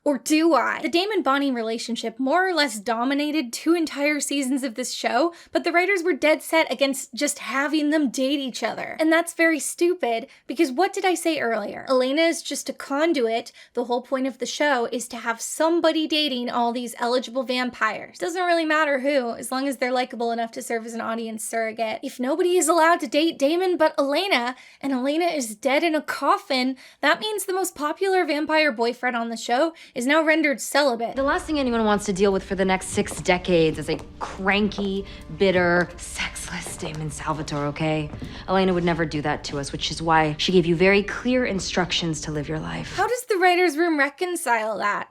Or do I? The Damon-Bonnie relationship more or less dominated 2 entire seasons of this show, but the writers were dead set against just having them date each other. And that's very stupid, because what did I say earlier? Elena is just a conduit. The whole point of the show is to have somebody dating all these eligible vampires. Doesn't really matter who, as long as they're likable enough to serve as an audience surrogate. If nobody is allowed to date Damon but Elena, and Elena is dead in a coffin, that means the most popular vampire boyfriend on the show is now rendered celibate. The last thing anyone wants to deal with for the next 6 decades is a cranky, bitter, sexless Damon Salvatore, okay? Elena would never do that to us, which is why she gave you very clear instructions to live your life. How does the writer's room reconcile that?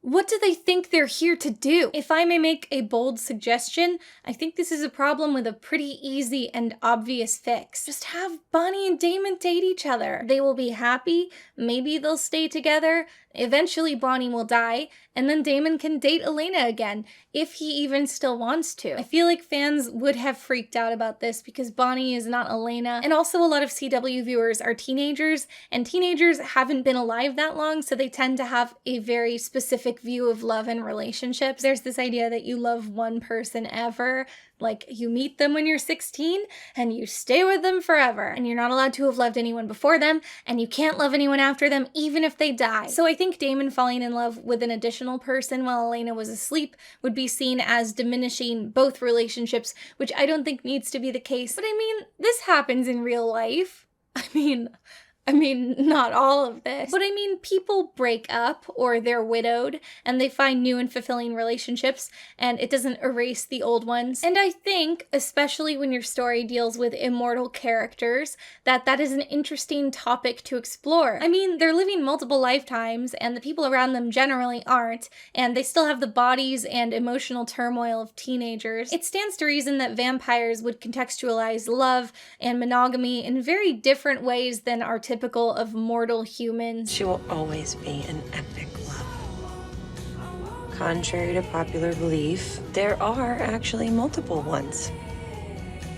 What do they think they're here to do? If I may make a bold suggestion, I think this is a problem with a pretty easy and obvious fix. Just have Bonnie and Damon date each other. They will be happy, maybe they'll stay together, eventually Bonnie will die, and then Damon can date Elena again, if he even still wants to. I feel like fans would have freaked out about this because Bonnie is not Elena, and also a lot of CW viewers are teenagers, and teenagers haven't been alive that long, so they tend to have a very specific view of love and relationships. There's this idea that you love one person ever, like you meet them when you're 16 and you stay with them forever, and you're not allowed to have loved anyone before them, and you can't love anyone after them even if they die. So I think Damon falling in love with an additional person while Elena was asleep would be seen as diminishing both relationships, which I don't think needs to be the case. But I mean, this happens in real life. I mean, not all of this. But I mean, people break up or they're widowed and they find new and fulfilling relationships, and it doesn't erase the old ones. And I think, especially when your story deals with immortal characters, that is an interesting topic to explore. I mean, they're living multiple lifetimes and the people around them generally aren't, and they still have the bodies and emotional turmoil of teenagers. It stands to reason that vampires would contextualize love and monogamy in very different ways than our typical of mortal humans. She will always be an epic love. Contrary to popular belief, there are actually multiple ones,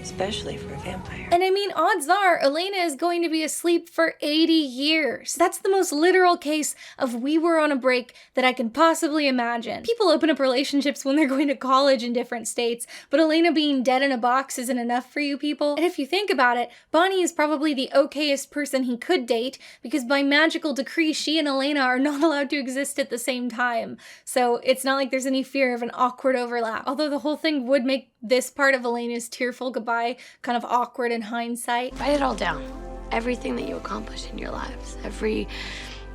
especially for a vampire. And I mean, odds are Elena is going to be asleep for 80 years. That's the most literal case of we were on a break that I can possibly imagine. People open up relationships when they're going to college in different states, but Elena being dead in a box isn't enough for you people. And if you think about it, Bonnie is probably the okayest person he could date, because by magical decree, she and Elena are not allowed to exist at the same time. So it's not like there's any fear of an awkward overlap. Although the whole thing would make this part of Elena's tearful goodbye kind of awkward in hindsight. Write it all down. Everything that you accomplish in your lives. Every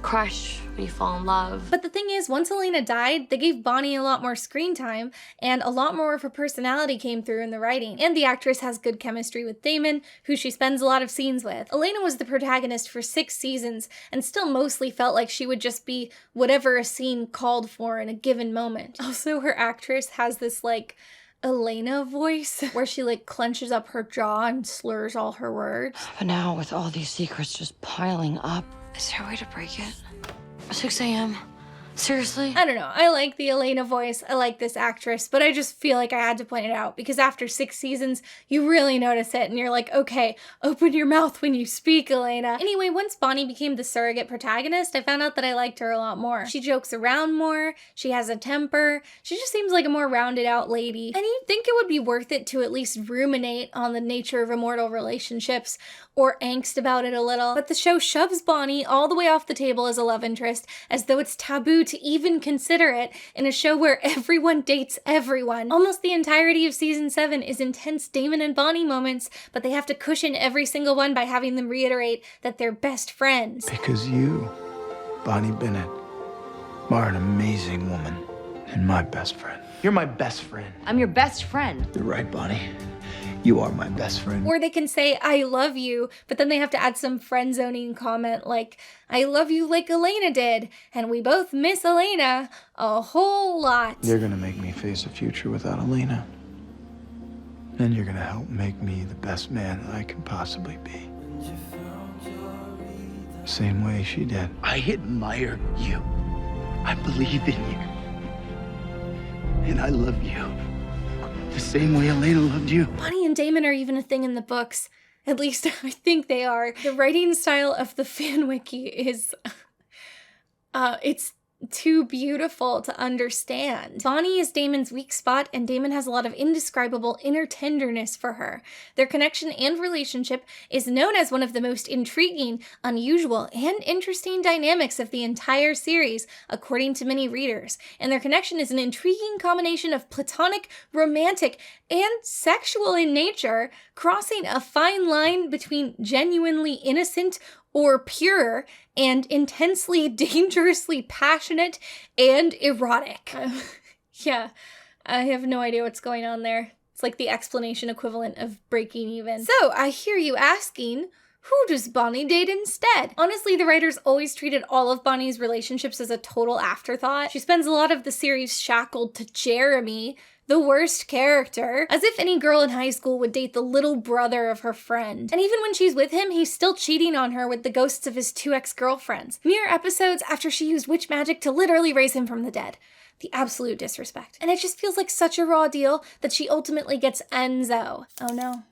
crush, when you fall in love. But the thing is, once Elena died, they gave Bonnie a lot more screen time, and a lot more of her personality came through in the writing. And the actress has good chemistry with Damon, who she spends a lot of scenes with. Elena was the protagonist for 6 seasons, and still mostly felt like she would just be whatever a scene called for in a given moment. Also, her actress has this, like, Elena voice, where she like clenches up her jaw and slurs all her words. But now, with all these secrets just piling up, is there a way to break it? 6 a.m. Seriously? I don't know. I like the Elena voice. I like this actress, but I just feel like I had to point it out because after 6 seasons, you really notice it and you're like, okay, open your mouth when you speak, Elena. Anyway, once Bonnie became the surrogate protagonist, I found out that I liked her a lot more. She jokes around more. She has a temper. She just seems like a more rounded out lady. And you'd think it would be worth it to at least ruminate on the nature of immortal relationships or angst about it a little. But the show shoves Bonnie all the way off the table as a love interest, as though it's taboo to even consider it in a show where everyone dates everyone. Almost the entirety of season 7 is intense Damon and Bonnie moments, but they have to cushion every single one by having them reiterate that they're best friends. Because you Bonnie Bennett. Are an amazing woman and my best friend. You're my best friend. I'm your best friend. You're right, Bonnie. You are my best friend. Or they can say, I love you, but then they have to add some friend zoning comment like, I love you like Elena did, and we both miss Elena a whole lot. You're gonna make me face a future without Elena. And you're gonna help make me the best man I can possibly be. Same way she did. I admire you. I believe in you. And I love you. The same way Elena loved you. Bonnie and Damon are even a thing in the books. At least I think they are. The writing style of the fan wiki is... it's too beautiful to understand. Bonnie is Damon's weak spot, and Damon has a lot of indescribable inner tenderness for her. Their connection and relationship is known as one of the most intriguing, unusual, and interesting dynamics of the entire series, according to many readers. And their connection is an intriguing combination of platonic, romantic, and sexual in nature, crossing a fine line between genuinely innocent or pure, and intensely, dangerously passionate and erotic. Yeah, I have no idea what's going on there. It's like the explanation equivalent of breaking even. So, I hear you asking, who does Bonnie date instead? Honestly, the writers always treated all of Bonnie's relationships as a total afterthought. She spends a lot of the series shackled to Jeremy, the worst character, as if any girl in high school would date the little brother of her friend. And even when she's with him, he's still cheating on her with the ghosts of his 2 ex-girlfriends, mere episodes after she used witch magic to literally raise him from the dead. The absolute disrespect. And it just feels like such a raw deal that she ultimately gets Enzo. Oh no.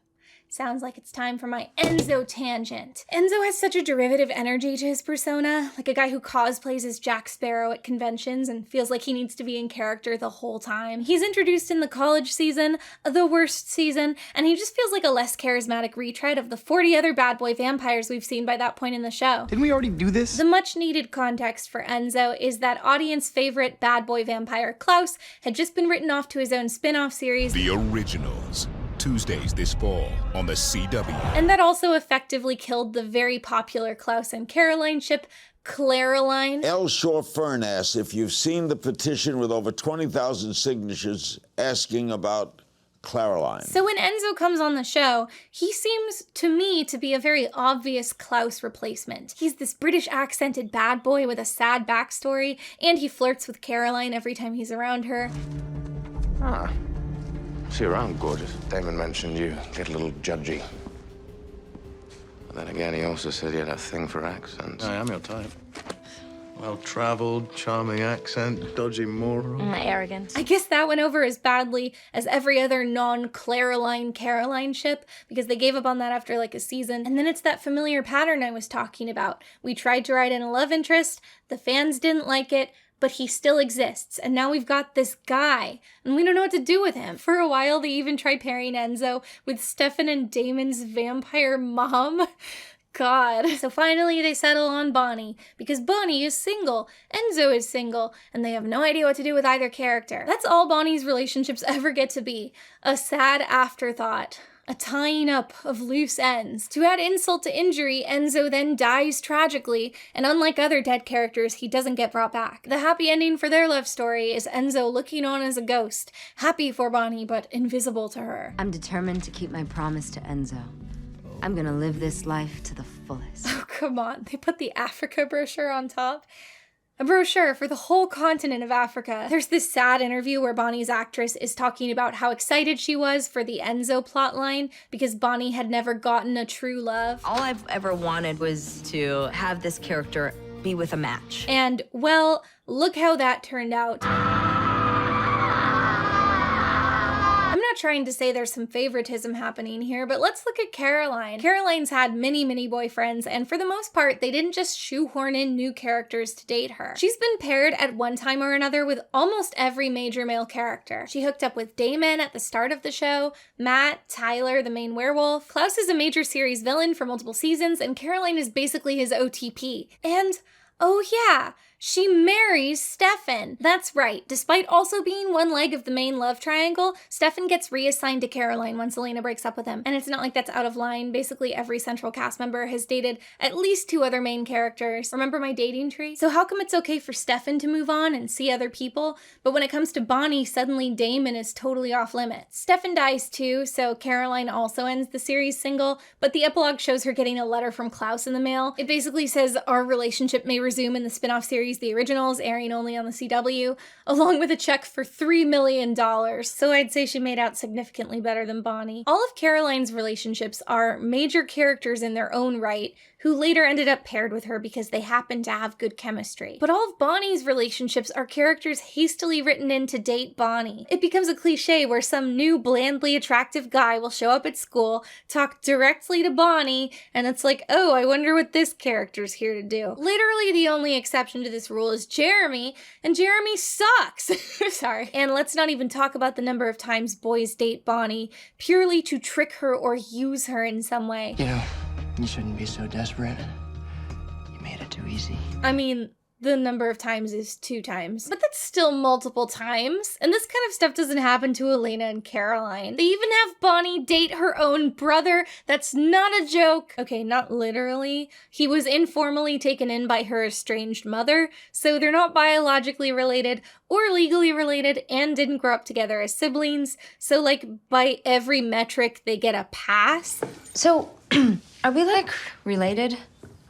Sounds like it's time for my Enzo tangent. Enzo has such a derivative energy to his persona, like a guy who cosplays as Jack Sparrow at conventions and feels like he needs to be in character the whole time. He's introduced in the college season, the worst season, and he just feels like a less charismatic retread of the 40 other bad boy vampires we've seen by that point in the show. Didn't we already do this? The much needed context for Enzo is that audience favorite bad boy vampire Klaus had just been written off to his own spin-off series, The Originals. Tuesdays this fall on the CW. And that also effectively killed the very popular Klaus and Caroline ship, Claraline. Elshore Furnace, if you've seen the petition with over 20,000 signatures asking about Claraline. So when Enzo comes on the show, he seems to me to be a very obvious Klaus replacement. He's this British accented bad boy with a sad backstory, and he flirts with Caroline every time he's around her. Ah. See you around, gorgeous. Damon mentioned you get a little judgy. But then again, he also said you had a thing for accents. I am your type. Well-traveled, charming accent, dodgy moral. Arrogant. I guess that went over as badly as every other non-Claraline Caroline ship, because they gave up on that after like a season. And then it's that familiar pattern I was talking about. We tried to write in a love interest, the fans didn't like it, but he still exists, and now we've got this guy, and we don't know what to do with him. For a while, they even tried pairing Enzo with Stefan and Damon's vampire mom. God. So finally, they settle on Bonnie, because Bonnie is single, Enzo is single, and they have no idea what to do with either character. That's all Bonnie's relationships ever get to be, a sad afterthought. A tying up of loose ends. To add insult to injury, Enzo then dies tragically, and unlike other dead characters, he doesn't get brought back. The happy ending for their love story is Enzo looking on as a ghost, happy for Bonnie, but invisible to her. I'm determined to keep my promise to Enzo. I'm gonna live this life to the fullest. Oh, come on. They put the Africa brochure on top. A brochure for the whole continent of Africa. There's this sad interview where Bonnie's actress is talking about how excited she was for the Enzo plotline because Bonnie had never gotten a true love. All I've ever wanted was to have this character be with a match. And, well, look how that turned out. I'm not trying to say there's some favoritism happening here, but let's look at Caroline. Caroline's had many boyfriends, and for the most part, they didn't just shoehorn in new characters to date her. She's been paired at one time or another with almost every major male character. She hooked up with Damon at the start of the show, Matt, Tyler, the main werewolf. Klaus is a major series villain for multiple seasons, and Caroline is basically his OTP. And, oh yeah, She marries Stefan. That's right. Despite also being one leg of the main love triangle, Stefan gets reassigned to Caroline once Elena breaks up with him. And it's not like that's out of line. Basically, every central cast member has dated at least 2 other main characters. Remember my dating tree? So how come it's okay for Stefan to move on and see other people, but when it comes to Bonnie, suddenly Damon is totally off limits? Stefan dies too, so Caroline also ends the series single, but the epilogue shows her getting a letter from Klaus in the mail. It basically says our relationship may resume in the spin-off series The Originals, airing only on the CW, along with a check for $3 million. So I'd say she made out significantly better than Bonnie. All of Caroline's relationships are major characters in their own right, who later ended up paired with her because they happened to have good chemistry. But all of Bonnie's relationships are characters hastily written in to date Bonnie. It becomes a cliche where some new blandly attractive guy will show up at school, talk directly to Bonnie, and it's like, oh, I wonder what this character's here to do. Literally the only exception to this rule is Jeremy, and Jeremy sucks. Sorry. And let's not even talk about the number of times boys date Bonnie purely to trick her or use her in some way. You know, you shouldn't be so desperate. You made it too easy. I mean, the number of times is 2 times, but that's still multiple times. And this kind of stuff doesn't happen to Elena and Caroline. They even have Bonnie date her own brother. That's not a joke. Okay, not literally. He was informally taken in by her estranged mother, so they're not biologically related or legally related and didn't grow up together as siblings. So like by every metric, they get a pass. So, are we like related?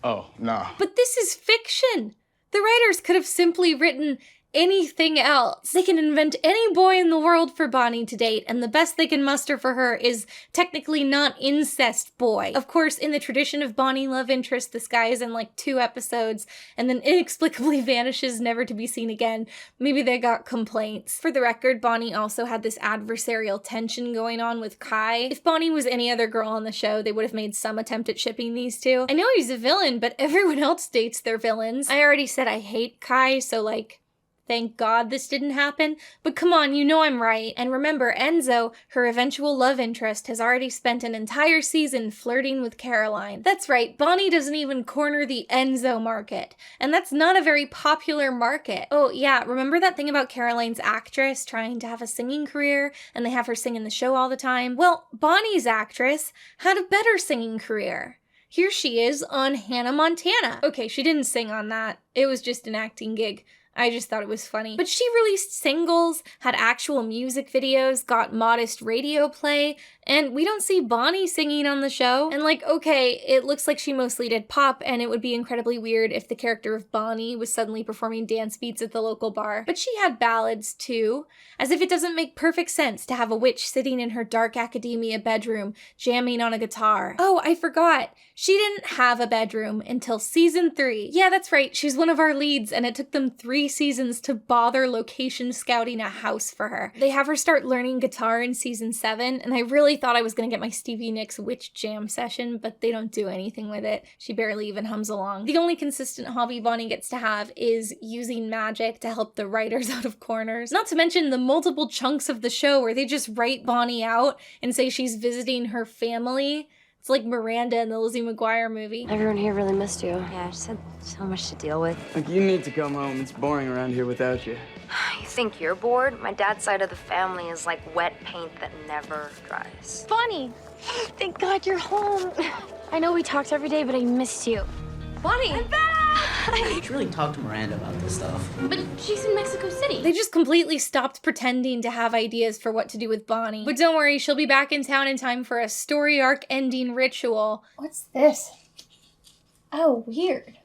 Oh, nah. But this is fiction. The writers could have simply written anything else. They can invent any boy in the world for Bonnie to date, and the best they can muster for her is technically not incest boy. Of course, in the tradition of Bonnie love interest, this guy is in like 2 episodes and then inexplicably vanishes, never to be seen again. Maybe they got complaints. For the record, Bonnie also had this adversarial tension going on with Kai. If Bonnie was any other girl on the show, they would have made some attempt at shipping these two. I know he's a villain, but everyone else dates their villains. I already said I hate Kai, so like, thank God this didn't happen, but come on, you know I'm right. And remember, Enzo, her eventual love interest, has already spent an entire season flirting with Caroline. That's right, Bonnie doesn't even corner the Enzo market, and that's not a very popular market. Oh yeah, remember that thing about Caroline's actress trying to have a singing career, and they have her sing in the show all the time? Well, Bonnie's actress had a better singing career. Here she is on Hannah Montana. Okay, she didn't sing on that. It was just an acting gig. I just thought it was funny. But she released singles, had actual music videos, got modest radio play, and we don't see Bonnie singing on the show. And like, okay, it looks like she mostly did pop, and it would be incredibly weird if the character of Bonnie was suddenly performing dance beats at the local bar. But she had ballads too, as if it doesn't make perfect sense to have a witch sitting in her dark academia bedroom, jamming on a guitar. Oh, I forgot. She didn't have a bedroom until season 3. Yeah, that's right, she's one of our leads, and it took them 3 seasons to bother location scouting a house for her. They have her start learning guitar in season 7, and I really thought I was gonna get my Stevie Nicks witch jam session, but they don't do anything with it. She barely even hums along. The only consistent hobby Bonnie gets to have is using magic to help the writers out of corners. Not to mention the multiple chunks of the show where they just write Bonnie out and say she's visiting her family. It's like Miranda in the Lizzie McGuire movie. Everyone here really missed you. Yeah, I just had so much to deal with. Look, you need to come home. It's boring around here without you. You think you're bored? My dad's side of the family is like wet paint that never dries. Bonnie! Thank God you're home. I know we talked every day, but I missed you. Bonnie! I'm back! You should really talk to Miranda about this stuff. But she's in Mexico City. They just completely stopped pretending to have ideas for what to do with Bonnie. But don't worry, she'll be back in town in time for a story arc ending ritual. What's this? Oh, weird.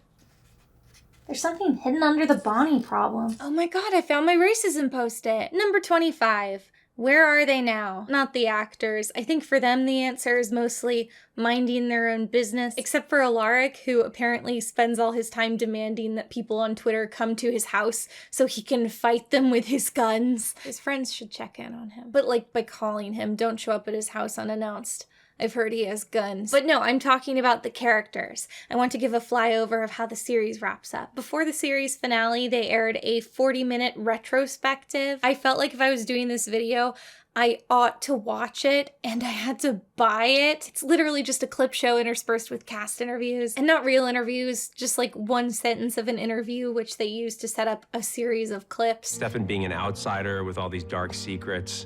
There's something hidden under the Bonnie problem. Oh my God, I found my racism post-it. Number 25. Where are they now? Not the actors. I think for them the answer is mostly minding their own business, except for Alaric, who apparently spends all his time demanding that people on Twitter come to his house so he can fight them with his guns. His friends should check in on him. But like by calling him, don't show up at his house unannounced. I've heard he has guns. But no, I'm talking about the characters. I want to give a flyover of how the series wraps up. Before the series finale, they aired a 40-minute retrospective. I felt like if I was doing this video, I ought to watch it, and I had to buy it. It's literally just a clip show interspersed with cast interviews, and not real interviews, just like one sentence of an interview, which they use to set up a series of clips. Stefan being an outsider with all these dark secrets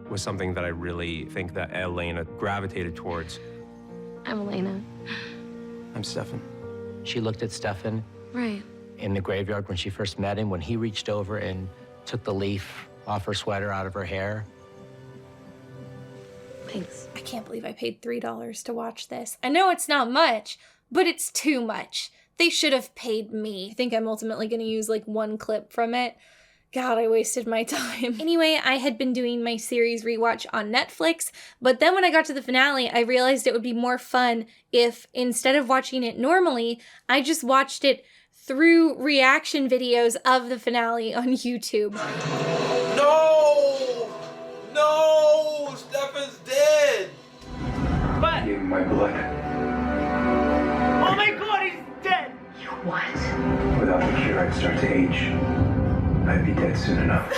was something that I really think that Elena gravitated towards. I'm Elena. I'm Stefan. She looked at Stefan Right. in the graveyard when she first met him, when he reached over and took the leaf off her sweater out of her hair. Thanks. I can't believe I paid $3 to watch this. I know it's not much, but it's too much. They should have paid me. I think I'm ultimately going to use like one clip from it. God, I wasted my time. Anyway, I had been doing my series rewatch on Netflix, but then when I got to the finale, I realized it would be more fun if, instead of watching it normally, I just watched it through reaction videos of the finale on YouTube. No! No! Stefan's dead! I gave him my blood. Oh my god, he's dead! You what? Without the cure, I'd start to age. I'd be dead soon enough.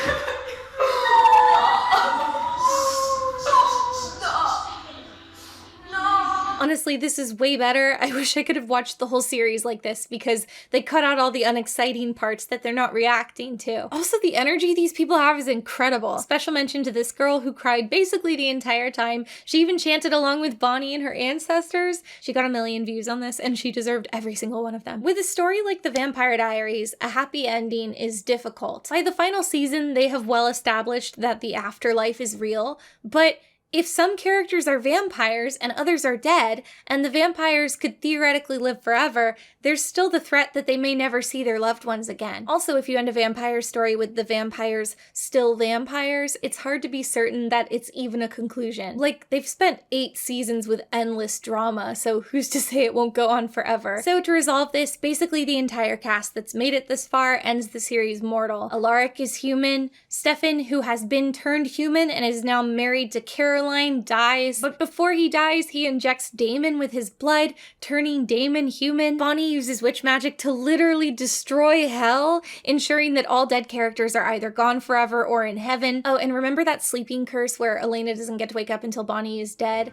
Honestly, this is way better. I wish I could have watched the whole series like this because they cut out all the unexciting parts that they're not reacting to. Also, the energy these people have is incredible. Special mention to this girl who cried basically the entire time. She even chanted along with Bonnie and her ancestors. She got 1 million views on this and she deserved every single one of them. With a story like The Vampire Diaries, a happy ending is difficult. By the final season, they have well established that the afterlife is real, but if some characters are vampires and others are dead, and the vampires could theoretically live forever, there's still the threat that they may never see their loved ones again. Also, if you end a vampire story with the vampires still vampires, it's hard to be certain that it's even a conclusion. Like, they've spent 8 seasons with endless drama, so who's to say it won't go on forever? So to resolve this, basically the entire cast that's made it this far ends the series mortal. Alaric is human, Stefan, who has been turned human and is now married to Caroline, dies, but before he dies, he injects Damon with his blood, turning Damon human. Bonnie uses witch magic to literally destroy hell, ensuring that all dead characters are either gone forever or in heaven. Oh, and remember that sleeping curse where Elena doesn't get to wake up until Bonnie is dead?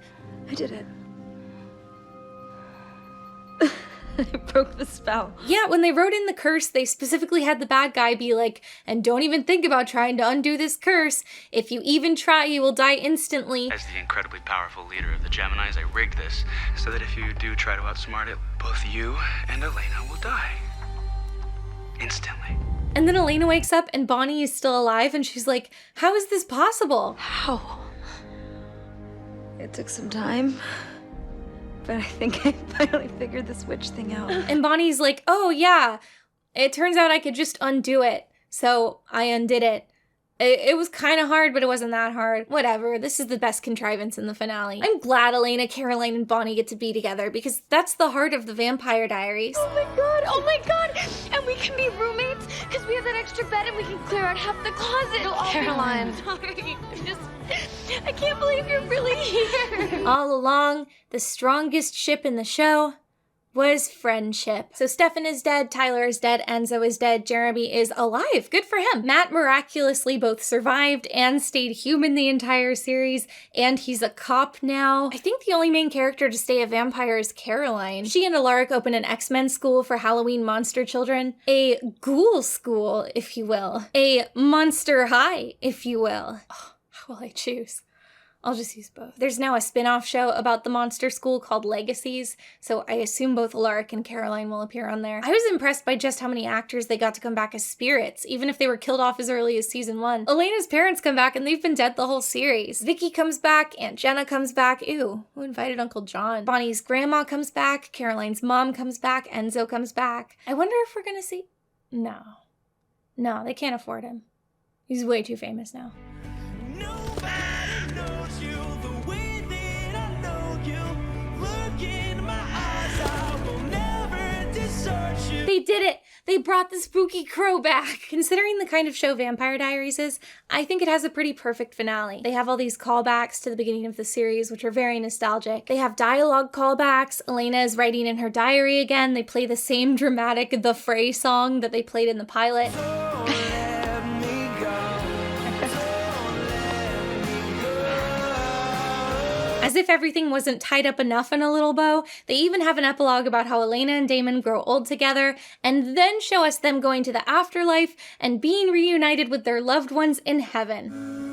I did it. I broke the spell. Yeah, when they wrote in the curse, they specifically had the bad guy be like, and don't even think about trying to undo this curse. If you even try, you will die instantly. As the incredibly powerful leader of the Geminis, I rigged this so that if you do try to outsmart it, both you and Elena will die. Instantly. And then Elena wakes up and Bonnie is still alive and she's like, how is this possible? How? It took some time. But I think I finally figured this witch thing out. And Bonnie's like, oh yeah, it turns out I could just undo it. So I undid it. It was kind of hard, but it wasn't that hard. Whatever, this is the best contrivance in the finale. I'm glad Elena, Caroline, and Bonnie get to be together because that's the heart of the Vampire Diaries. Oh my god! And we can be roommates because we have that extra bed and we can clear out half the closet. It'll all Caroline. be sorry. I can't believe you're really here. All along, the strongest ship in the show was friendship. So Stefan is dead, Tyler is dead, Enzo is dead, Jeremy is alive. Good for him. Matt miraculously both survived and stayed human the entire series, and he's a cop now. I think the only main character to stay a vampire is Caroline. She and Alaric open an X-Men school for Halloween monster children. A ghoul school, if you will. A monster high, if you will. Oh, how will I choose? I'll just use both. There's now a spin-off show about the monster school called Legacies, so I assume both Alaric and Caroline will appear on there. I was impressed by just how many actors they got to come back as spirits, even if they were killed off as early as season 1. Elena's parents come back and they've been dead the whole series. Vicky comes back, Aunt Jenna comes back, ew, who invited Uncle John? Bonnie's grandma comes back, Caroline's mom comes back, Enzo comes back. I wonder if we're gonna see... No, they can't afford him. He's way too famous now. They did it! They brought the spooky crow back! Considering the kind of show Vampire Diaries is, I think it has a pretty perfect finale. They have all these callbacks to the beginning of the series, which are very nostalgic. They have dialogue callbacks. Elena is writing in her diary again. They play the same dramatic The Fray song that they played in the pilot. As if everything wasn't tied up enough in a little bow, they even have an epilogue about how Elena and Damon grow old together, and then show us them going to the afterlife and being reunited with their loved ones in heaven.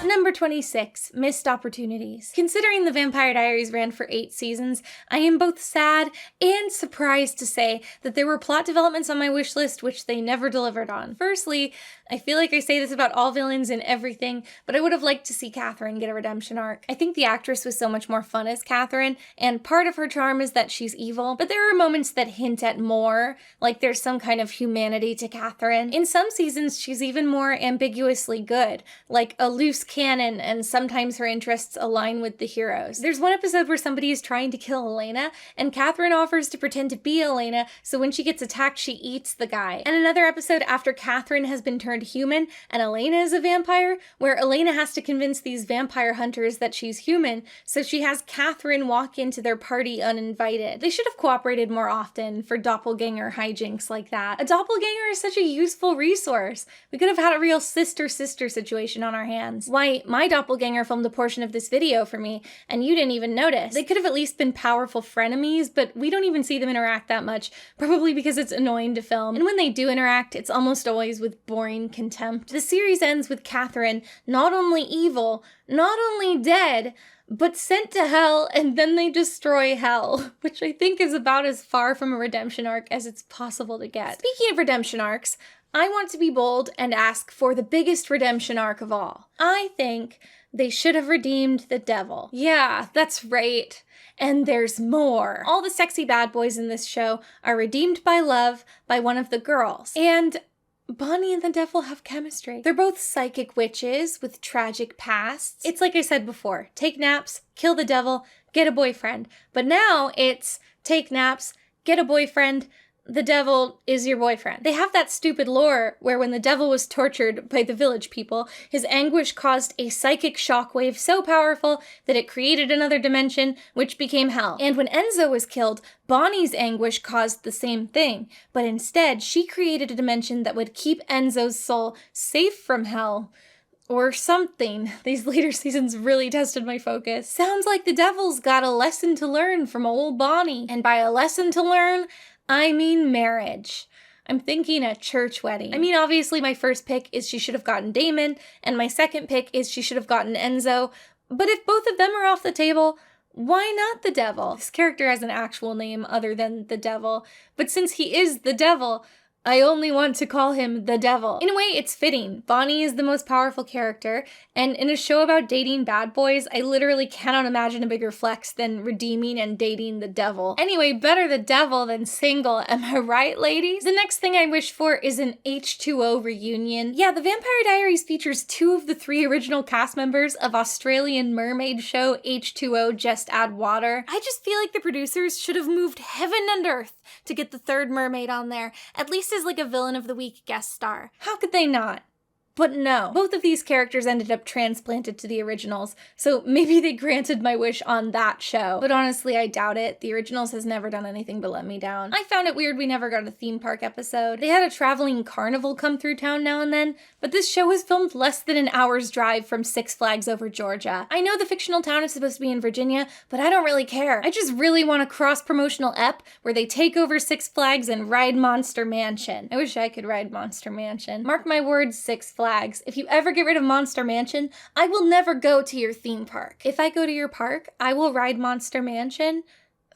Number 26, Missed Opportunities. Considering The Vampire Diaries ran for 8 seasons, I am both sad and surprised to say that there were plot developments on my wish list which they never delivered on. Firstly, I feel like I say this about all villains and everything, but I would have liked to see Catherine get a redemption arc. I think the actress was so much more fun as Catherine, and part of her charm is that she's evil, but there are moments that hint at more, like there's some kind of humanity to Catherine. In some seasons, she's even more ambiguously good, like a loose canon, and sometimes her interests align with the heroes. There's one episode where somebody is trying to kill Elena, and Catherine offers to pretend to be Elena, so when she gets attacked, she eats the guy. And another episode after Catherine has been turned human and Elena is a vampire, where Elena has to convince these vampire hunters that she's human, so she has Catherine walk into their party uninvited. They should have cooperated more often for doppelganger hijinks like that. A doppelganger is such a useful resource. We could have had a real sister-sister situation on our hands. Why, my doppelganger filmed a portion of this video for me, and you didn't even notice. They could have at least been powerful frenemies, but we don't even see them interact that much, probably because it's annoying to film. And when they do interact, it's almost always with boring contempt. The series ends with Catherine not only evil, not only dead, but sent to hell, and then they destroy hell, which I think is about as far from a redemption arc as it's possible to get. Speaking of redemption arcs, I want to be bold and ask for the biggest redemption arc of all. I think they should have redeemed the devil. Yeah, that's right. And there's more. All the sexy bad boys in this show are redeemed by love by one of the girls. And Bonnie and the devil have chemistry. They're both psychic witches with tragic pasts. It's like I said before, take naps, kill the devil, get a boyfriend. But now it's take naps, get a boyfriend, the devil is your boyfriend. They have that stupid lore where when the devil was tortured by the village people, his anguish caused a psychic shockwave so powerful that it created another dimension, which became hell. And when Enzo was killed, Bonnie's anguish caused the same thing, but instead she created a dimension that would keep Enzo's soul safe from hell. Or something. These later seasons really tested my focus. Sounds like the devil's got a lesson to learn from old Bonnie. And by a lesson to learn, I mean marriage. I'm thinking a church wedding. I mean, obviously my first pick is she should have gotten Damon, and my second pick is she should have gotten Enzo, but if both of them are off the table, why not the devil? This character has an actual name other than the devil, but since he is the devil, I only want to call him the devil. In a way, it's fitting. Bonnie is the most powerful character, and in a show about dating bad boys, I literally cannot imagine a bigger flex than redeeming and dating the devil. Anyway, better the devil than single, am I right, ladies? The next thing I wish for is an H2O reunion. Yeah, The Vampire Diaries features 2 of the 3 original cast members of Australian mermaid show H2O Just Add Water. I just feel like the producers should have moved heaven and earth to get the 3rd mermaid on there, at least as like a villain of the week guest star. How could they not? But no, both of these characters ended up transplanted to the originals, so maybe they granted my wish on that show. But honestly, I doubt it. The originals has never done anything but let me down. I found it weird we never got a theme park episode. They had a traveling carnival come through town now and then, but this show was filmed less than an hour's drive from Six Flags Over Georgia. I know the fictional town is supposed to be in Virginia, but I don't really care. I just really want a cross-promotional ep where they take over Six Flags and ride Monster Mansion. I wish I could ride Monster Mansion. Mark my words, Six Flags. If you ever get rid of Monster Mansion, I will never go to your theme park. If I go to your park, I will ride Monster Mansion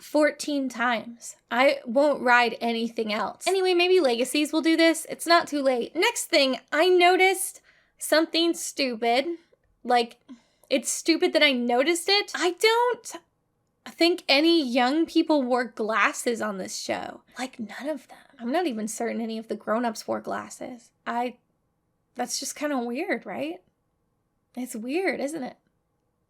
14 times. I won't ride anything else. Anyway, maybe Legacies will do this. It's not too late. Next thing, I noticed something stupid. Like, it's stupid that I noticed it. I don't think any young people wore glasses on this show. Like, none of them. I'm not even certain any of the grown-ups wore glasses. That's just kind of weird, right? It's weird, isn't it?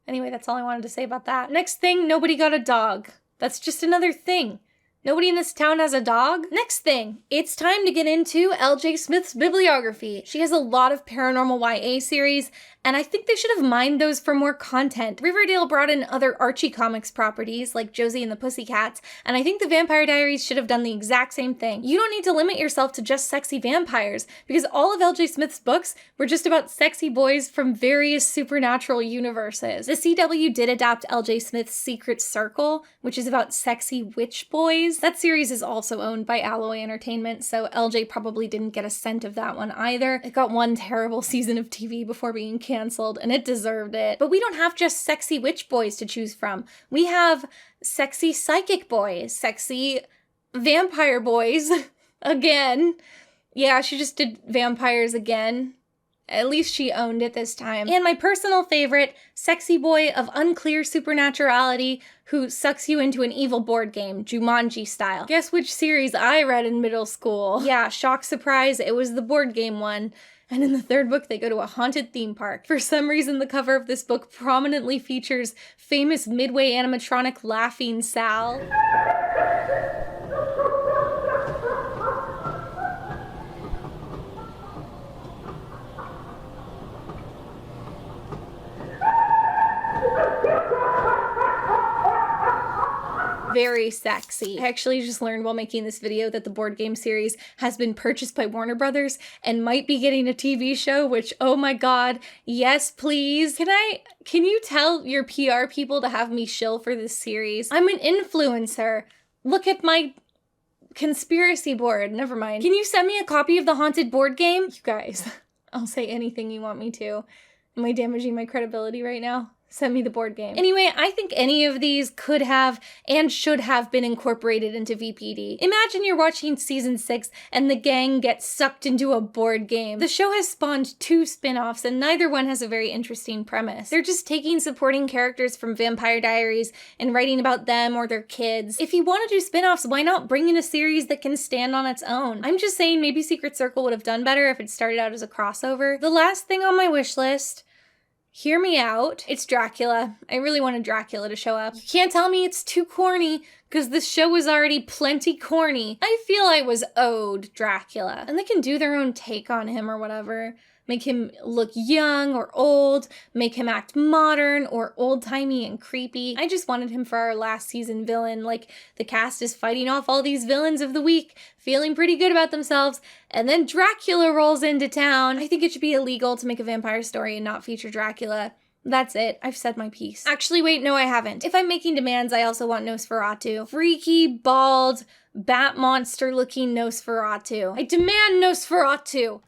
Anyway, that's all I wanted to say about that. Next thing, nobody got a dog. That's just another thing. Nobody in this town has a dog? Next thing, it's time to get into LJ Smith's bibliography. She has a lot of paranormal YA series, and I think they should have mined those for more content. Riverdale brought in other Archie Comics properties like Josie and the Pussycats, and I think the Vampire Diaries should have done the exact same thing. You don't need to limit yourself to just sexy vampires, because all of L.J. Smith's books were just about sexy boys from various supernatural universes. The CW did adapt L.J. Smith's Secret Circle, which is about sexy witch boys. That series is also owned by Alloy Entertainment, so LJ probably didn't get a cent of that one either. It got one terrible season of TV before being canceled, and it deserved it. But we don't have just sexy witch boys to choose from. We have sexy psychic boys, sexy vampire boys, again. Yeah, she just did vampires again. At least she owned it this time. And my personal favorite, sexy boy of unclear supernaturality who sucks you into an evil board game, Jumanji style. Guess which series I read in middle school? Yeah, shock surprise, it was the board game one. And in the third book, they go to a haunted theme park. For some reason, the cover of this book prominently features famous Midway animatronic Laughing Sal. Very sexy. I actually just learned while making this video that the board game series has been purchased by Warner Brothers and might be getting a TV show, which, oh my god, yes please. Can you tell your PR people to have me shill for this series? I'm an influencer. Look at my conspiracy board. Never mind. Can you send me a copy of the haunted board game? You guys, I'll say anything you want me to. Am I damaging my credibility right now? Send me the board game. Anyway, I think any of these could have and should have been incorporated into VPD. Imagine you're watching season 6 and the gang gets sucked into a board game. The show has spawned 2 spin-offs and neither one has a very interesting premise. They're just taking supporting characters from Vampire Diaries and writing about them or their kids. If you want to do spin-offs, why not bring in a series that can stand on its own? I'm just saying maybe Secret Circle would have done better if it started out as a crossover. The last thing on my wish list, hear me out. It's Dracula. I really wanted Dracula to show up. You can't tell me it's too corny, because this show was already plenty corny. I feel I was owed Dracula. And they can do their own take on him or whatever. Make him look young or old, make him act modern or old-timey and creepy. I just wanted him for our last season villain, like the cast is fighting off all these villains of the week, feeling pretty good about themselves, and then Dracula rolls into town. I think it should be illegal to make a vampire story and not feature Dracula. That's it. I've said my piece. Actually, wait, no, I haven't. If I'm making demands, I also want Nosferatu. Freaky, bald, bat monster-looking Nosferatu. I demand Nosferatu!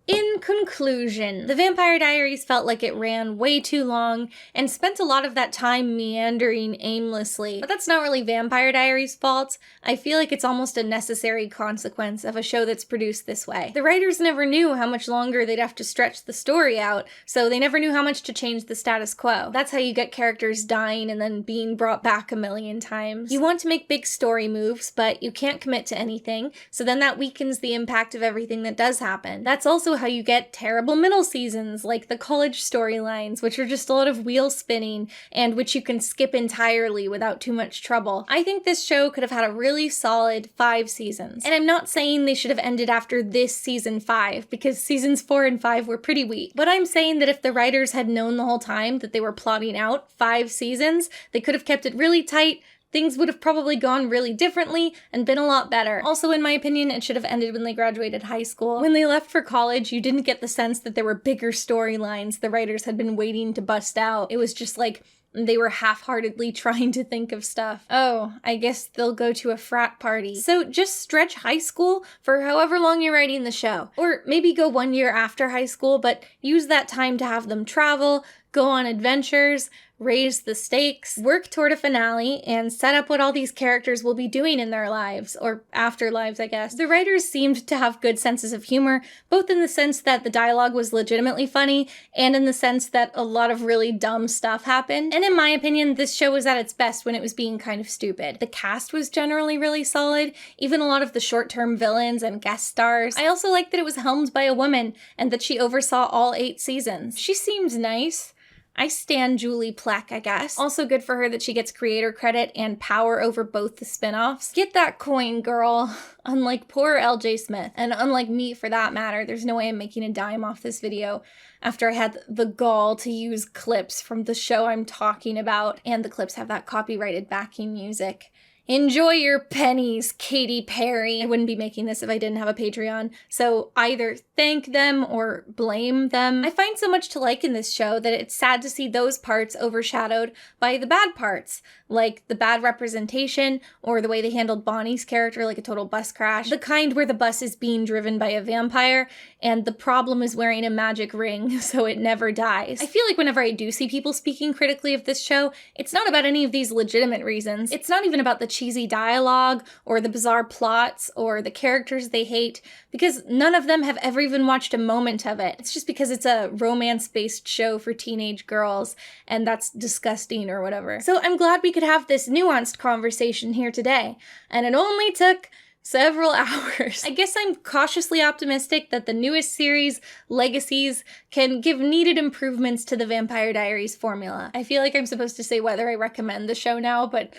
In conclusion, The Vampire Diaries felt like it ran way too long and spent a lot of that time meandering aimlessly. But that's not really Vampire Diaries' fault. I feel like it's almost a necessary consequence of a show that's produced this way. The writers never knew how much longer they'd have to stretch the story out, so they never knew how much to change the status quo. That's how you get characters dying and then being brought back a million times. You want to make big story moves, but you can't commit to anything, so then that weakens the impact of everything that does happen. That's also how you get terrible middle seasons, like the college storylines, which are just a lot of wheel spinning and which you can skip entirely without too much trouble. I think this show could have had a really solid 5 seasons. And I'm not saying they should have ended after this season 5, because seasons 4 and 5 were pretty weak. But I'm saying that if the writers had known the whole time that they were plotting out 5 seasons, they could have kept it really tight. Things would have probably gone really differently and been a lot better. Also, in my opinion, it should have ended when they graduated high school. When they left for college, you didn't get the sense that there were bigger storylines the writers had been waiting to bust out. It was just like they were half-heartedly trying to think of stuff. Oh, I guess they'll go to a frat party. So just stretch high school for however long you're writing the show. Or maybe go 1 year after high school, but use that time to have them travel, go on adventures, raise the stakes, work toward a finale, and set up what all these characters will be doing in their lives, or afterlives, I guess. The writers seemed to have good senses of humor, both in the sense that the dialogue was legitimately funny, and in the sense that a lot of really dumb stuff happened. And in my opinion, this show was at its best when it was being kind of stupid. The cast was generally really solid, even a lot of the short-term villains and guest stars. I also liked that it was helmed by a woman, and that she oversaw all 8 seasons. She seemed nice. I stan Julie Plec, I guess. Also good for her that she gets creator credit and power over both the spin-offs. Get that coin, girl. Unlike poor LJ Smith, and unlike me for that matter, there's no way I'm making a dime off this video after I had the gall to use clips from the show I'm talking about, and the clips have that copyrighted backing music. Enjoy your pennies, Katy Perry. I wouldn't be making this if I didn't have a Patreon, so either thank them or blame them. I find so much to like in this show that it's sad to see those parts overshadowed by the bad parts, like the bad representation or the way they handled Bonnie's character like a total bus crash, the kind where the bus is being driven by a vampire and the problem is wearing a magic ring so it never dies. I feel like whenever I do see people speaking critically of this show, it's not about any of these legitimate reasons. It's not even about the cheesy dialogue or the bizarre plots or the characters they hate, because none of them have ever even watched a moment of it. It's just because it's a romance-based show for teenage girls and that's disgusting or whatever. So I'm glad we could have this nuanced conversation here today, and it only took several hours. I guess I'm cautiously optimistic that the newest series, Legacies, can give needed improvements to the Vampire Diaries formula. I feel like I'm supposed to say whether I recommend the show now, but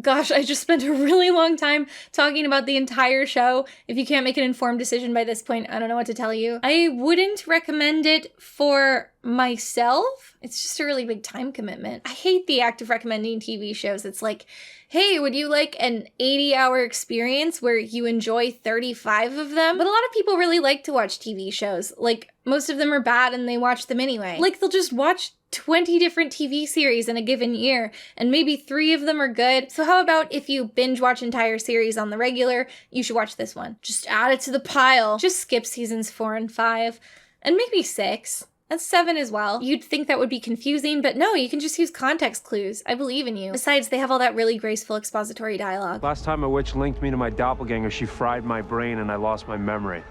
gosh, I just spent a really long time talking about the entire show. If you can't make an informed decision by this point, I don't know what to tell you. I wouldn't recommend it for myself. It's just a really big time commitment. I hate the act of recommending TV shows. It's like, hey, would you like an 80-hour experience where you enjoy 35 of them? But a lot of people really like to watch TV shows. Like, most of them are bad and they watch them anyway. Like, they'll just watch 20 different TV series in a given year, and maybe 3 of them are good. So how about if you binge watch entire series on the regular, you should watch this one. Just add it to the pile. Just skip seasons 4 and 5, and maybe 6. And 7 as well. You'd think that would be confusing, but no, you can just use context clues. I believe in you. Besides, they have all that really graceful expository dialogue. Last time a witch linked me to my doppelganger, she fried my brain and I lost my memory.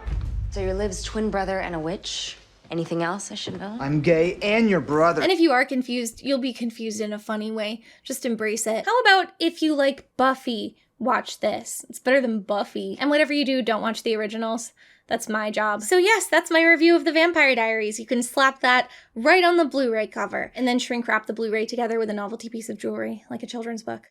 So you're Liv's twin brother and a witch? Anything else I should know? I'm gay and your brother. And if you are confused, you'll be confused in a funny way. Just embrace it. How about if you like Buffy, watch this. It's better than Buffy. And whatever you do, don't watch the originals. That's my job. So yes, that's my review of The Vampire Diaries. You can slap that right on the Blu-ray cover and then shrink wrap the Blu-ray together with a novelty piece of jewelry, like a children's book.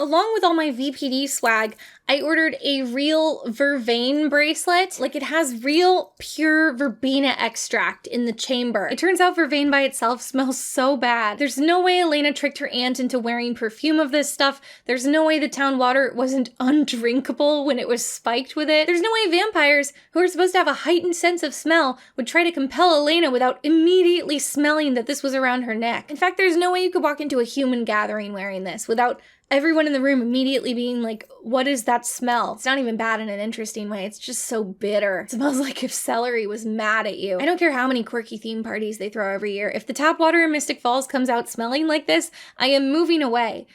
Along with all my VPD swag, I ordered a real vervain bracelet. Like, it has real pure verbena extract in the chamber. It turns out vervain by itself smells so bad. There's no way Elena tricked her aunt into wearing perfume of this stuff. There's no way the town water wasn't undrinkable when it was spiked with it. There's no way vampires, who are supposed to have a heightened sense of smell, would try to compel Elena without immediately smelling that this was around her neck. In fact, there's no way you could walk into a human gathering wearing this without everyone in the room immediately being like, what is that smell? It's not even bad in an interesting way. It's just so bitter. It smells like if celery was mad at you. I don't care how many quirky theme parties they throw every year. If the tap water in Mystic Falls comes out smelling like this, I am moving away.